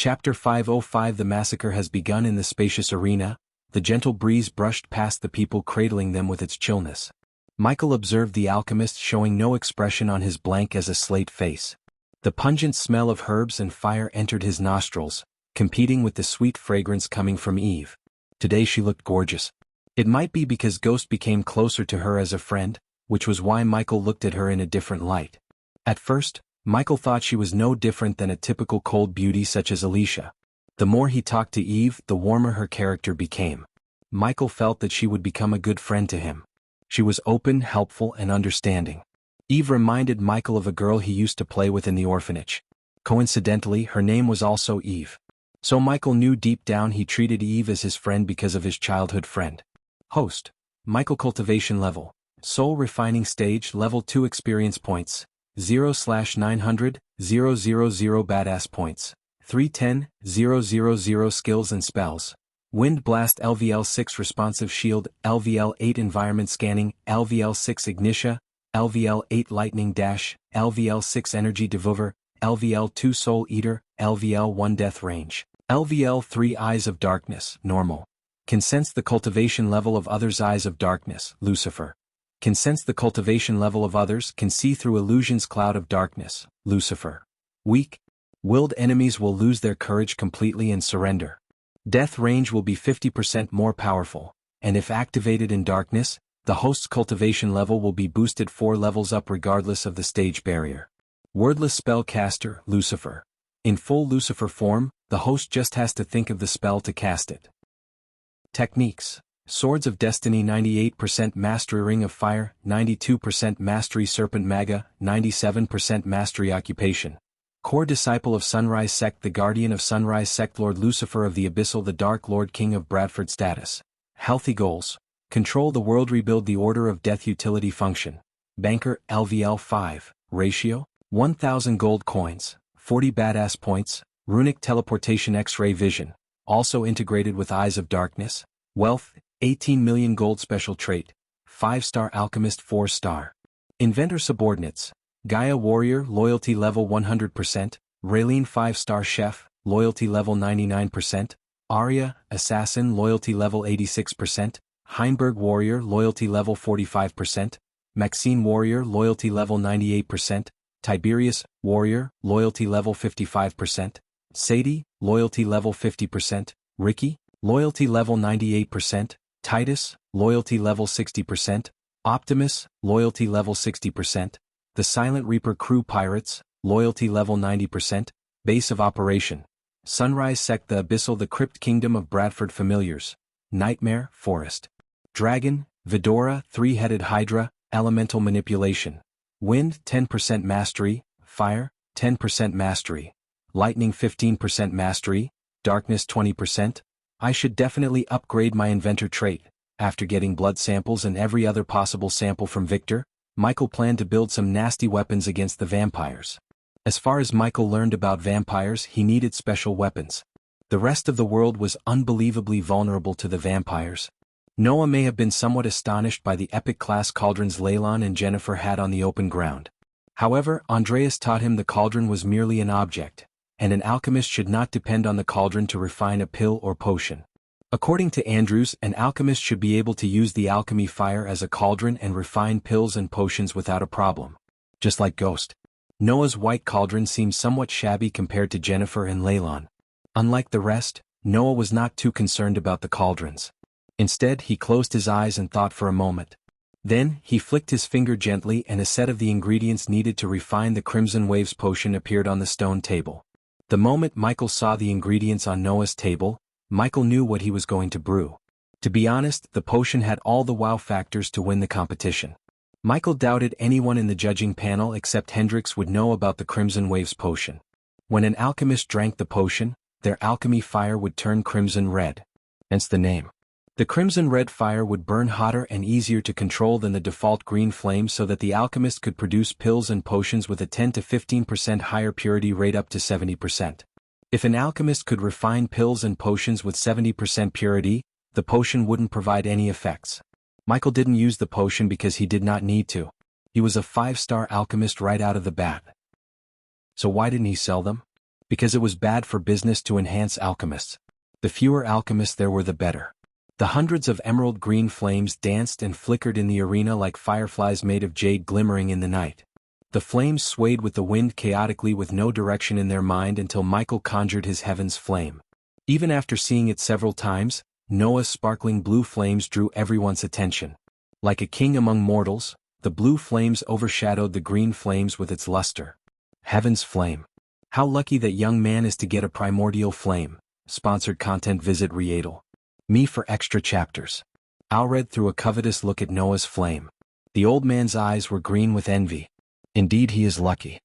Chapter 505 The massacre has begun in the spacious arena. The gentle breeze brushed past the people, cradling them with its chillness. Michael observed the alchemist showing no expression on his blank as a slate face. The pungent smell of herbs and fire entered his nostrils, competing with the sweet fragrance coming from Eve. Today she looked gorgeous. It might be because Ghost became closer to her as a friend, which was why Michael looked at her in a different light. At first, Michael thought she was no different than a typical cold beauty such as Alicia. The more he talked to Eve, the warmer her character became. Michael felt that she would become a good friend to him. She was open, helpful, and understanding. Eve reminded Michael of a girl he used to play with in the orphanage. Coincidentally, her name was also Eve. So Michael knew deep down he treated Eve as his friend because of his childhood friend. Host. Michael cultivation level. Soul refining stage level 2 experience points. 0/900, 000 badass points. 310, 000 skills and spells. Wind Blast LVL 6 Responsive Shield, LVL 8 Environment Scanning, LVL 6 Ignitia, LVL 8 Lightning Dash, LVL 6 Energy Devour, LVL 2 Soul Eater, LVL 1 Death Range. LVL 3 Eyes of Darkness, Normal. Can sense the cultivation level of others' Eyes of Darkness, Lucifer. Can sense the cultivation level of others, can see through illusions Cloud of Darkness, Lucifer. Weak. Willed enemies will lose their courage completely and surrender. Death range will be 50% more powerful, and if activated in darkness, the host's cultivation level will be boosted 4 levels up regardless of the stage barrier. Wordless Spellcaster, Lucifer. In full Lucifer form, the host just has to think of the spell to cast it. Techniques. Swords of Destiny 98% Mastery Ring of Fire, 92% Mastery Serpent Maga, 97% Mastery Occupation. Core Disciple of Sunrise Sect The Guardian of Sunrise Sect Lord Lucifer of the Abyssal The Dark Lord King of Bradford Status. Healthy Goals. Control the world. Rebuild the Order of Death. Utility Function. Banker LVL 5. Ratio. 1000 gold coins. 40 badass points. Runic Teleportation X-Ray Vision. Also integrated with Eyes of Darkness. Wealth. 18 million gold. Special trait. 5-star Alchemist 4-star. Inventor Subordinates. Gaia Warrior Loyalty Level 100%, Raylene 5-star Chef, Loyalty Level 99%, Arya, Assassin Loyalty Level 86%, Heinberg Warrior Loyalty Level 45%, Maxine Warrior Loyalty Level 98%, Tiberius, Warrior, Loyalty Level 55%, Sadie, Loyalty Level 50%, Ricky, Loyalty Level 98%, Titus, Loyalty Level 60%, Optimus, Loyalty Level 60%, The Silent Reaper Crew Pirates, Loyalty Level 90%, Base of Operation. Sunrise Sect The Abyssal The Crypt Kingdom of Bradford Familiars. Nightmare, Forest. Dragon, Vidora, Three-Headed Hydra, Elemental Manipulation. Wind, 10% Mastery, Fire, 10% Mastery. Lightning 15% Mastery, Darkness 20%. I should definitely upgrade my inventor trait. After getting blood samples and every other possible sample from Victor, Michael planned to build some nasty weapons against the vampires. As far as Michael learned about vampires, he needed special weapons. The rest of the world was unbelievably vulnerable to the vampires. Noah may have been somewhat astonished by the epic-class cauldrons Leylon and Jennifer had on the open ground. However, Andreas taught him the cauldron was merely an object, and an alchemist should not depend on the cauldron to refine a pill or potion. According to Andrews, an alchemist should be able to use the alchemy fire as a cauldron and refine pills and potions without a problem. Just like Ghost. Noah's white cauldron seemed somewhat shabby compared to Jennifer and Leylon. Unlike the rest, Noah was not too concerned about the cauldrons. Instead, he closed his eyes and thought for a moment. Then, he flicked his finger gently and a set of the ingredients needed to refine the Crimson Waves potion appeared on the stone table. The moment Michael saw the ingredients on Noah's table, Michael knew what he was going to brew. To be honest, the potion had all the wow factors to win the competition. Michael doubted anyone in the judging panel except Hendrix would know about the Crimson Waves potion. When an alchemist drank the potion, their alchemy fire would turn crimson red. Hence the name. The crimson red fire would burn hotter and easier to control than the default green flame so that the alchemist could produce pills and potions with a 10 to 15% higher purity rate up to 70%. If an alchemist could refine pills and potions with 70% purity, the potion wouldn't provide any effects. Michael didn't use the potion because he did not need to. He was a 5-star alchemist right out of the bat. So why didn't he sell them? Because it was bad for business to enhance alchemists. The fewer alchemists there were the better. The hundreds of emerald green flames danced and flickered in the arena like fireflies made of jade glimmering in the night. The flames swayed with the wind chaotically with no direction in their mind until Michael conjured his heaven's flame. Even after seeing it several times, Noah's sparkling blue flames drew everyone's attention. Like a king among mortals, the blue flames overshadowed the green flames with its luster. Heaven's flame. How lucky that young man is to get a primordial flame. Sponsored content. Visit Riedel. Me for extra chapters. Alred threw a covetous look at Noah's flame. The old man's eyes were green with envy. Indeed, he is lucky.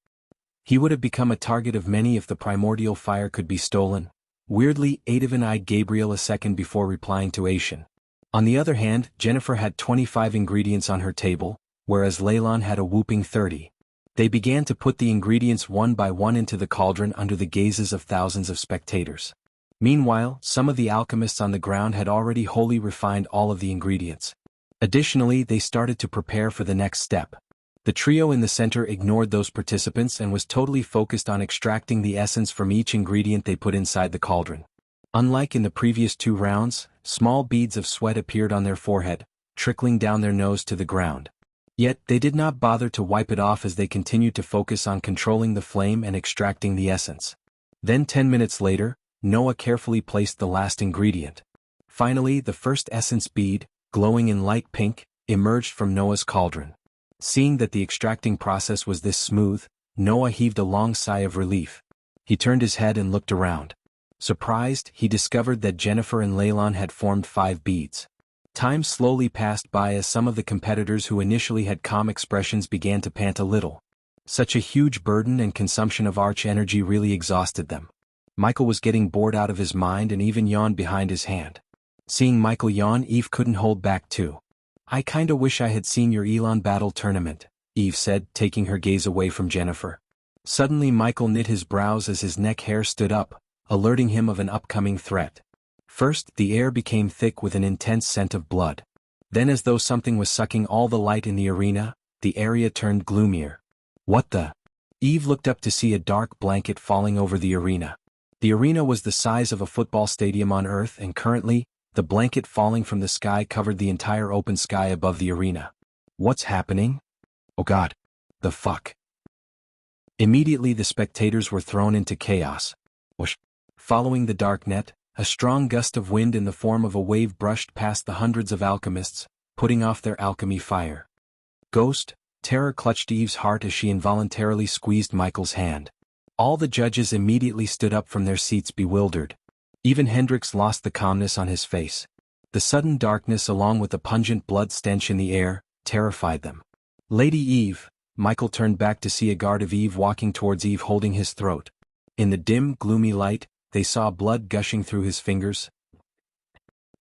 He would have become a target of many if the primordial fire could be stolen. Weirdly, Adovan eyed Gabriel a second before replying to Aishan. On the other hand, Jennifer had 25 ingredients on her table, whereas Leylon had a whooping 30. They began to put the ingredients one by one into the cauldron under the gazes of thousands of spectators. Meanwhile, some of the alchemists on the ground had already wholly refined all of the ingredients. Additionally, they started to prepare for the next step. The trio in the center ignored those participants and was totally focused on extracting the essence from each ingredient they put inside the cauldron. Unlike in the previous 2 rounds, small beads of sweat appeared on their forehead, trickling down their nose to the ground. Yet, they did not bother to wipe it off as they continued to focus on controlling the flame and extracting the essence. Then 10 minutes later, Noah carefully placed the last ingredient. Finally, the first essence bead, glowing in light pink, emerged from Noah's cauldron. Seeing that the extracting process was this smooth, Noah heaved a long sigh of relief. He turned his head and looked around. Surprised, he discovered that Jennifer and Leylon had formed 5 beads. Time slowly passed by as some of the competitors who initially had calm expressions began to pant a little. Such a huge burden and consumption of arch energy really exhausted them. Michael was getting bored out of his mind and even yawned behind his hand. Seeing Michael yawn, Eve couldn't hold back too. "I kinda wish I had seen your Elon battle tournament," Eve said, taking her gaze away from Jennifer. Suddenly Michael knit his brows as his neck hair stood up, alerting him of an upcoming threat. First, the air became thick with an intense scent of blood. Then, as though something was sucking all the light in the arena, the area turned gloomier. "What the?" Eve looked up to see a dark blanket falling over the arena. The arena was the size of a football stadium on Earth, and currently, the blanket falling from the sky covered the entire open sky above the arena. "What's happening? Oh God. The fuck?" Immediately the spectators were thrown into chaos. Whoosh. Following the dark net, a strong gust of wind in the form of a wave brushed past the hundreds of alchemists, putting off their alchemy fire. Ghost, terror clutched Eve's heart as she involuntarily squeezed Michael's hand. All the judges immediately stood up from their seats bewildered. Even Hendrix lost the calmness on his face. The sudden darkness along with the pungent blood stench in the air terrified them. "Lady Eve," Michael turned back to see a guard of Eve walking towards Eve holding his throat. In the dim, gloomy light, they saw blood gushing through his fingers.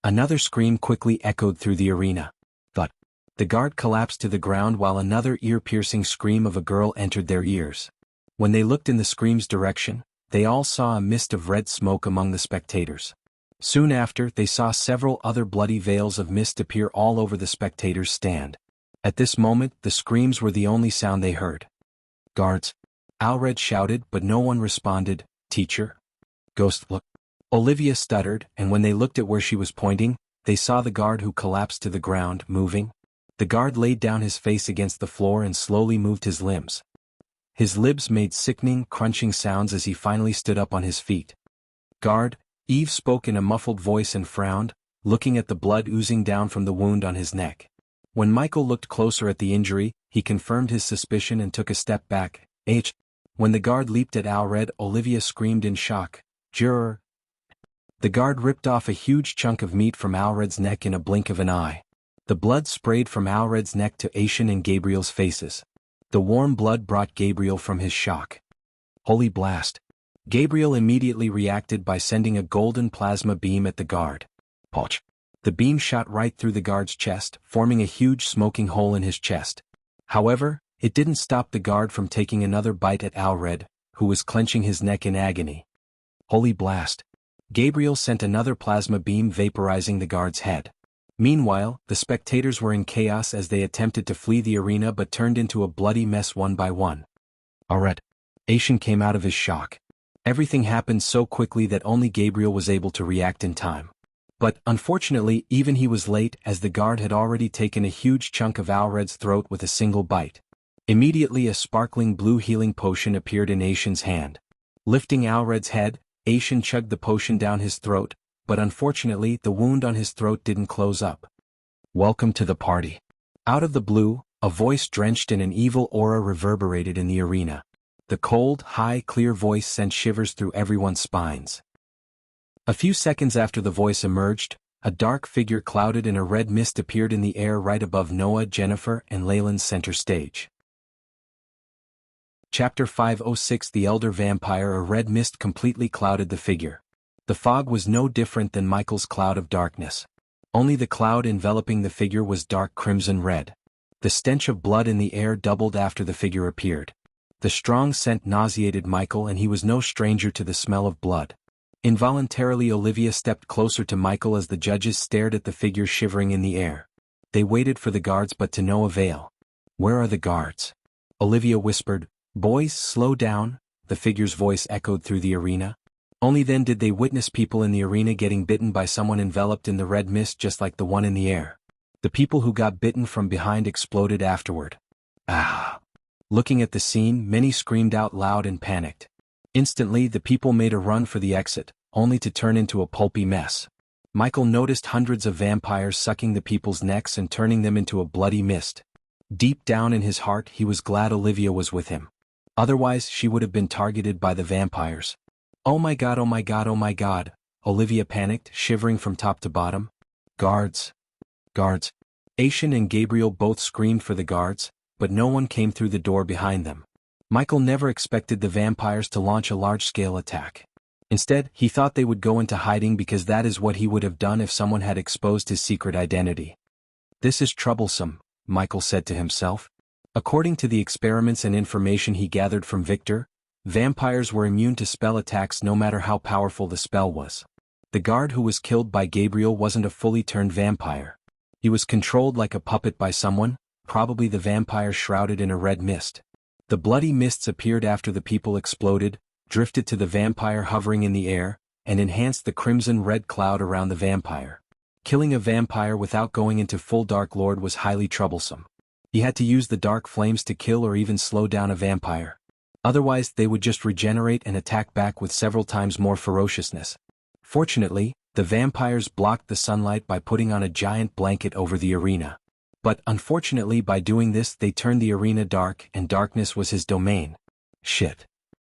Another scream quickly echoed through the arena. Thud. The guard collapsed to the ground while another ear-piercing scream of a girl entered their ears. When they looked in the scream's direction, they all saw a mist of red smoke among the spectators. Soon after, they saw several other bloody veils of mist appear all over the spectators' stand. At this moment, the screams were the only sound they heard. "Guards!" Alred shouted, but no one responded. "Teacher?" "Ghost, look." Olivia stuttered, and when they looked at where she was pointing, they saw the guard who collapsed to the ground, moving. The guard laid down his face against the floor and slowly moved his limbs. His lips made sickening, crunching sounds as he finally stood up on his feet. "Guard," Eve spoke in a muffled voice and frowned, looking at the blood oozing down from the wound on his neck. When Michael looked closer at the injury, he confirmed his suspicion and took a step back. When the guard leaped at Alred, Olivia screamed in shock. "Juror!" The guard ripped off a huge chunk of meat from Alred's neck in a blink of an eye. The blood sprayed from Alred's neck to Aishan and Gabriel's faces. The warm blood brought Gabriel from his shock. "Holy blast!" Gabriel immediately reacted by sending a golden plasma beam at the guard. Poch! The beam shot right through the guard's chest, forming a huge smoking hole in his chest. However, it didn't stop the guard from taking another bite at Alred, who was clenching his neck in agony. Holy blast! Gabriel sent another plasma beam vaporizing the guard's head. Meanwhile, the spectators were in chaos as they attempted to flee the arena but turned into a bloody mess one by one. Alred. Aishan came out of his shock. Everything happened so quickly that only Gabriel was able to react in time. But, unfortunately, even he was late as the guard had already taken a huge chunk of Alred's throat with a single bite. Immediately a sparkling blue healing potion appeared in Aishan's hand. Lifting Alred's head, Aishan chugged the potion down his throat, but unfortunately the wound on his throat didn't close up. "Welcome to the party." Out of the blue, a voice drenched in an evil aura reverberated in the arena. The cold, high, clear voice sent shivers through everyone's spines. A few seconds after the voice emerged, a dark figure clouded in a red mist appeared in the air right above Noah, Jennifer, and Leyland's center stage. Chapter 506 The Elder Vampire. A red mist completely clouded the figure. The fog was no different than Michael's cloud of darkness. Only the cloud enveloping the figure was dark crimson red. The stench of blood in the air doubled after the figure appeared. The strong scent nauseated Michael, and he was no stranger to the smell of blood. Involuntarily Olivia stepped closer to Michael as the judges stared at the figure shivering in the air. They waited for the guards, but to no avail. "Where are the guards?" Olivia whispered. "Boys, slow down," the figure's voice echoed through the arena. Only then did they witness people in the arena getting bitten by someone enveloped in the red mist just like the one in the air. The people who got bitten from behind exploded afterward. Ah! Looking at the scene, many screamed out loud and panicked. Instantly the people made a run for the exit, only to turn into a pulpy mess. Michael noticed hundreds of vampires sucking the people's necks and turning them into a bloody mist. Deep down in his heart he was glad Olivia was with him. Otherwise she would have been targeted by the vampires. "Oh my god, oh my god, oh my god," Olivia panicked, shivering from top to bottom. "Guards! Guards!" Aishan and Gabriel both screamed for the guards, but no one came through the door behind them. Michael never expected the vampires to launch a large-scale attack. Instead, he thought they would go into hiding because that is what he would have done if someone had exposed his secret identity. "This is troublesome," Michael said to himself. According to the experiments and information he gathered from Victor, vampires were immune to spell attacks no matter how powerful the spell was. The guard who was killed by Gabriel wasn't a fully turned vampire. He was controlled like a puppet by someone, probably the vampire shrouded in a red mist. The bloody mists appeared after the people exploded, drifted to the vampire hovering in the air, and enhanced the crimson-red cloud around the vampire. Killing a vampire without going into full Dark Lord was highly troublesome. He had to use the dark flames to kill or even slow down a vampire. Otherwise they would just regenerate and attack back with several times more ferociousness. Fortunately, the vampires blocked the sunlight by putting on a giant blanket over the arena. But unfortunately by doing this they turned the arena dark, and darkness was his domain. Shit.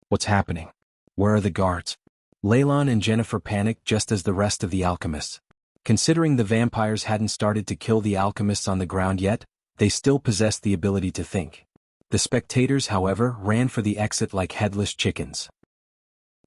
What's happening? Where are the guards? Leyland and Jennifer panicked just as the rest of the alchemists. Considering the vampires hadn't started to kill the alchemists on the ground yet, they still possessed the ability to think. The spectators, however, ran for the exit like headless chickens.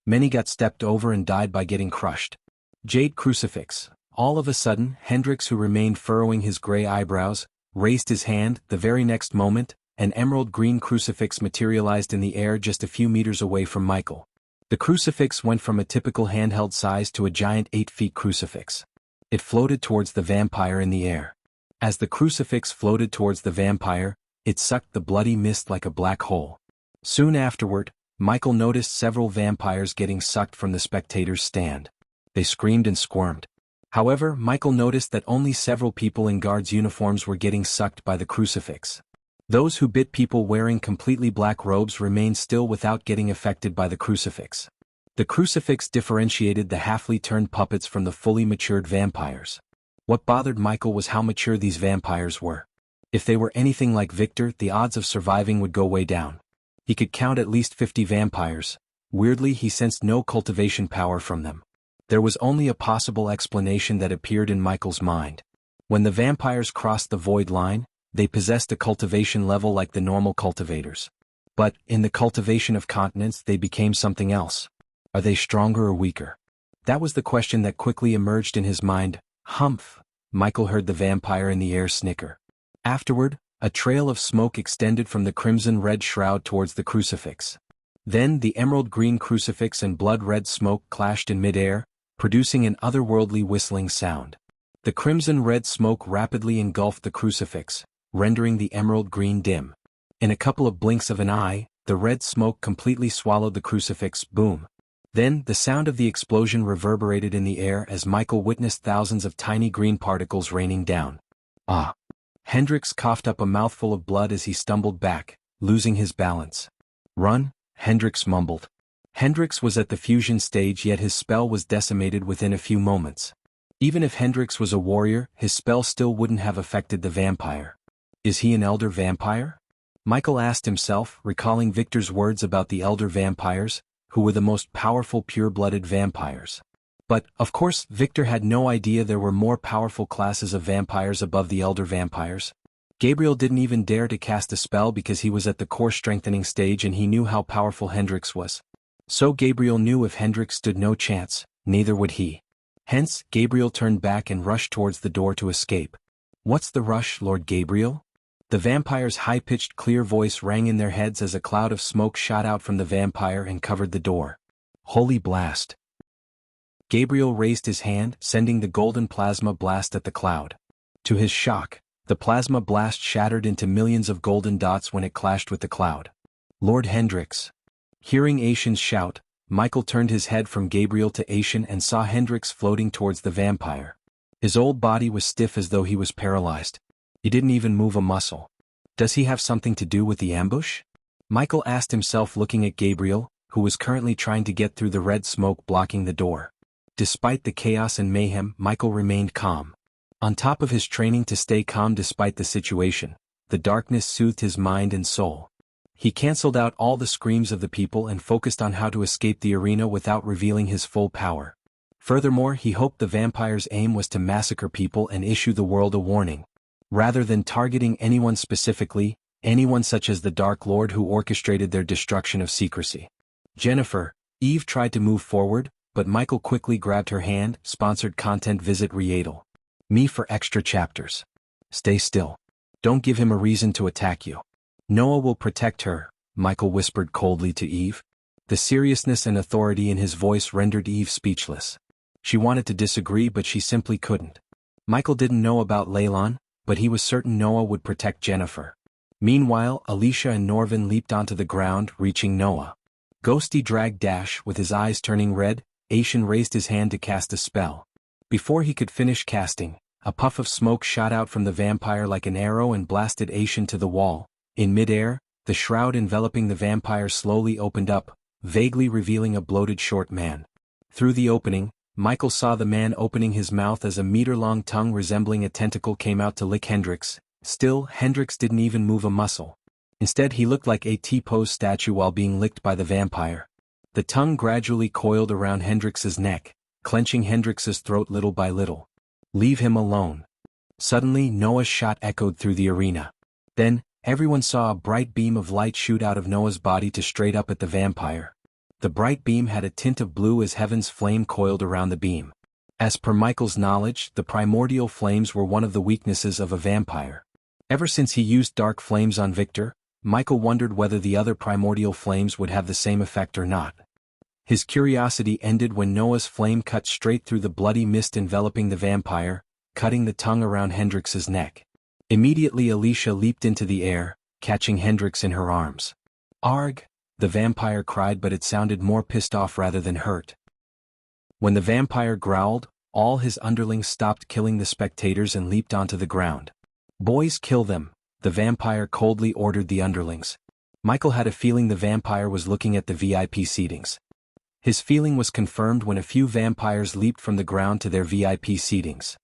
Many got stepped over and died by getting crushed. Jade Crucifix. All of a sudden, Hendrix, who remained furrowing his gray eyebrows, raised his hand. The very next moment, an emerald green crucifix materialized in the air just a few meters away from Michael. The crucifix went from a typical handheld size to a giant 8-foot crucifix. It floated towards the vampire in the air. As the crucifix floated towards the vampire, it sucked the bloody mist like a black hole. Soon afterward, Michael noticed several vampires getting sucked from the spectators' stand. They screamed and squirmed. However, Michael noticed that only several people in guards' uniforms were getting sucked by the crucifix. Those who bit people wearing completely black robes remained still without getting affected by the crucifix. The crucifix differentiated the halfly turned puppets from the fully matured vampires. What bothered Michael was how mature these vampires were. If they were anything like Victor, the odds of surviving would go way down. He could count at least 50 vampires. Weirdly, he sensed no cultivation power from them. There was only a possible explanation that appeared in Michael's mind. When the vampires crossed the void line, they possessed a cultivation level like the normal cultivators. But, in the cultivation of continents, they became something else. Are they stronger or weaker? That was the question that quickly emerged in his mind. Humph! Michael heard the vampire in the air snicker. Afterward, a trail of smoke extended from the crimson-red shroud towards the crucifix. Then the emerald-green crucifix and blood-red smoke clashed in mid-air, producing an otherworldly whistling sound. The crimson-red smoke rapidly engulfed the crucifix, rendering the emerald-green dim. In a couple of blinks of an eye, the red smoke completely swallowed the crucifix. Boom! Then, the sound of the explosion reverberated in the air as Michael witnessed thousands of tiny green particles raining down. Ah! Hendrix coughed up a mouthful of blood as he stumbled back, losing his balance. Run, Hendrix mumbled. Hendrix was at the fusion stage, yet his spell was decimated within a few moments. Even if Hendrix was a warrior, his spell still wouldn't have affected the vampire. Is he an elder vampire? Michael asked himself, recalling Victor's words about the elder vampires, who were the most powerful pure-blooded vampires. But, of course, Victor had no idea there were more powerful classes of vampires above the elder vampires. Gabriel didn't even dare to cast a spell because he was at the core strengthening stage and he knew how powerful Hendrix was. So Gabriel knew if Hendrix stood no chance, neither would he. Hence, Gabriel turned back and rushed towards the door to escape. What's the rush, Lord Gabriel? The vampire's high-pitched clear voice rang in their heads as a cloud of smoke shot out from the vampire and covered the door. Holy blast! Gabriel raised his hand, sending the golden plasma blast at the cloud. To his shock, the plasma blast shattered into millions of golden dots when it clashed with the cloud. Lord Hendrix. Hearing Aishan's shout, Michael turned his head from Gabriel to Aishan and saw Hendrix floating towards the vampire. His old body was stiff as though he was paralyzed. He didn't even move a muscle. Does he have something to do with the ambush? Michael asked himself, looking at Gabriel, who was currently trying to get through the red smoke blocking the door. Despite the chaos and mayhem, Michael remained calm. On top of his training to stay calm despite the situation, the darkness soothed his mind and soul. He cancelled out all the screams of the people and focused on how to escape the arena without revealing his full power. Furthermore, he hoped the vampire's aim was to massacre people and issue the world a warning. Rather than targeting anyone specifically, anyone such as the Dark Lord who orchestrated their destruction of secrecy. Jennifer, Eve tried to move forward, but Michael quickly grabbed her hand. Sponsored content. Visit Readle. Me for extra chapters. Stay still. Don't give him a reason to attack you. Noah will protect her, Michael whispered coldly to Eve. The seriousness and authority in his voice rendered Eve speechless. She wanted to disagree but she simply couldn't. Michael didn't know about Leylon, but he was certain Noah would protect Jennifer. Meanwhile, Alicia and Norvin leaped onto the ground, reaching Noah. Ghosty dragged Dash, with his eyes turning red. Aishan raised his hand to cast a spell. Before he could finish casting, a puff of smoke shot out from the vampire like an arrow and blasted Aishan to the wall. In midair, the shroud enveloping the vampire slowly opened up, vaguely revealing a bloated short man. Through the opening, Michael saw the man opening his mouth as a meter-long tongue resembling a tentacle came out to lick Hendrix. Still, Hendrix didn't even move a muscle. Instead, he looked like a T-pose statue while being licked by the vampire. The tongue gradually coiled around Hendrix's neck, clenching Hendrix's throat little by little. Leave him alone. Suddenly, Noah's shot echoed through the arena. Then, everyone saw a bright beam of light shoot out of Noah's body to straight up at the vampire. The bright beam had a tint of blue as heaven's flame coiled around the beam. As per Michael's knowledge, the primordial flames were one of the weaknesses of a vampire. Ever since he used dark flames on Victor, Michael wondered whether the other primordial flames would have the same effect or not. His curiosity ended when Noah's flame cut straight through the bloody mist enveloping the vampire, cutting the tongue around Hendrix's neck. Immediately Alicia leaped into the air, catching Hendrix in her arms. Arg! The vampire cried, but it sounded more pissed off rather than hurt. When the vampire growled, all his underlings stopped killing the spectators and leaped onto the ground. Boys, kill them, the vampire coldly ordered the underlings. Michael had a feeling the vampire was looking at the VIP seatings. His feeling was confirmed when a few vampires leaped from the ground to their VIP seatings.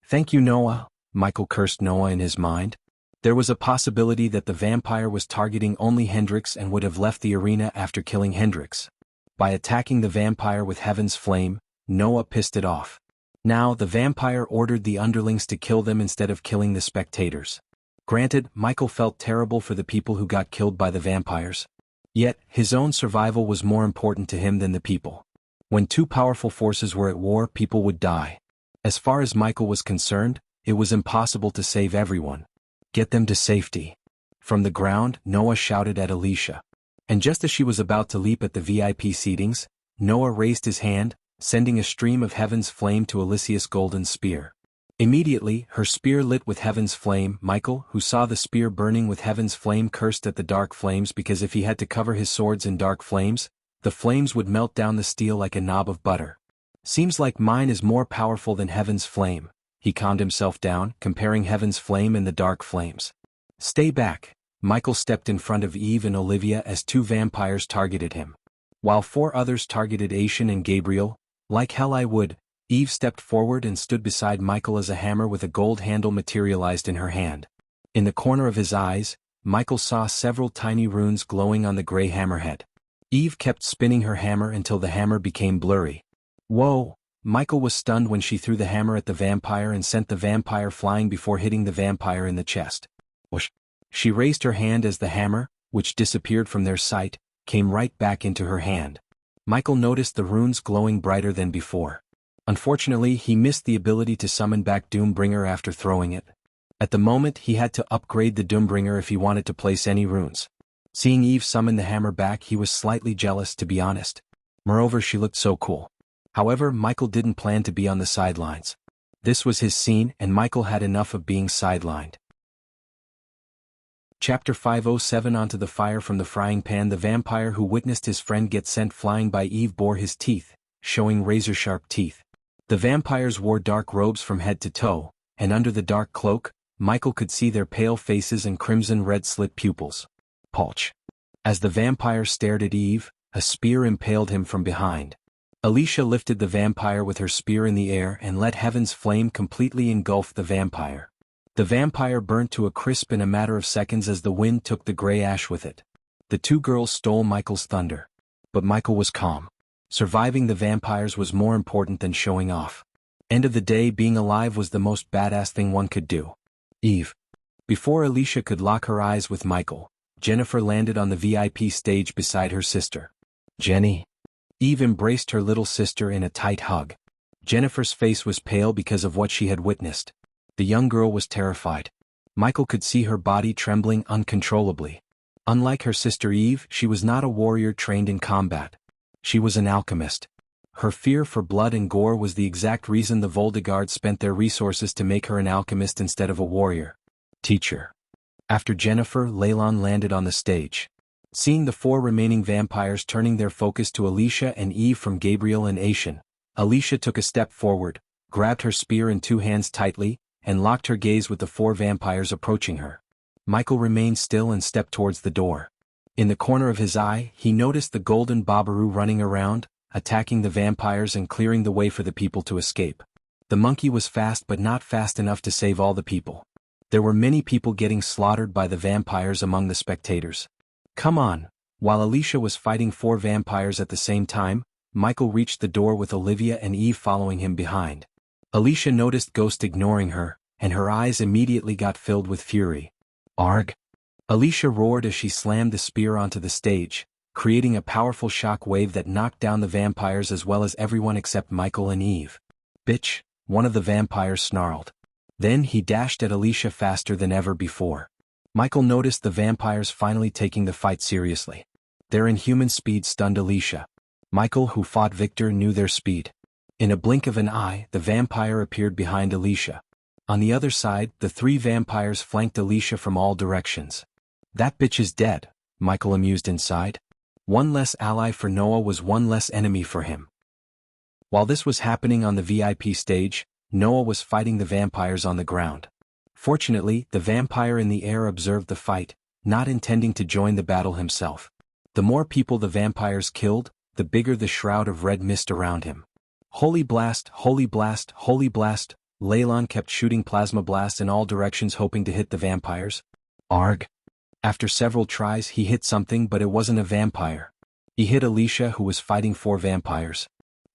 Thank you, Noah, Michael cursed Noah in his mind. There was a possibility that the vampire was targeting only Hendrix and would have left the arena after killing Hendrix. By attacking the vampire with Heaven's Flame, Noah pissed it off. Now the vampire ordered the underlings to kill them instead of killing the spectators. Granted, Michael felt terrible for the people who got killed by the vampires. Yet, his own survival was more important to him than the people. When two powerful forces were at war, people would die. As far as Michael was concerned, it was impossible to save everyone. Get them to safety. From the ground, Noah shouted at Alicia. And just as she was about to leap at the VIP seatings, Noah raised his hand, sending a stream of Heaven's Flame to Alicia's golden spear. Immediately, her spear lit with Heaven's Flame. Michael, who saw the spear burning with Heaven's Flame, cursed at the dark flames because if he had to cover his swords in dark flames, the flames would melt down the steel like a knob of butter. Seems like mine is more powerful than heaven's flame, he calmed himself down, comparing heaven's flame and the dark flames. Stay back. Michael stepped in front of Eve and Olivia as 2 vampires targeted him. While 4 others targeted Aishan and Gabriel, like hell I would, Eve stepped forward and stood beside Michael as a hammer with a gold handle materialized in her hand. In the corner of his eyes, Michael saw several tiny runes glowing on the gray hammerhead. Eve kept spinning her hammer until the hammer became blurry. Whoa! Michael was stunned when she threw the hammer at the vampire and sent the vampire flying before hitting the vampire in the chest. Whoosh! She raised her hand as the hammer, which disappeared from their sight, came right back into her hand. Michael noticed the runes glowing brighter than before. Unfortunately, he missed the ability to summon back Doombringer after throwing it. At the moment, he had to upgrade the Doombringer if he wanted to place any runes. Seeing Eve summon the hammer back, he was slightly jealous, to be honest. Moreover, she looked so cool. However, Michael didn't plan to be on the sidelines. This was his scene, and Michael had enough of being sidelined. Chapter 507. Onto the fire from the frying pan. The vampire who witnessed his friend get sent flying by Eve bore his teeth, showing razor-sharp teeth. The vampires wore dark robes from head to toe, and under the dark cloak, Michael could see their pale faces and crimson-red slit pupils. Polch. As the vampire stared at Eve, a spear impaled him from behind. Alicia lifted the vampire with her spear in the air and let heaven's flame completely engulf the vampire. The vampire burnt to a crisp in a matter of seconds as the wind took the gray ash with it. The 2 girls stole Michael's thunder. But Michael was calm. Surviving the vampires was more important than showing off. End of the day, being alive was the most badass thing one could do. Eve. Before Alicia could lock her eyes with Michael, Jennifer landed on the VIP stage beside her sister. Jenny. Eve embraced her little sister in a tight hug. Jennifer's face was pale because of what she had witnessed. The young girl was terrified. Michael could see her body trembling uncontrollably. Unlike her sister Eve, she was not a warrior trained in combat. She was an alchemist. Her fear for blood and gore was the exact reason the Voldegarde spent their resources to make her an alchemist instead of a warrior. Teacher. After Jennifer, Leylon landed on the stage. Seeing the 4 remaining vampires turning their focus to Alicia and Eve from Gabriel and Aishan, Alicia took a step forward, grabbed her spear in 2 hands tightly, and locked her gaze with the 4 vampires approaching her. Michael remained still and stepped towards the door. In the corner of his eye, he noticed the golden Babaru running around, attacking the vampires and clearing the way for the people to escape. The monkey was fast but not fast enough to save all the people. There were many people getting slaughtered by the vampires among the spectators. Come on! While Alicia was fighting 4 vampires at the same time, Michael reached the door with Olivia and Eve following him behind. Alicia noticed Ghost ignoring her, and her eyes immediately got filled with fury. Arg! Alicia roared as she slammed the spear onto the stage, creating a powerful shock wave that knocked down the vampires as well as everyone except Michael and Eve. Bitch, one of the vampires snarled. Then he dashed at Alicia faster than ever before. Michael noticed the vampires finally taking the fight seriously. Their inhuman speed stunned Alicia. Michael, who fought Victor, knew their speed. In a blink of an eye, the vampire appeared behind Alicia. On the other side, the 3 vampires flanked Alicia from all directions. That bitch is dead, Michael amused inside. One less ally for Noah was one less enemy for him. While this was happening on the VIP stage, Noah was fighting the vampires on the ground. Fortunately, the vampire in the air observed the fight, not intending to join the battle himself. The more people the vampires killed, the bigger the shroud of red mist around him. Holy blast, holy blast, holy blast! Leylon kept shooting plasma blasts in all directions hoping to hit the vampires. Arg! After several tries he hit something, but it wasn't a vampire. He hit Alicia, who was fighting 4 vampires.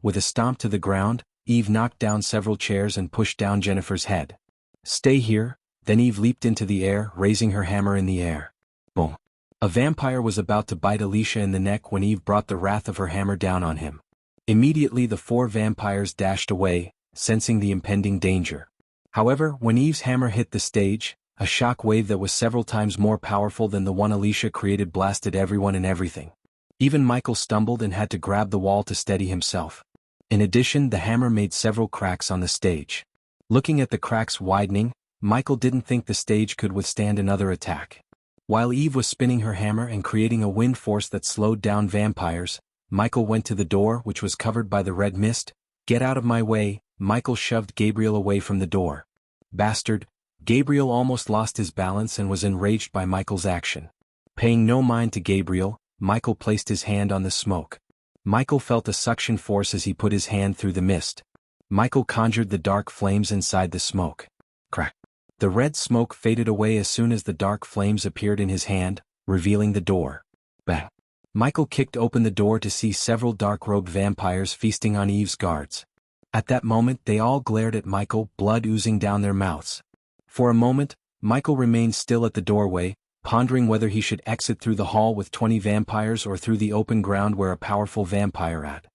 With a stomp to the ground, Eve knocked down several chairs and pushed down Jennifer's head. Stay here. Then Eve leaped into the air, raising her hammer in the air. Boom! A vampire was about to bite Alicia in the neck when Eve brought the wrath of her hammer down on him. Immediately the 4 vampires dashed away, sensing the impending danger. However, when Eve's hammer hit the stage, a shock wave that was several times more powerful than the one Alicia created blasted everyone and everything. Even Michael stumbled and had to grab the wall to steady himself. In addition, the hammer made several cracks on the stage. Looking at the cracks widening, Michael didn't think the stage could withstand another attack. While Eve was spinning her hammer and creating a wind force that slowed down vampires, Michael went to the door, which was covered by the red mist. "Get out of my way." Michael shoved Gabriel away from the door. "Bastard." Gabriel almost lost his balance and was enraged by Michael's action. Paying no mind to Gabriel, Michael placed his hand on the smoke. Michael felt a suction force as he put his hand through the mist. Michael conjured the dark flames inside the smoke. Crack. The red smoke faded away as soon as the dark flames appeared in his hand, revealing the door. Bang. Michael kicked open the door to see several dark-robed vampires feasting on Eve's guards. At that moment they all glared at Michael, blood oozing down their mouths. For a moment, Michael remained still at the doorway, pondering whether he should exit through the hall with 20 vampires or through the open ground where a powerful vampire at.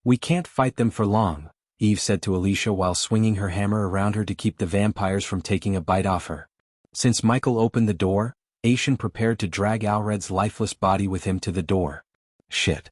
"We can't fight them for long," Eve said to Alicia while swinging her hammer around her to keep the vampires from taking a bite off her. Since Michael opened the door, Aishan prepared to drag Alred's lifeless body with him to the door. "Shit."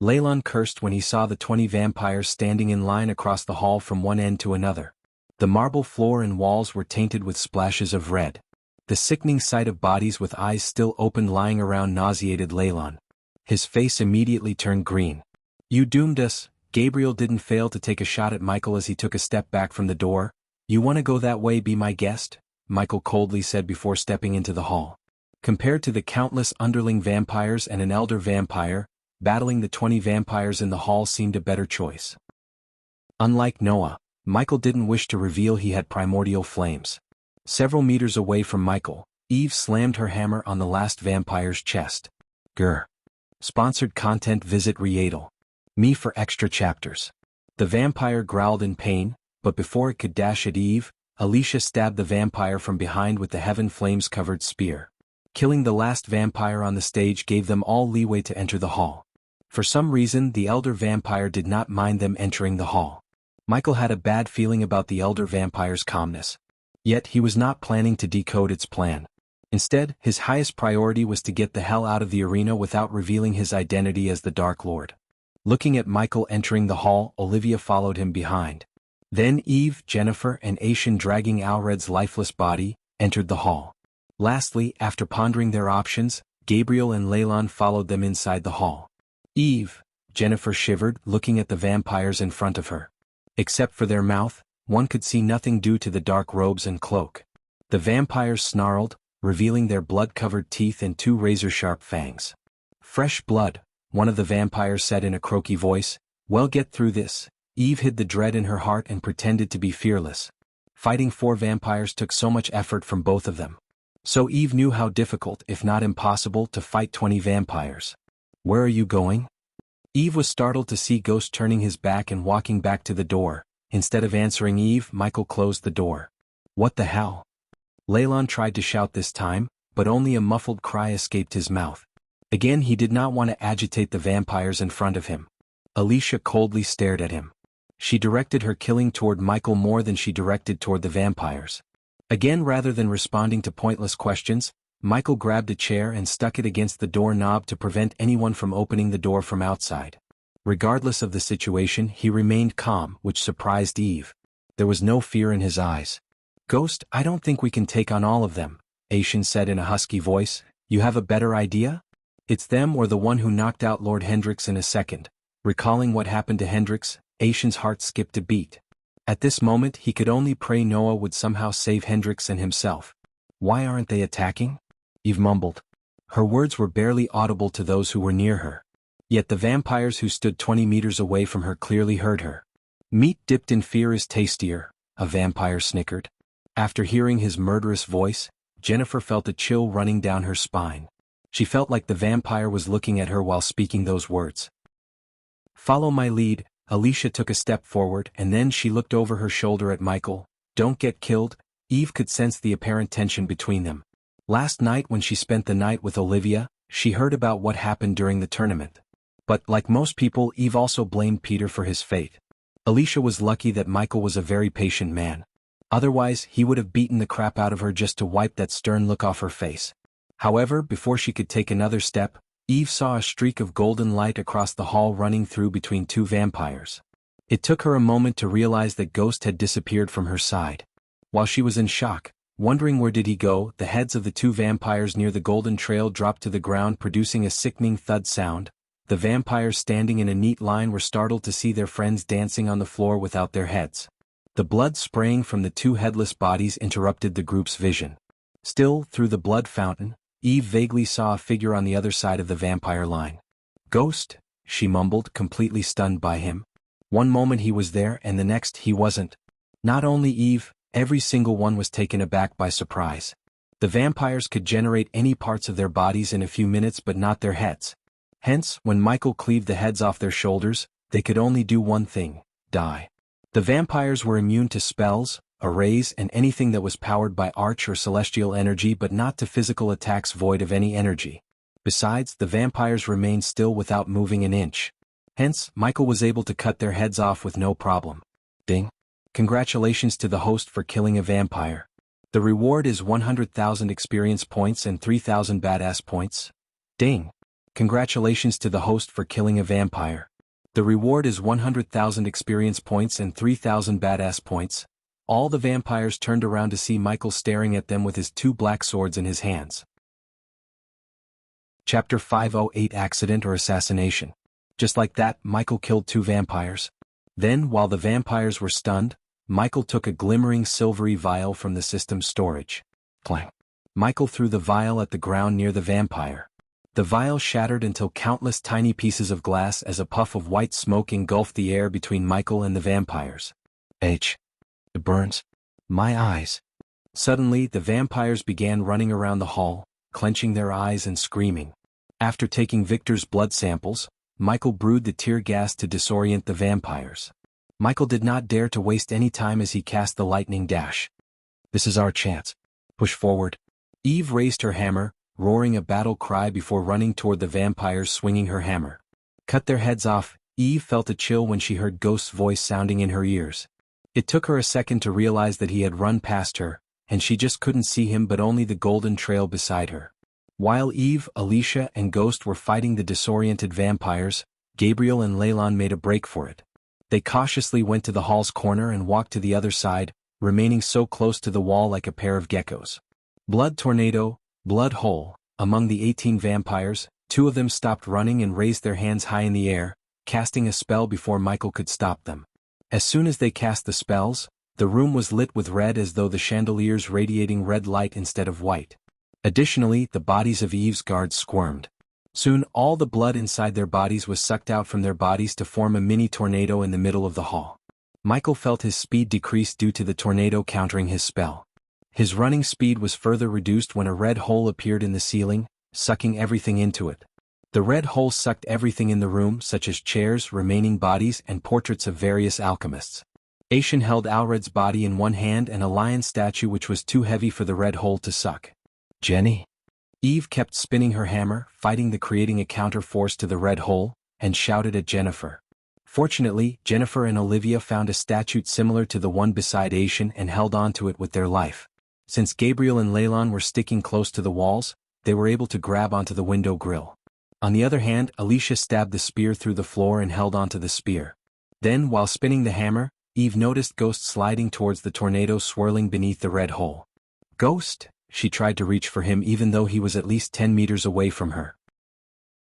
Leylon cursed when he saw the 20 vampires standing in line across the hall from one end to another. The marble floor and walls were tainted with splashes of red. The sickening sight of bodies with eyes still open lying around nauseated Leylon. His face immediately turned green. "You doomed us." Gabriel didn't fail to take a shot at Michael as he took a step back from the door. "You want to go that way, be my guest?" Michael coldly said before stepping into the hall. Compared to the countless underling vampires and an elder vampire, battling the 20 vampires in the hall seemed a better choice. Unlike Noah, Michael didn't wish to reveal he had primordial flames. Several meters away from Michael, Eve slammed her hammer on the last vampire's chest. Grr. Sponsored content. Visit Readle. Me for extra chapters. The vampire growled in pain, but before it could dash at Eve, Alicia stabbed the vampire from behind with the heaven flames-covered spear. Killing the last vampire on the stage gave them all leeway to enter the hall. For some reason the elder vampire did not mind them entering the hall. Michael had a bad feeling about the elder vampire's calmness. Yet he was not planning to decode its plan. Instead, his highest priority was to get the hell out of the arena without revealing his identity as the Dark Lord. Looking at Michael entering the hall, Olivia followed him behind. Then Eve, Jennifer, and Aishan, dragging Alred's lifeless body, entered the hall. Lastly, after pondering their options, Gabriel and Leylon followed them inside the hall. "Eve," Jennifer shivered, looking at the vampires in front of her. Except for their mouth, one could see nothing due to the dark robes and cloak. The vampires snarled, revealing their blood-covered teeth and 2 razor-sharp fangs. "Fresh blood," one of the vampires said in a croaky voice. "Well, get through this." Eve hid the dread in her heart and pretended to be fearless. Fighting 4 vampires took so much effort from both of them. So Eve knew how difficult, if not impossible, to fight 20 vampires. "Where are you going?" Eve was startled to see Ghost turning his back and walking back to the door. Instead of answering Eve, Michael closed the door. "What the hell?" Leylon tried to shout this time, but only a muffled cry escaped his mouth. Again, he did not want to agitate the vampires in front of him. Alicia coldly stared at him. She directed her killing toward Michael more than she directed toward the vampires. Again, rather than responding to pointless questions, Michael grabbed a chair and stuck it against the doorknob to prevent anyone from opening the door from outside. Regardless of the situation, he remained calm, which surprised Eve. There was no fear in his eyes. "Ghost, I don't think we can take on all of them," Aishan said in a husky voice. "You have a better idea?" "It's them or the one who knocked out Lord Hendrix in a second." Recalling what happened to Hendrix, Aishan's heart skipped a beat. At this moment he could only pray Noah would somehow save Hendrix and himself. "Why aren't they attacking?" Eve mumbled. Her words were barely audible to those who were near her. Yet the vampires who stood 20 meters away from her clearly heard her. "Meat dipped in fear is tastier," a vampire snickered. After hearing his murderous voice, Jennifer felt a chill running down her spine. She felt like the vampire was looking at her while speaking those words. "Follow my lead." Alicia took a step forward and then she looked over her shoulder at Michael. "Don't get killed." Eve could sense the apparent tension between them. Last night when she spent the night with Olivia, she heard about what happened during the tournament. But like most people, Eve also blamed Peter for his fate. Alicia was lucky that Michael was a very patient man. Otherwise, he would have beaten the crap out of her just to wipe that stern look off her face. However, before she could take another step, Eve saw a streak of golden light across the hall running through between 2 vampires. It took her a moment to realize that Ghost had disappeared from her side. While she was in shock, wondering where did he go, the heads of the 2 vampires near the golden trail dropped to the ground, producing a sickening thud sound. The vampires standing in a neat line were startled to see their friends dancing on the floor without their heads. The blood spraying from the two headless bodies interrupted the group's vision. Still, through the blood fountain, Eve vaguely saw a figure on the other side of the vampire line. "Ghost," she mumbled, completely stunned by him. One moment he was there and the next he wasn't. Not only Eve, every single one was taken aback by surprise. The vampires could generate any parts of their bodies in a few minutes but not their heads. Hence, when Michael cleaved the heads off their shoulders, they could only do one thing: die. The vampires were immune to spells, arrays and anything that was powered by arch or celestial energy but not to physical attacks void of any energy. Besides, the vampires remained still without moving an inch. Hence, Michael was able to cut their heads off with no problem. Ding. Congratulations to the host for killing a vampire. The reward is 100,000 experience points and 3,000 badass points. Ding. Congratulations to the host for killing a vampire. The reward is 100,000 experience points and 3,000 badass points. All the vampires turned around to see Michael staring at them with his two black swords in his hands. Chapter 508 Accident or Assassination. Just like that, Michael killed two vampires. Then, while the vampires were stunned, Michael took a glimmering silvery vial from the system's storage. Clang. Michael threw the vial at the ground near the vampire. The vial shattered until countless tiny pieces of glass as a puff of white smoke engulfed the air between Michael and the vampires. It burns. My eyes. Suddenly, the vampires began running around the hall, clenching their eyes and screaming. After taking Victor's blood samples, Michael brewed the tear gas to disorient the vampires. Michael did not dare to waste any time as he cast the lightning dash. This is our chance. Push forward. Eve raised her hammer, roaring a battle cry before running toward the vampires swinging her hammer. Cut their heads off. Eve felt a chill when she heard Ghost's voice sounding in her ears. It took her a second to realize that he had run past her, and she just couldn't see him but only the golden trail beside her. While Eve, Alicia and Ghost were fighting the disoriented vampires, Gabriel and Leylon made a break for it. They cautiously went to the hall's corner and walked to the other side, remaining so close to the wall like a pair of geckos. Blood tornado, blood hole. Among the 18 vampires, 2 of them stopped running and raised their hands high in the air, casting a spell before Michael could stop them. As soon as they cast the spells, the room was lit with red as though the chandeliers radiating red light instead of white. Additionally, the bodies of Eve's guards squirmed. Soon all the blood inside their bodies was sucked out from their bodies to form a mini tornado in the middle of the hall. Michael felt his speed decrease due to the tornado countering his spell. His running speed was further reduced when a red hole appeared in the ceiling, sucking everything into it. The red hole sucked everything in the room, such as chairs, remaining bodies, and portraits of various alchemists. Aishan held Alred's body in one hand and a lion statue which was too heavy for the red hole to suck. Jenny? Eve kept spinning her hammer, fighting the creating a counter force to the red hole, and shouted at Jennifer. Fortunately, Jennifer and Olivia found a statue similar to the one beside Aishan and held onto it with their life. Since Gabriel and Leylon were sticking close to the walls, they were able to grab onto the window grill. On the other hand, Alicia stabbed the spear through the floor and held onto the spear. Then, while spinning the hammer, Eve noticed Ghost sliding towards the tornado swirling beneath the red hole. Ghost! She tried to reach for him even though he was at least 10 meters away from her.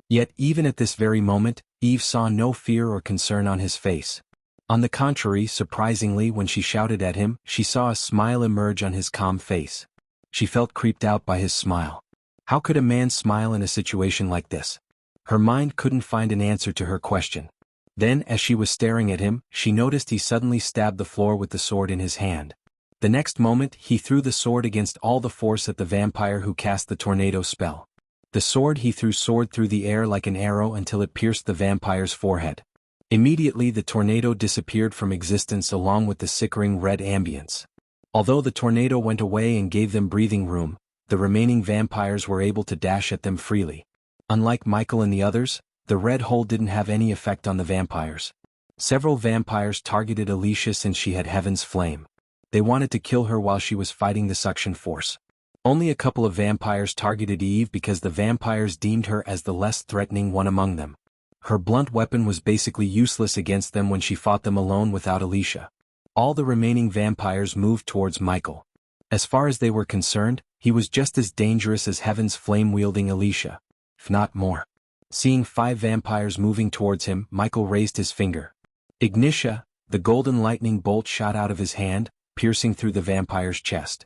Yet even at this very moment, Eve saw no fear or concern on his face. On the contrary, surprisingly, when she shouted at him, she saw a smile emerge on his calm face. She felt creeped out by his smile. How could a man smile in a situation like this? Her mind couldn't find an answer to her question. Then, as she was staring at him, she noticed he suddenly stabbed the floor with the sword in his hand. The next moment, he threw the sword against all the force at the vampire who cast the tornado spell. The sword he threw soared through the air like an arrow until it pierced the vampire's forehead. Immediately the tornado disappeared from existence along with the sickering red ambience. Although the tornado went away and gave them breathing room, the remaining vampires were able to dash at them freely. Unlike Michael and the others, the red hole didn't have any effect on the vampires. Several vampires targeted Alicia since she had Heaven's Flame. They wanted to kill her while she was fighting the suction force. Only a couple of vampires targeted Eve because the vampires deemed her as the less threatening one among them. Her blunt weapon was basically useless against them when she fought them alone without Alicia. All the remaining vampires moved towards Michael. As far as they were concerned, he was just as dangerous as Heaven's Flame-wielding Alicia, if not more. Seeing 5 vampires moving towards him, Michael raised his finger. Ignitia, the golden lightning bolt shot out of his hand, piercing through the vampire's chest.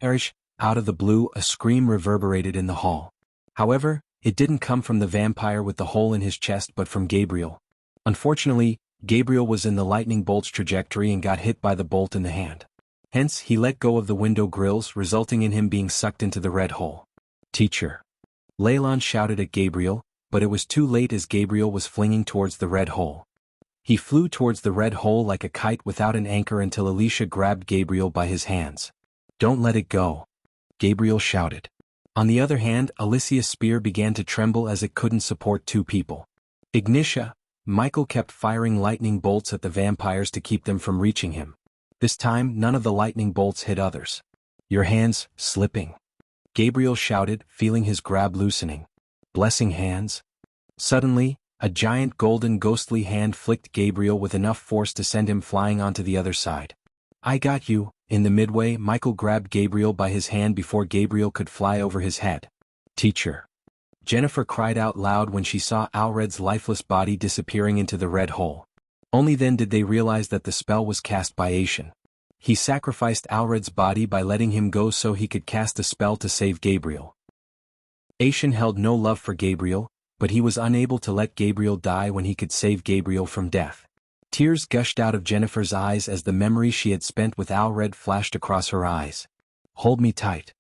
Erish, out of the blue, a scream reverberated in the hall. However, it didn't come from the vampire with the hole in his chest but from Gabriel. Unfortunately, Gabriel was in the lightning bolt's trajectory and got hit by the bolt in the hand. Hence, he let go of the window grills, resulting in him being sucked into the red hole. Teacher! Leylon shouted at Gabriel, but it was too late as Gabriel was flinging towards the red hole. He flew towards the red hole like a kite without an anchor until Alicia grabbed Gabriel by his hands. Don't let it go! Gabriel shouted. On the other hand, Alicia's spear began to tremble as it couldn't support 2 people. Ignitia! Michael kept firing lightning bolts at the vampires to keep them from reaching him. This time, none of the lightning bolts hit others. Your hands, slipping. Gabriel shouted, feeling his grab loosening. Blessing hands? Suddenly, a giant golden ghostly hand flicked Gabriel with enough force to send him flying onto the other side. I got you. In the midway, Michael grabbed Gabriel by his hand before Gabriel could fly over his head. Teacher! Jennifer cried out loud when she saw Alred's lifeless body disappearing into the red hole. Only then did they realize that the spell was cast by Aishan. He sacrificed Alred's body by letting him go so he could cast a spell to save Gabriel. Aishan held no love for Gabriel, but he was unable to let Gabriel die when he could save Gabriel from death. Tears gushed out of Jennifer's eyes as the memory she had spent with Alred flashed across her eyes. Hold me tight.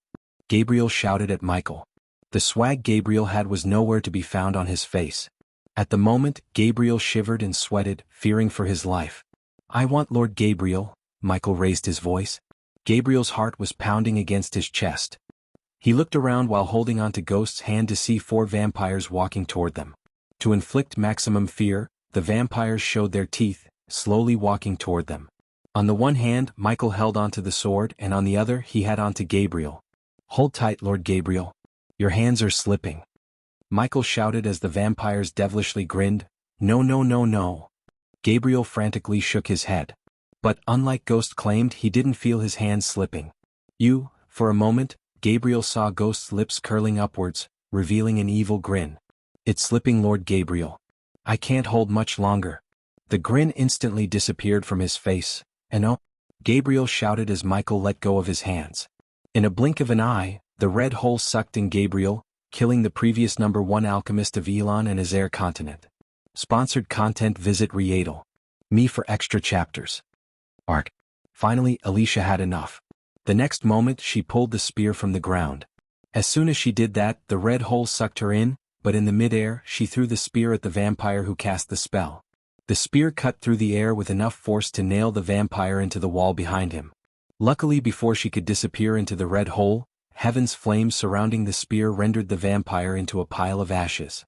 Gabriel shouted at Michael. The swag Gabriel had was nowhere to be found on his face. At the moment, Gabriel shivered and sweated, fearing for his life. I want Lord Gabriel, Michael raised his voice. Gabriel's heart was pounding against his chest. He looked around while holding onto Ghost's hand to see 4 vampires walking toward them. To inflict maximum fear, the vampires showed their teeth, slowly walking toward them. On the one hand, Michael held onto the sword and on the other he had onto Gabriel. Hold tight, Lord Gabriel. Your hands are slipping. Michael shouted as the vampires devilishly grinned. No, no, no, no. Gabriel frantically shook his head. But unlike Ghost claimed, he didn't feel his hands slipping. For a moment, Gabriel saw Ghost's lips curling upwards, revealing an evil grin. It's slipping, Lord Gabriel. I can't hold much longer. The grin instantly disappeared from his face. And oh! Gabriel shouted as Michael let go of his hands. In a blink of an eye, the red hole sucked in Gabriel, killing the previous number 1 alchemist of Elon and Azair continent. Sponsored content. Visit Readle. Me for extra chapters. Arc. Finally, Alicia had enough. The next moment she pulled the spear from the ground. As soon as she did that, the red hole sucked her in, but in the mid-air she threw the spear at the vampire who cast the spell. The spear cut through the air with enough force to nail the vampire into the wall behind him. Luckily, before she could disappear into the red hole, heaven's flames surrounding the spear rendered the vampire into a pile of ashes.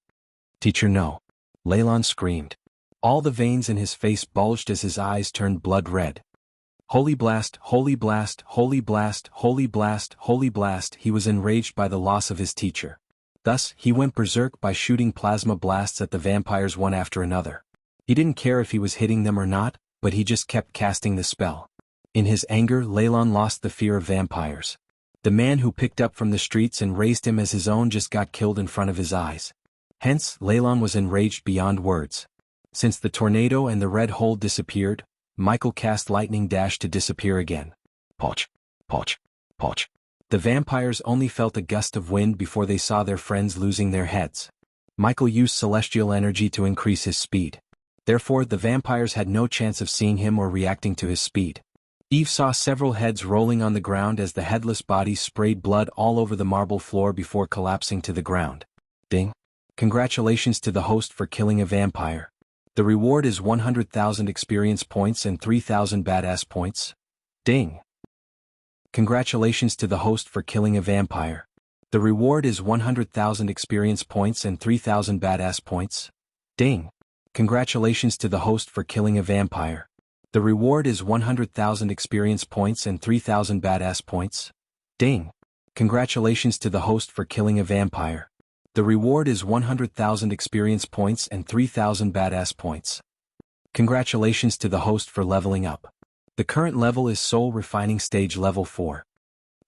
Teacher, no. Leylon screamed. All the veins in his face bulged as his eyes turned blood red. Holy blast, holy blast, holy blast, holy blast, holy blast. He was enraged by the loss of his teacher. Thus, he went berserk by shooting plasma blasts at the vampires one after another. He didn't care if he was hitting them or not, but he just kept casting the spell. In his anger, Leylon lost the fear of vampires. The man who picked up from the streets and raised him as his own just got killed in front of his eyes. Hence, Leylon was enraged beyond words. Since the tornado and the red hole disappeared, Michael cast Lightning Dash to disappear again. Poch, poch, poch. The vampires only felt a gust of wind before they saw their friends losing their heads. Michael used celestial energy to increase his speed. Therefore, the vampires had no chance of seeing him or reacting to his speed. Eve saw several heads rolling on the ground as the headless body sprayed blood all over the marble floor before collapsing to the ground. Ding. Congratulations to the host for killing a vampire. The reward is 100,000 experience points and 3,000 badass points. Ding. Congratulations to the host for killing a vampire. The reward is 100,000 experience points and 3,000 badass points. Ding. Congratulations to the host for killing a vampire. The reward is 100,000 experience points and 3,000 badass points. Ding. Congratulations to the host for killing a vampire. The reward is 100,000 experience points and 3,000 badass points. Congratulations to the host for leveling up. The current level is Soul Refining Stage Level 4.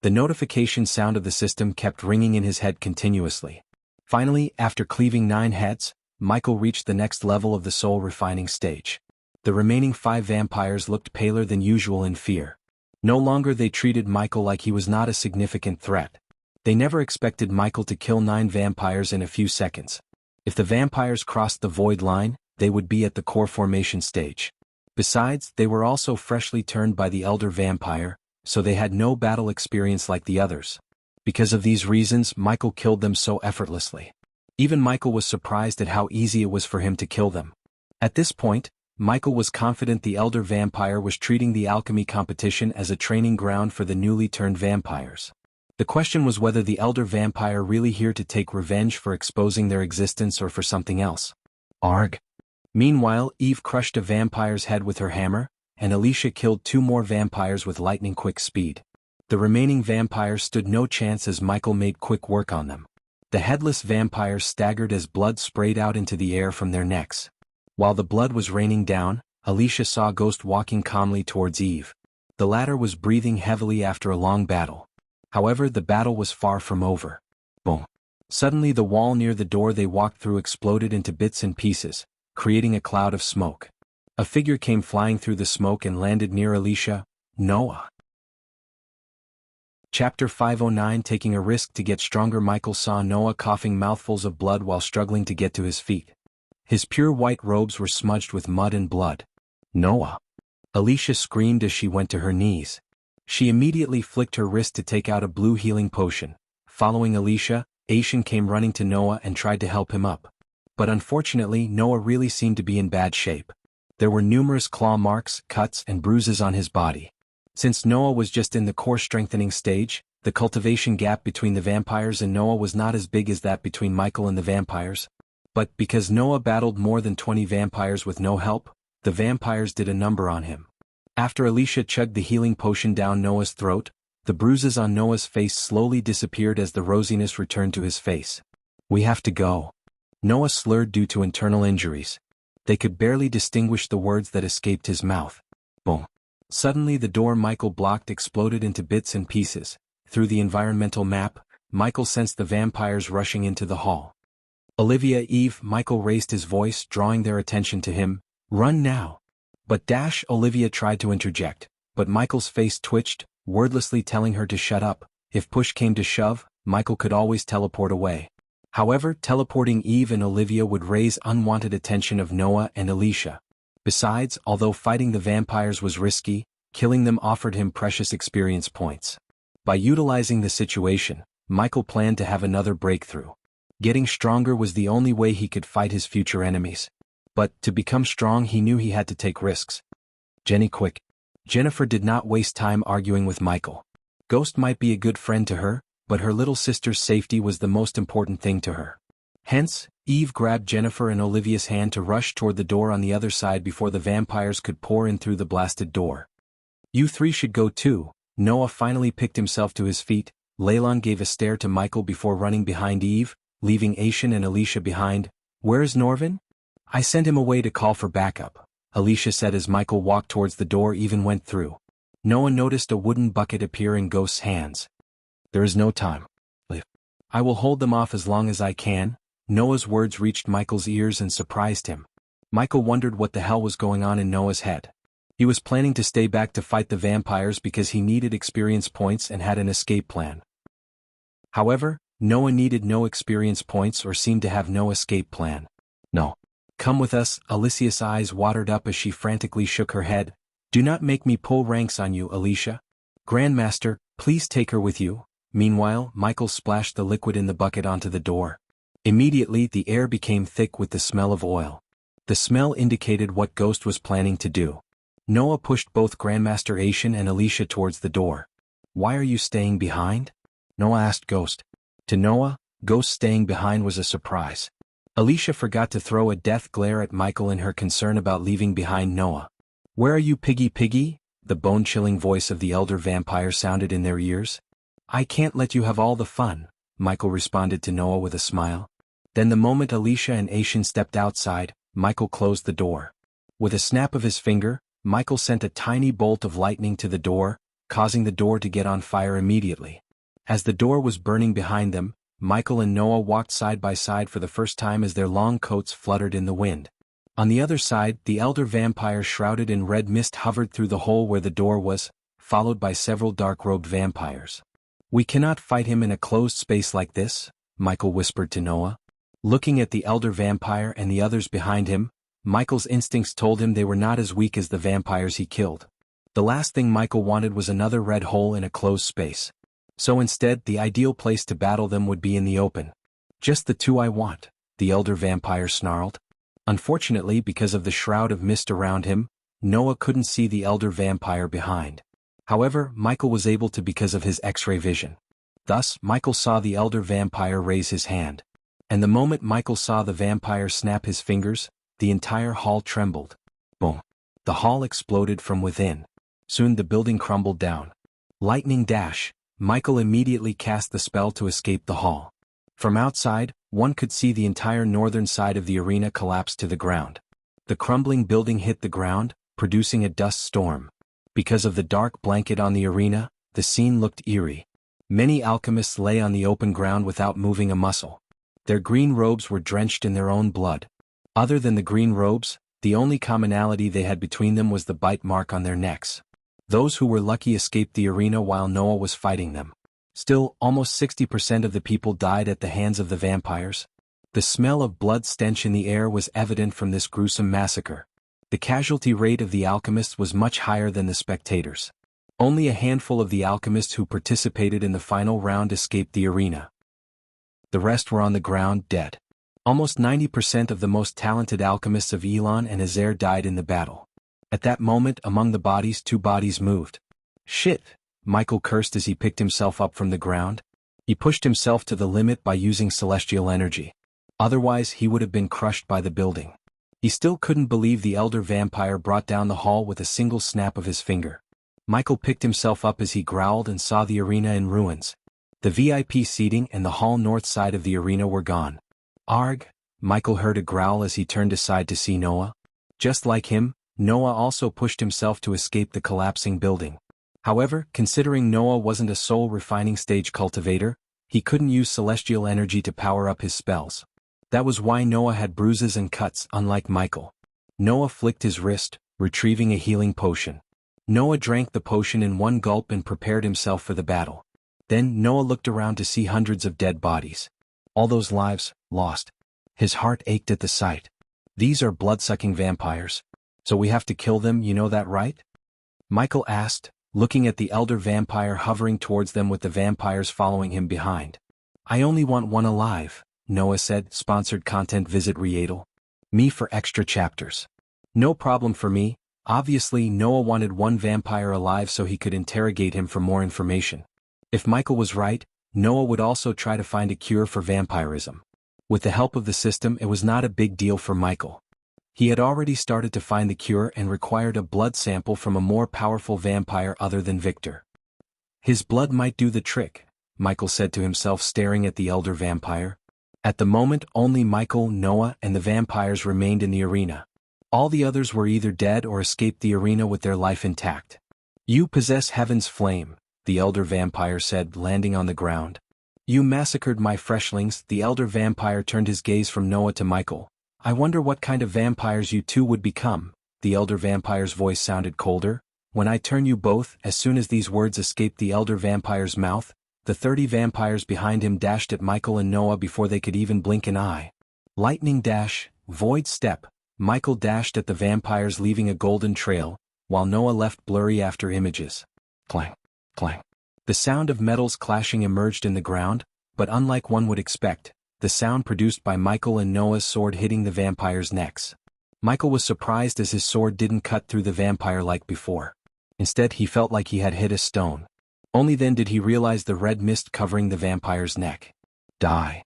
The notification sound of the system kept ringing in his head continuously. Finally, after cleaving 9 heads, Michael reached the next level of the soul refining stage. The remaining 5 vampires looked paler than usual in fear. No longer they treated Michael like he was not a significant threat. They never expected Michael to kill 9 vampires in a few seconds. If the vampires crossed the void line, they would be at the core formation stage. Besides, they were also freshly turned by the elder vampire, so they had no battle experience like the others. Because of these reasons, Michael killed them so effortlessly. Even Michael was surprised at how easy it was for him to kill them. At this point, Michael was confident the elder vampire was treating the alchemy competition as a training ground for the newly turned vampires. The question was whether the elder vampire really here to take revenge for exposing their existence or for something else. Arg. Meanwhile, Eve crushed a vampire's head with her hammer, and Alicia killed 2 more vampires with lightning-quick speed. The remaining vampires stood no chance as Michael made quick work on them. The headless vampires staggered as blood sprayed out into the air from their necks. While the blood was raining down, Alicia saw Ghost walking calmly towards Eve. The latter was breathing heavily after a long battle. However, the battle was far from over. Boom. Suddenly the wall near the door they walked through exploded into bits and pieces, creating a cloud of smoke. A figure came flying through the smoke and landed near Alicia. Noah. Chapter 509. Taking a risk to get stronger. Michael saw Noah coughing mouthfuls of blood while struggling to get to his feet. His pure white robes were smudged with mud and blood. Noah. Alicia screamed as she went to her knees. She immediately flicked her wrist to take out a blue healing potion. Following Alicia, Aishin came running to Noah and tried to help him up. But unfortunately, Noah really seemed to be in bad shape. There were numerous claw marks, cuts, and bruises on his body. Since Noah was just in the core strengthening stage, the cultivation gap between the vampires and Noah was not as big as that between Michael and the vampires. But because Noah battled more than 20 vampires with no help, the vampires did a number on him. After Alicia chugged the healing potion down Noah's throat, the bruises on Noah's face slowly disappeared as the rosiness returned to his face. "We have to go." Noah slurred due to internal injuries. They could barely distinguish the words that escaped his mouth. Boom. Suddenly the door Michael blocked exploded into bits and pieces. Through the environmental map, Michael sensed the vampires rushing into the hall. "Olivia, Eve," Michael raised his voice, drawing their attention to him. "Run now." But Olivia tried to interject, but Michael's face twitched, wordlessly telling her to shut up. If push came to shove, Michael could always teleport away. However, teleporting Eve and Olivia would raise unwanted attention of Noah and Alicia. Besides, although fighting the vampires was risky, killing them offered him precious experience points. By utilizing the situation, Michael planned to have another breakthrough. Getting stronger was the only way he could fight his future enemies. But, to become strong he knew he had to take risks. "Jenny, quick." Jennifer did not waste time arguing with Michael. Ghost might be a good friend to her, but her little sister's safety was the most important thing to her. Hence, Eve grabbed Jennifer and Olivia's hand to rush toward the door on the other side before the vampires could pour in through the blasted door. "You 3 should go too." Noah finally picked himself to his feet. Leylon gave a stare to Michael before running behind Eve, leaving Aishin and Alicia behind. "Where's Norvin?" "I sent him away to call for backup," Alicia said as Michael walked towards the door. Even went through. Noah noticed a wooden bucket appear in Ghost's hands. "There is no time. I will hold them off as long as I can." Noah's words reached Michael's ears and surprised him. Michael wondered what the hell was going on in Noah's head. He was planning to stay back to fight the vampires because he needed experience points and had an escape plan. However, Noah needed no experience points or seemed to have no escape plan. "No. Come with us." Alicia's eyes watered up as she frantically shook her head. "Do not make me pull ranks on you, Alicia. Grandmaster, please take her with you." Meanwhile, Michael splashed the liquid in the bucket onto the door. Immediately the air became thick with the smell of oil. The smell indicated what Ghost was planning to do. Noah pushed both Grandmaster Aishin and Alicia towards the door. "Why are you staying behind?" Noah asked Ghost. To Noah, Ghost staying behind was a surprise. Alicia forgot to throw a death glare at Michael in her concern about leaving behind Noah. "Where are you, Piggy?" The bone-chilling voice of the elder vampire sounded in their ears. "I can't let you have all the fun," Michael responded to Noah with a smile. Then the moment Alicia and Aishin stepped outside, Michael closed the door. With a snap of his finger, Michael sent a tiny bolt of lightning to the door, causing the door to get on fire immediately. As the door was burning behind them, Michael and Noah walked side by side for the first time as their long coats fluttered in the wind. On the other side, the elder vampire shrouded in red mist hovered through the hole where the door was, followed by several dark-robed vampires. "We cannot fight him in a closed space like this," Michael whispered to Noah. Looking at the elder vampire and the others behind him, Michael's instincts told him they were not as weak as the vampires he killed. The last thing Michael wanted was another red hole in a closed space. So instead, the ideal place to battle them would be in the open. "Just the two I want," the elder vampire snarled. Unfortunately, because of the shroud of mist around him, Noah couldn't see the elder vampire behind. However, Michael was able to because of his X-ray vision. Thus, Michael saw the elder vampire raise his hand. And the moment Michael saw the vampire snap his fingers, the entire hall trembled. Boom! The hall exploded from within. Soon the building crumbled down. Lightning dash! Michael immediately cast the spell to escape the hall. From outside, one could see the entire northern side of the arena collapse to the ground. The crumbling building hit the ground, producing a dust storm. Because of the dark blanket on the arena, the scene looked eerie. Many alchemists lay on the open ground without moving a muscle. Their green robes were drenched in their own blood. Other than the green robes, the only commonality they had between them was the bite mark on their necks. Those who were lucky escaped the arena while Noah was fighting them. Still, almost 60% of the people died at the hands of the vampires. The smell of blood stench in the air was evident from this gruesome massacre. The casualty rate of the alchemists was much higher than the spectators. Only a handful of the alchemists who participated in the final round escaped the arena. The rest were on the ground dead. Almost 90% of the most talented alchemists of Elon and Azer died in the battle. At that moment, among the bodies, two bodies moved. "Shit!" Michael cursed as he picked himself up from the ground. He pushed himself to the limit by using celestial energy. Otherwise, he would have been crushed by the building. He still couldn't believe the elder vampire brought down the hall with a single snap of his finger. Michael picked himself up as he growled and saw the arena in ruins. The VIP seating and the hall north side of the arena were gone. "Arg!" Michael heard a growl as he turned aside to see Noah. Just like him, Noah also pushed himself to escape the collapsing building. However, considering Noah wasn't a soul refining stage cultivator, he couldn't use celestial energy to power up his spells. That was why Noah had bruises and cuts, unlike Michael. Noah flicked his wrist, retrieving a healing potion. Noah drank the potion in one gulp and prepared himself for the battle. Then Noah looked around to see hundreds of dead bodies. All those lives, lost. His heart ached at the sight. "These are blood-sucking vampires. So we have to kill them, you know that, right?" Michael asked, looking at the elder vampire hovering towards them with the vampires following him behind. "I only want one alive," Noah said. Sponsored content. Visit Readle. Me for extra chapters. "No problem for me." Obviously, Noah wanted one vampire alive so he could interrogate him for more information. If Michael was right, Noah would also try to find a cure for vampirism. With the help of the system, it was not a big deal for Michael. He had already started to find the cure and required a blood sample from a more powerful vampire other than Victor. His blood might do the trick, Michael said to himself, staring at the elder vampire. At the moment, only Michael, Noah, and the vampires remained in the arena. All the others were either dead or escaped the arena with their life intact. "You possess heaven's flame," the elder vampire said, landing on the ground. "You massacred my freshlings." The elder vampire turned his gaze from Noah to Michael. "I wonder what kind of vampires you two would become." The elder vampire's voice sounded colder. "When I turn you both." As soon as these words escaped the elder vampire's mouth, the 30 vampires behind him dashed at Michael and Noah before they could even blink an eye. Lightning dash, void step. Michael dashed at the vampires, leaving a golden trail, while Noah left blurry after images. Clang, clang. The sound of metals clashing emerged in the ground, but unlike one would expect, the sound produced by Michael and Noah's sword hitting the vampires' necks. Michael was surprised as his sword didn't cut through the vampire like before. Instead, he felt like he had hit a stone. Only then did he realize the red mist covering the vampire's neck. Die.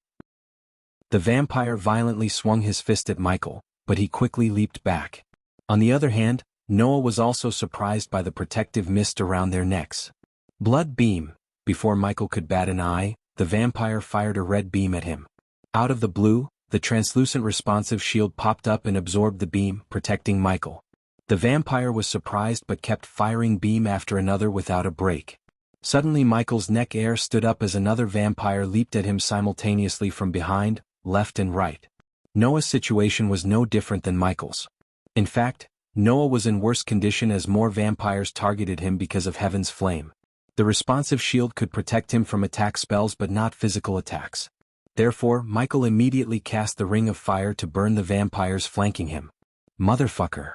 The vampire violently swung his fist at Michael, but he quickly leaped back. On the other hand, Noah was also surprised by the protective mist around their necks. Blood beam. Before Michael could bat an eye, the vampire fired a red beam at him. Out of the blue, the translucent responsive shield popped up and absorbed the beam, protecting Michael. The vampire was surprised but kept firing beam after another without a break. Suddenly Michael's neck hair stood up as another vampire leaped at him simultaneously from behind, left and right. Noah's situation was no different than Michael's. In fact, Noah was in worse condition as more vampires targeted him because of Heaven's flame. The responsive shield could protect him from attack spells but not physical attacks. Therefore, Michael immediately cast the ring of fire to burn the vampires flanking him. Motherfucker.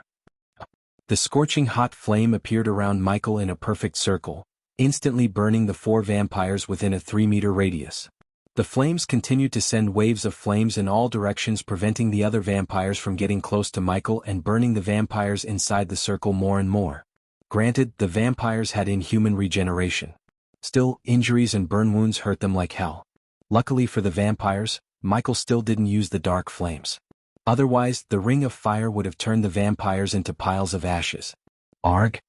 The scorching hot flame appeared around Michael in a perfect circle, instantly burning the 4 vampires within a 3-meter radius. The flames continued to send waves of flames in all directions, preventing the other vampires from getting close to Michael and burning the vampires inside the circle more and more. Granted, the vampires had inhuman regeneration. Still, injuries and burn wounds hurt them like hell. Luckily for the vampires, Michael still didn't use the dark flames. Otherwise, the ring of fire would have turned the vampires into piles of ashes. Arg!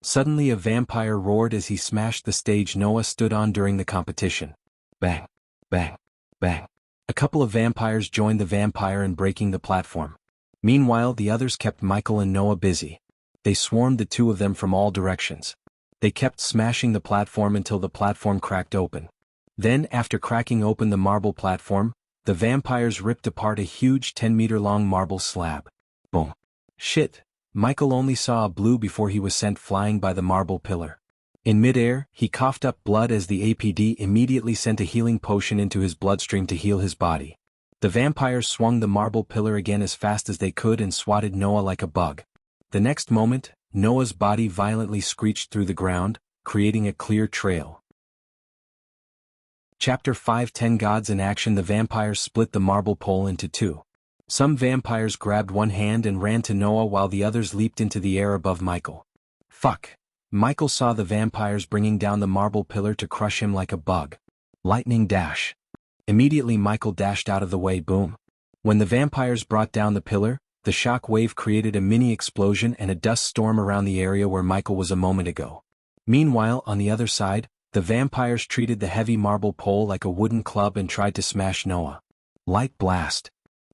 Suddenly a vampire roared as he smashed the stage Noah stood on during the competition. Bang! Bang! Bang! A couple of vampires joined the vampire in breaking the platform. Meanwhile, the others kept Michael and Noah busy. They swarmed the 2 of them from all directions. They kept smashing the platform until the platform cracked open. Then, after cracking open the marble platform, the vampires ripped apart a huge 10-meter-long marble slab. Boom! Shit! Michael only saw a blue before he was sent flying by the marble pillar. In midair, he coughed up blood as the APD immediately sent a healing potion into his bloodstream to heal his body. The vampires swung the marble pillar again as fast as they could and swatted Noah like a bug. The next moment, Noah's body violently screeched through the ground, creating a clear trail. Chapter 5 10 Gods in Action. The vampires split the marble pole into 2. Some vampires grabbed one hand and ran to Noah while the others leaped into the air above Michael. Fuck! Michael saw the vampires bringing down the marble pillar to crush him like a bug. Lightning dash. Immediately Michael dashed out of the way. Boom. When the vampires brought down the pillar, the shock wave created a mini explosion and a dust storm around the area where Michael was a moment ago. Meanwhile, on the other side, the vampires treated the heavy marble pole like a wooden club and tried to smash Noah. Light blast.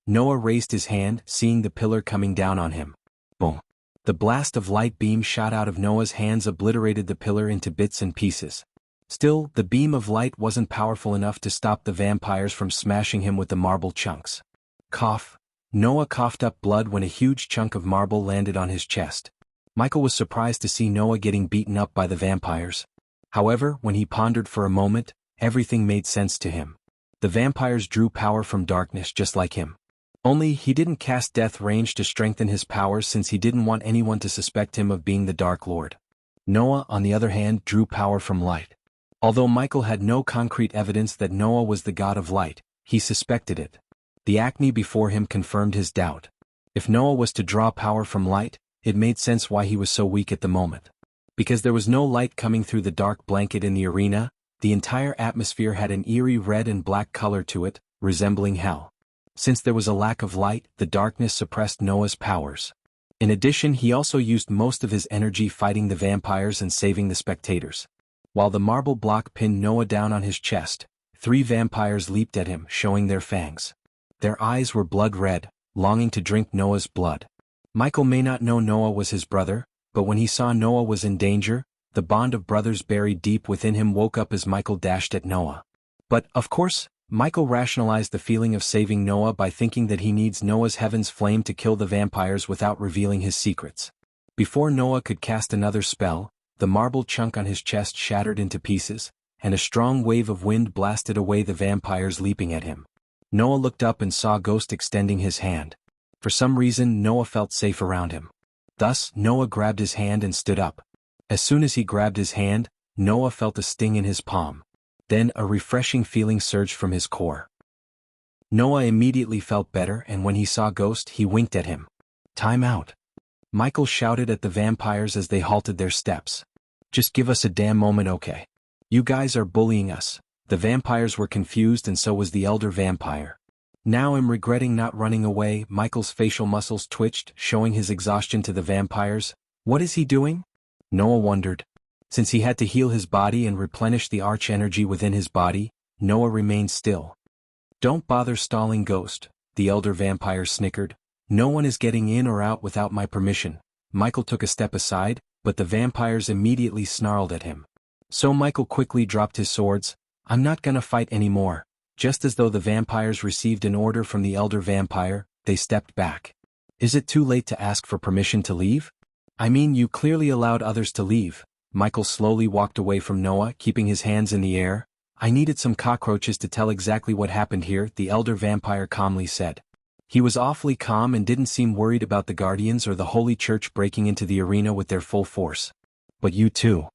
Noah raised his hand, seeing the pillar coming down on him. Boom. The blast of light beam shot out of Noah's hands, obliterated the pillar into bits and pieces. Still, the beam of light wasn't powerful enough to stop the vampires from smashing him with the marble chunks. Cough. Noah coughed up blood when a huge chunk of marble landed on his chest. Michael was surprised to see Noah getting beaten up by the vampires. However, when he pondered for a moment, everything made sense to him. The vampires drew power from darkness just like him. Only he didn't cast Death Range to strengthen his powers since he didn't want anyone to suspect him of being the Dark Lord. Noah, on the other hand, drew power from light. Although Michael had no concrete evidence that Noah was the god of light, he suspected it. The acne before him confirmed his doubt. If Noah was to draw power from light, it made sense why he was so weak at the moment. Because there was no light coming through the dark blanket in the arena, the entire atmosphere had an eerie red and black color to it, resembling hell. Since there was a lack of light, the darkness suppressed Noah's powers. In addition, he also used most of his energy fighting the vampires and saving the spectators. While the marble block pinned Noah down on his chest, 3 vampires leaped at him, showing their fangs. Their eyes were blood red, longing to drink Noah's blood. Michael may not know Noah was his brother, but when he saw Noah was in danger, the bond of brothers buried deep within him woke up as Michael dashed at Noah. But, of course, Michael rationalized the feeling of saving Noah by thinking that he needs Noah's heaven's flame to kill the vampires without revealing his secrets. Before Noah could cast another spell, the marble chunk on his chest shattered into pieces, and a strong wave of wind blasted away the vampires leaping at him. Noah looked up and saw Ghost extending his hand. For some reason, Noah felt safe around him. Thus, Noah grabbed his hand and stood up. As soon as he grabbed his hand, Noah felt a sting in his palm. Then a refreshing feeling surged from his core. Noah immediately felt better, and when he saw Ghost, he winked at him. "Time out." Michael shouted at the vampires as they halted their steps. "Just give us a damn moment, okay? You guys are bullying us." The vampires were confused, and so was the elder vampire. "Now I'm regretting not running away." Michael's facial muscles twitched, showing his exhaustion to the vampires. "What is he doing?" Noah wondered. Since he had to heal his body and replenish the arch energy within his body, Noah remained still. "Don't bother stalling, Ghost," the elder vampire snickered. "No one is getting in or out without my permission." Michael took a step aside, but the vampires immediately snarled at him. So Michael quickly dropped his swords. I'm not gonna fight anymore. Just as though the vampires received an order from the elder vampire, they stepped back. Is it too late to ask for permission to leave? I mean, you clearly allowed others to leave. Michael slowly walked away from Noah, keeping his hands in the air. I needed some cockroaches to tell exactly what happened here, the elder vampire calmly said. He was awfully calm and didn't seem worried about the Guardians or the Holy Church breaking into the arena with their full force. But you too.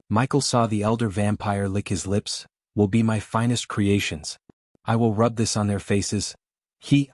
Michael saw the elder vampire lick his lips, will be my finest creations. I will rub this on their faces.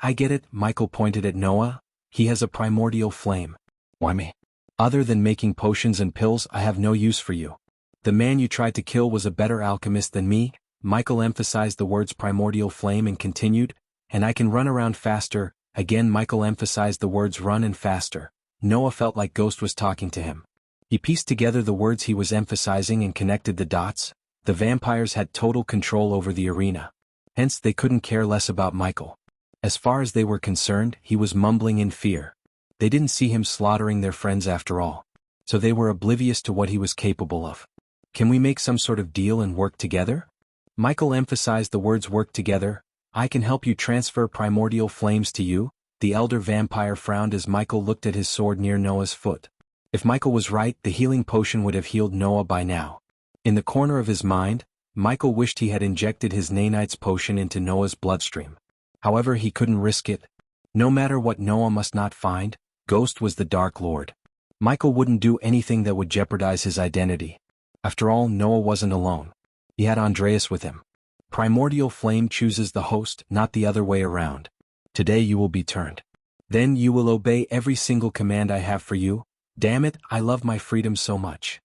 I get it, Michael pointed at Noah. He has a primordial flame. Why me? Other than making potions and pills, I have no use for you. The man you tried to kill was a better alchemist than me. Michael emphasized the words primordial flame and continued, and I can run around faster. Again Michael emphasized the words run and faster. Noah felt like Ghost was talking to him. He pieced together the words he was emphasizing and connected the dots. The vampires had total control over the arena. Hence they couldn't care less about Michael. As far as they were concerned, he was mumbling in fear. They didn't see him slaughtering their friends after all. So they were oblivious to what he was capable of. Can we make some sort of deal and work together? Michael emphasized the words work together. I can help you transfer primordial flames to you. The elder vampire frowned as Michael looked at his sword near Noah's foot. If Michael was right, the healing potion would have healed Noah by now. In the corner of his mind, Michael wished he had injected his Nanite's potion into Noah's bloodstream. However, he couldn't risk it. No matter what Noah must not find, Ghost was the Dark Lord. Michael wouldn't do anything that would jeopardize his identity. After all, Noah wasn't alone. He had Andreas with him. Primordial flame chooses the host, not the other way around. Today you will be turned. Then you will obey every single command I have for you. Damn it, I love my freedom so much.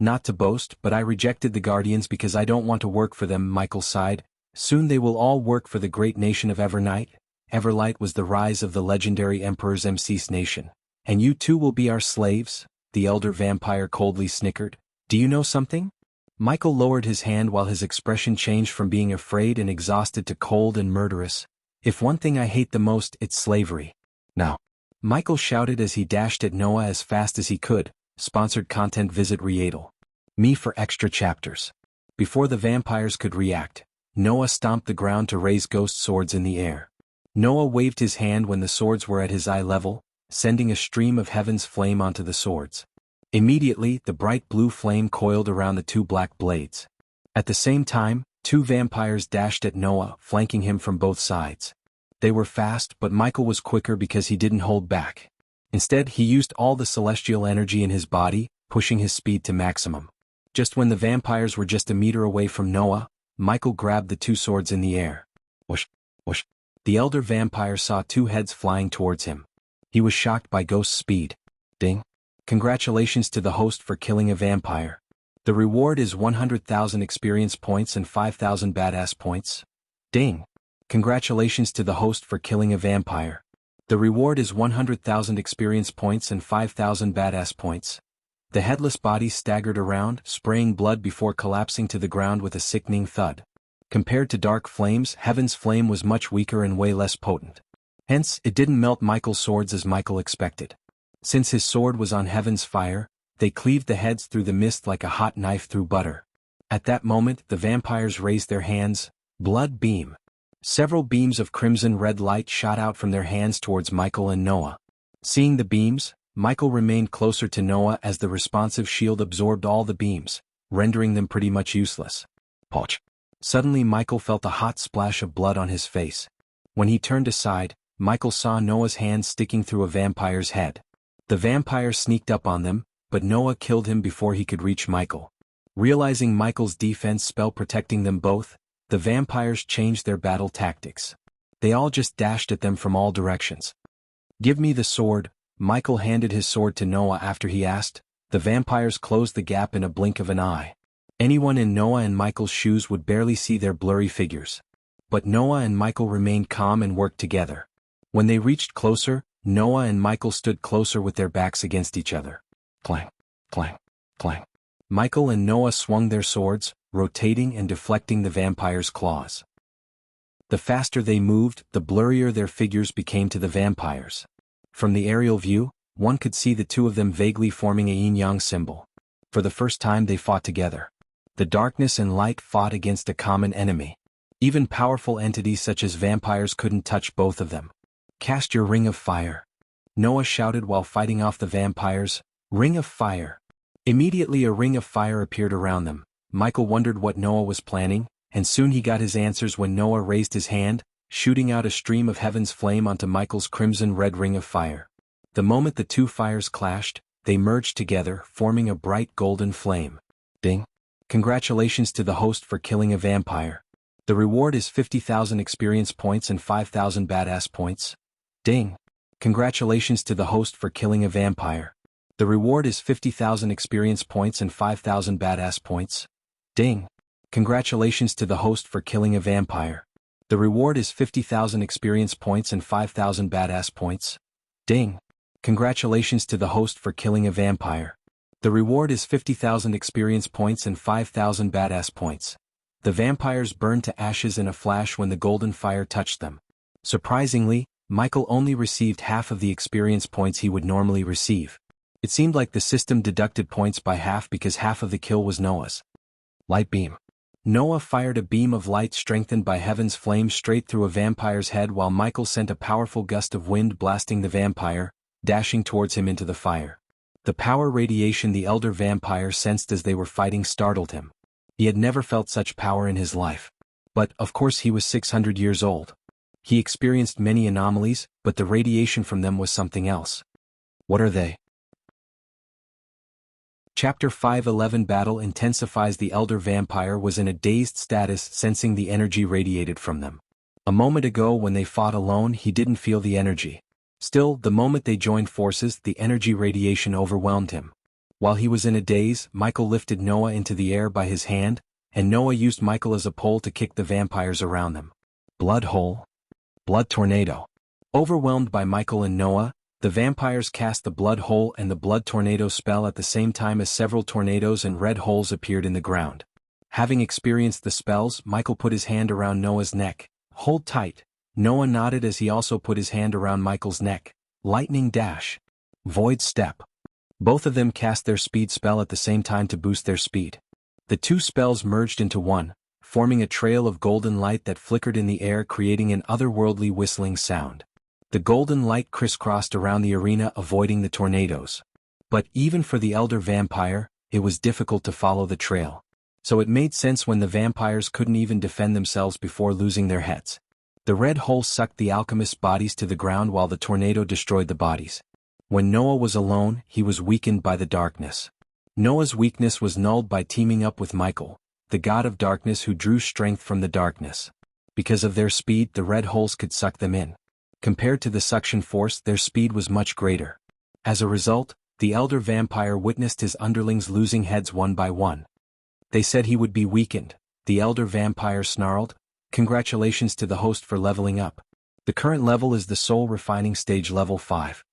Not to boast, but I rejected the Guardians because I don't want to work for them, Michael sighed. Soon they will all work for the great nation of Evernight. Everlight was the rise of the legendary Emperor's MC's nation. And you too will be our slaves? The elder vampire coldly snickered. Do you know something? Michael lowered his hand while his expression changed from being afraid and exhausted to cold and murderous. If one thing I hate the most, it's slavery. Now. Michael shouted as he dashed at Noah as fast as he could. Sponsored content, visit Readle. Me for extra chapters. Before the vampires could react, Noah stomped the ground to raise Ghost swords in the air. Noah waved his hand when the swords were at his eye level, sending a stream of heaven's flame onto the swords. Immediately, the bright blue flame coiled around the two black blades. At the same time, two vampires dashed at Noah, flanking him from both sides. They were fast, but Michael was quicker because he didn't hold back. Instead, he used all the celestial energy in his body, pushing his speed to maximum. Just when the vampires were just a meter away from Noah, Michael grabbed the two swords in the air. Whoosh, whoosh. The elder vampire saw two heads flying towards him. He was shocked by Ghost's speed. Ding. Congratulations to the host for killing a vampire. The reward is 100,000 experience points and 5,000 badass points. Ding. Congratulations to the host for killing a vampire. The reward is 100,000 experience points and 5,000 badass points. The headless body staggered around, spraying blood before collapsing to the ground with a sickening thud. Compared to Dark Flame's, Heaven's Flame was much weaker and way less potent. Hence, it didn't melt Michael's swords as Michael expected. Since his sword was on Heaven's fire, they cleaved the heads through the mist like a hot knife through butter. At that moment, the vampires raised their hands. Blood beam. Several beams of crimson-red light shot out from their hands towards Michael and Noah. Seeing the beams, Michael remained closer to Noah as the responsive shield absorbed all the beams, rendering them pretty much useless. Poch. Suddenly Michael felt a hot splash of blood on his face. When he turned aside, Michael saw Noah's hand sticking through a vampire's head. The vampire sneaked up on them, but Noah killed him before he could reach Michael. Realizing Michael's defense spell protecting them both, the vampires changed their battle tactics. They all just dashed at them from all directions. Give me the sword. Michael handed his sword to Noah after he asked. The vampires closed the gap in a blink of an eye. Anyone in Noah and Michael's shoes would barely see their blurry figures. But Noah and Michael remained calm and worked together. When they reached closer, Noah and Michael stood closer with their backs against each other. Clang, clang, clang. Michael and Noah swung their swords, rotating and deflecting the vampire's claws. The faster they moved, the blurrier their figures became to the vampires. From the aerial view, one could see the two of them vaguely forming a yin-yang symbol. For the first time they fought together. The darkness and light fought against a common enemy. Even powerful entities such as vampires couldn't touch both of them. Cast your ring of fire. Noah shouted while fighting off the vampires. Ring of fire. Immediately a ring of fire appeared around them. Michael wondered what Noah was planning, and soon he got his answers when Noah raised his hand, shooting out a stream of heaven's flame onto Michael's crimson-red ring of fire. The moment the two fires clashed, they merged together, forming a bright golden flame. Ding! Congratulations to the host for killing a vampire. The reward is 50,000 experience points and 5,000 badass points. Ding! Congratulations to the host for killing a vampire. The reward is 50,000 experience points and 5,000 badass points. Ding! Congratulations to the host for killing a vampire. The reward is 50,000 experience points and 5,000 badass points. Ding! Congratulations to the host for killing a vampire. The reward is 50,000 experience points and 5,000 badass points. The vampires burned to ashes in a flash when the golden fire touched them. Surprisingly, Michael only received half of the experience points he would normally receive. It seemed like the system deducted points by half because half of the kill was Noah's. Light beam. Noah fired a beam of light strengthened by heaven's flame straight through a vampire's head while Michael sent a powerful gust of wind blasting the vampire, dashing towards him into the fire. The power radiation the elder vampire sensed as they were fighting startled him. He had never felt such power in his life. But, of course, he was 600 years old. He experienced many anomalies, but the radiation from them was something else. What are they? Chapter 5:11 Battle intensifies. The elder vampire was in a dazed status, sensing the energy radiated from them. A moment ago when they fought alone he didn't feel the energy. Still, the moment they joined forces the energy radiation overwhelmed him. While he was in a daze, Michael lifted Noah into the air by his hand, and Noah used Michael as a pole to kick the vampires around them. Blood hole. Blood tornado. Overwhelmed by Michael and Noah, the vampires cast the blood hole and the blood tornado spell at the same time as several tornadoes and red holes appeared in the ground. Having experienced the spells, Michael put his hand around Noah's neck. Hold tight. Noah nodded as he also put his hand around Michael's neck. Lightning dash. Void step. Both of them cast their speed spell at the same time to boost their speed. The two spells merged into one, forming a trail of golden light that flickered in the air, creating an otherworldly whistling sound. The golden light crisscrossed around the arena, avoiding the tornadoes. But even for the elder vampire, it was difficult to follow the trail. So it made sense when the vampires couldn't even defend themselves before losing their heads. The red hole sucked the alchemists' bodies to the ground while the tornado destroyed the bodies. When Noah was alone, he was weakened by the darkness. Noah's weakness was nulled by teaming up with Michael, the god of darkness who drew strength from the darkness. Because of their speed, the red holes could suck them in. Compared to the suction force, their speed was much greater. As a result, the elder vampire witnessed his underlings losing heads one by one. They said he would be weakened. The elder vampire snarled, "Congratulations to the host for leveling up. The current level is the soul refining stage level 5.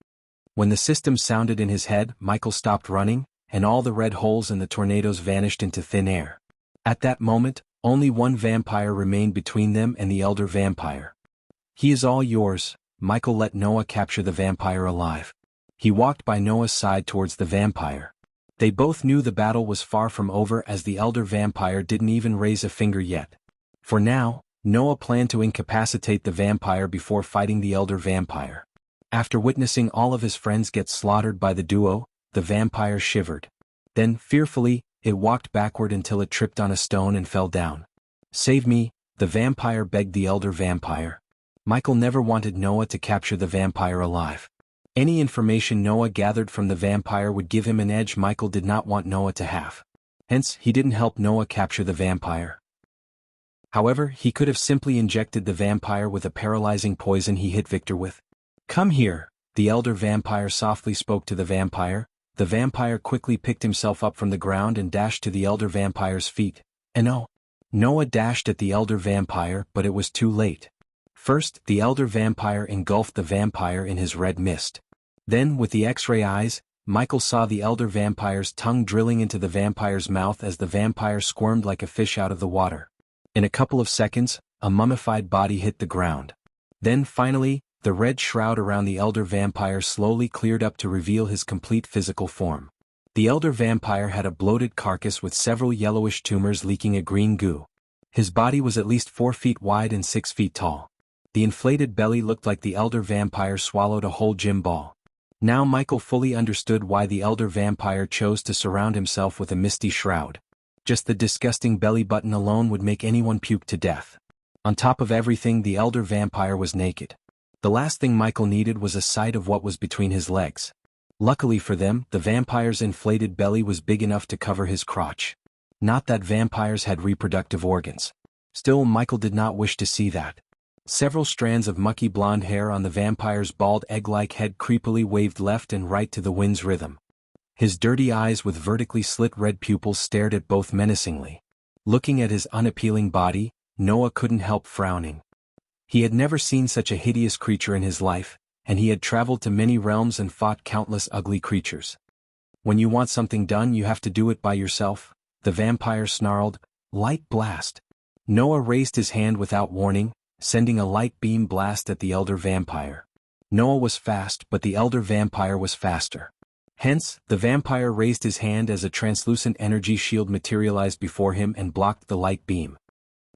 When the system sounded in his head, Michael stopped running, and all the red holes and the tornadoes vanished into thin air. At that moment, only one vampire remained between them and the elder vampire. He is all yours. Michael let Noah capture the vampire alive. He walked by Noah's side towards the vampire. They both knew the battle was far from over as the elder vampire didn't even raise a finger yet. For now, Noah planned to incapacitate the vampire before fighting the elder vampire. After witnessing all of his friends get slaughtered by the duo, the vampire shivered. Then, fearfully, it walked backward until it tripped on a stone and fell down. "Save me," the vampire begged the elder vampire. Michael never wanted Noah to capture the vampire alive. Any information Noah gathered from the vampire would give him an edge Michael did not want Noah to have. Hence, he didn't help Noah capture the vampire. However, he could have simply injected the vampire with a paralyzing poison he hit Victor with. "Come here," the elder vampire softly spoke to the vampire. The vampire quickly picked himself up from the ground and dashed to the elder vampire's feet. And oh! Noah dashed at the elder vampire, but it was too late. First, the elder vampire engulfed the vampire in his red mist. Then, with the X-ray eyes, Michael saw the elder vampire's tongue drilling into the vampire's mouth as the vampire squirmed like a fish out of the water. In a couple of seconds, a mummified body hit the ground. Then finally, the red shroud around the elder vampire slowly cleared up to reveal his complete physical form. The elder vampire had a bloated carcass with several yellowish tumors leaking a green goo. His body was at least 4 feet wide and 6 feet tall. The inflated belly looked like the elder vampire swallowed a whole gym ball. Now Michael fully understood why the elder vampire chose to surround himself with a misty shroud. Just the disgusting belly button alone would make anyone puke to death. On top of everything, the elder vampire was naked. The last thing Michael needed was a sight of what was between his legs. Luckily for them, the vampire's inflated belly was big enough to cover his crotch. Not that vampires had reproductive organs. Still, Michael did not wish to see that. Several strands of mucky blonde hair on the vampire's bald egg-like head creepily waved left and right to the wind's rhythm. His dirty eyes with vertically slit red pupils stared at both menacingly. Looking at his unappealing body, Noah couldn't help frowning. He had never seen such a hideous creature in his life, and he had traveled to many realms and fought countless ugly creatures. When you want something done, you have to do it by yourself, the vampire snarled. Light blast. Noah raised his hand without warning, sending a light beam blast at the elder vampire. Noah was fast, but the elder vampire was faster. Hence, the vampire raised his hand as a translucent energy shield materialized before him and blocked the light beam.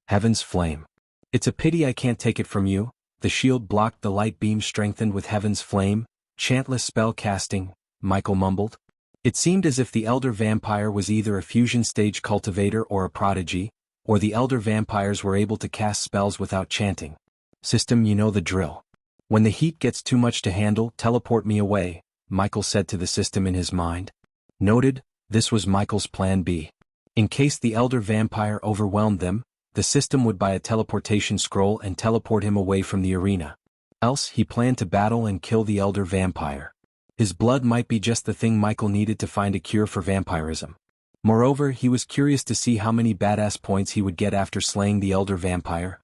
Heaven's flame. It's a pity I can't take it from you. The shield blocked the light beam strengthened with heaven's flame. Chantless spell casting, Michael mumbled. It seemed as if the elder vampire was either a fusion stage cultivator or a prodigy, or the elder vampires were able to cast spells without chanting. System, you know the drill. When the heat gets too much to handle, teleport me away, Michael said to the system in his mind. Noted, this was Michael's plan B. In case the elder vampire overwhelmed them, the system would buy a teleportation scroll and teleport him away from the arena. Else, he planned to battle and kill the elder vampire. His blood might be just the thing Michael needed to find a cure for vampirism. Moreover, he was curious to see how many badass points he would get after slaying the elder vampire.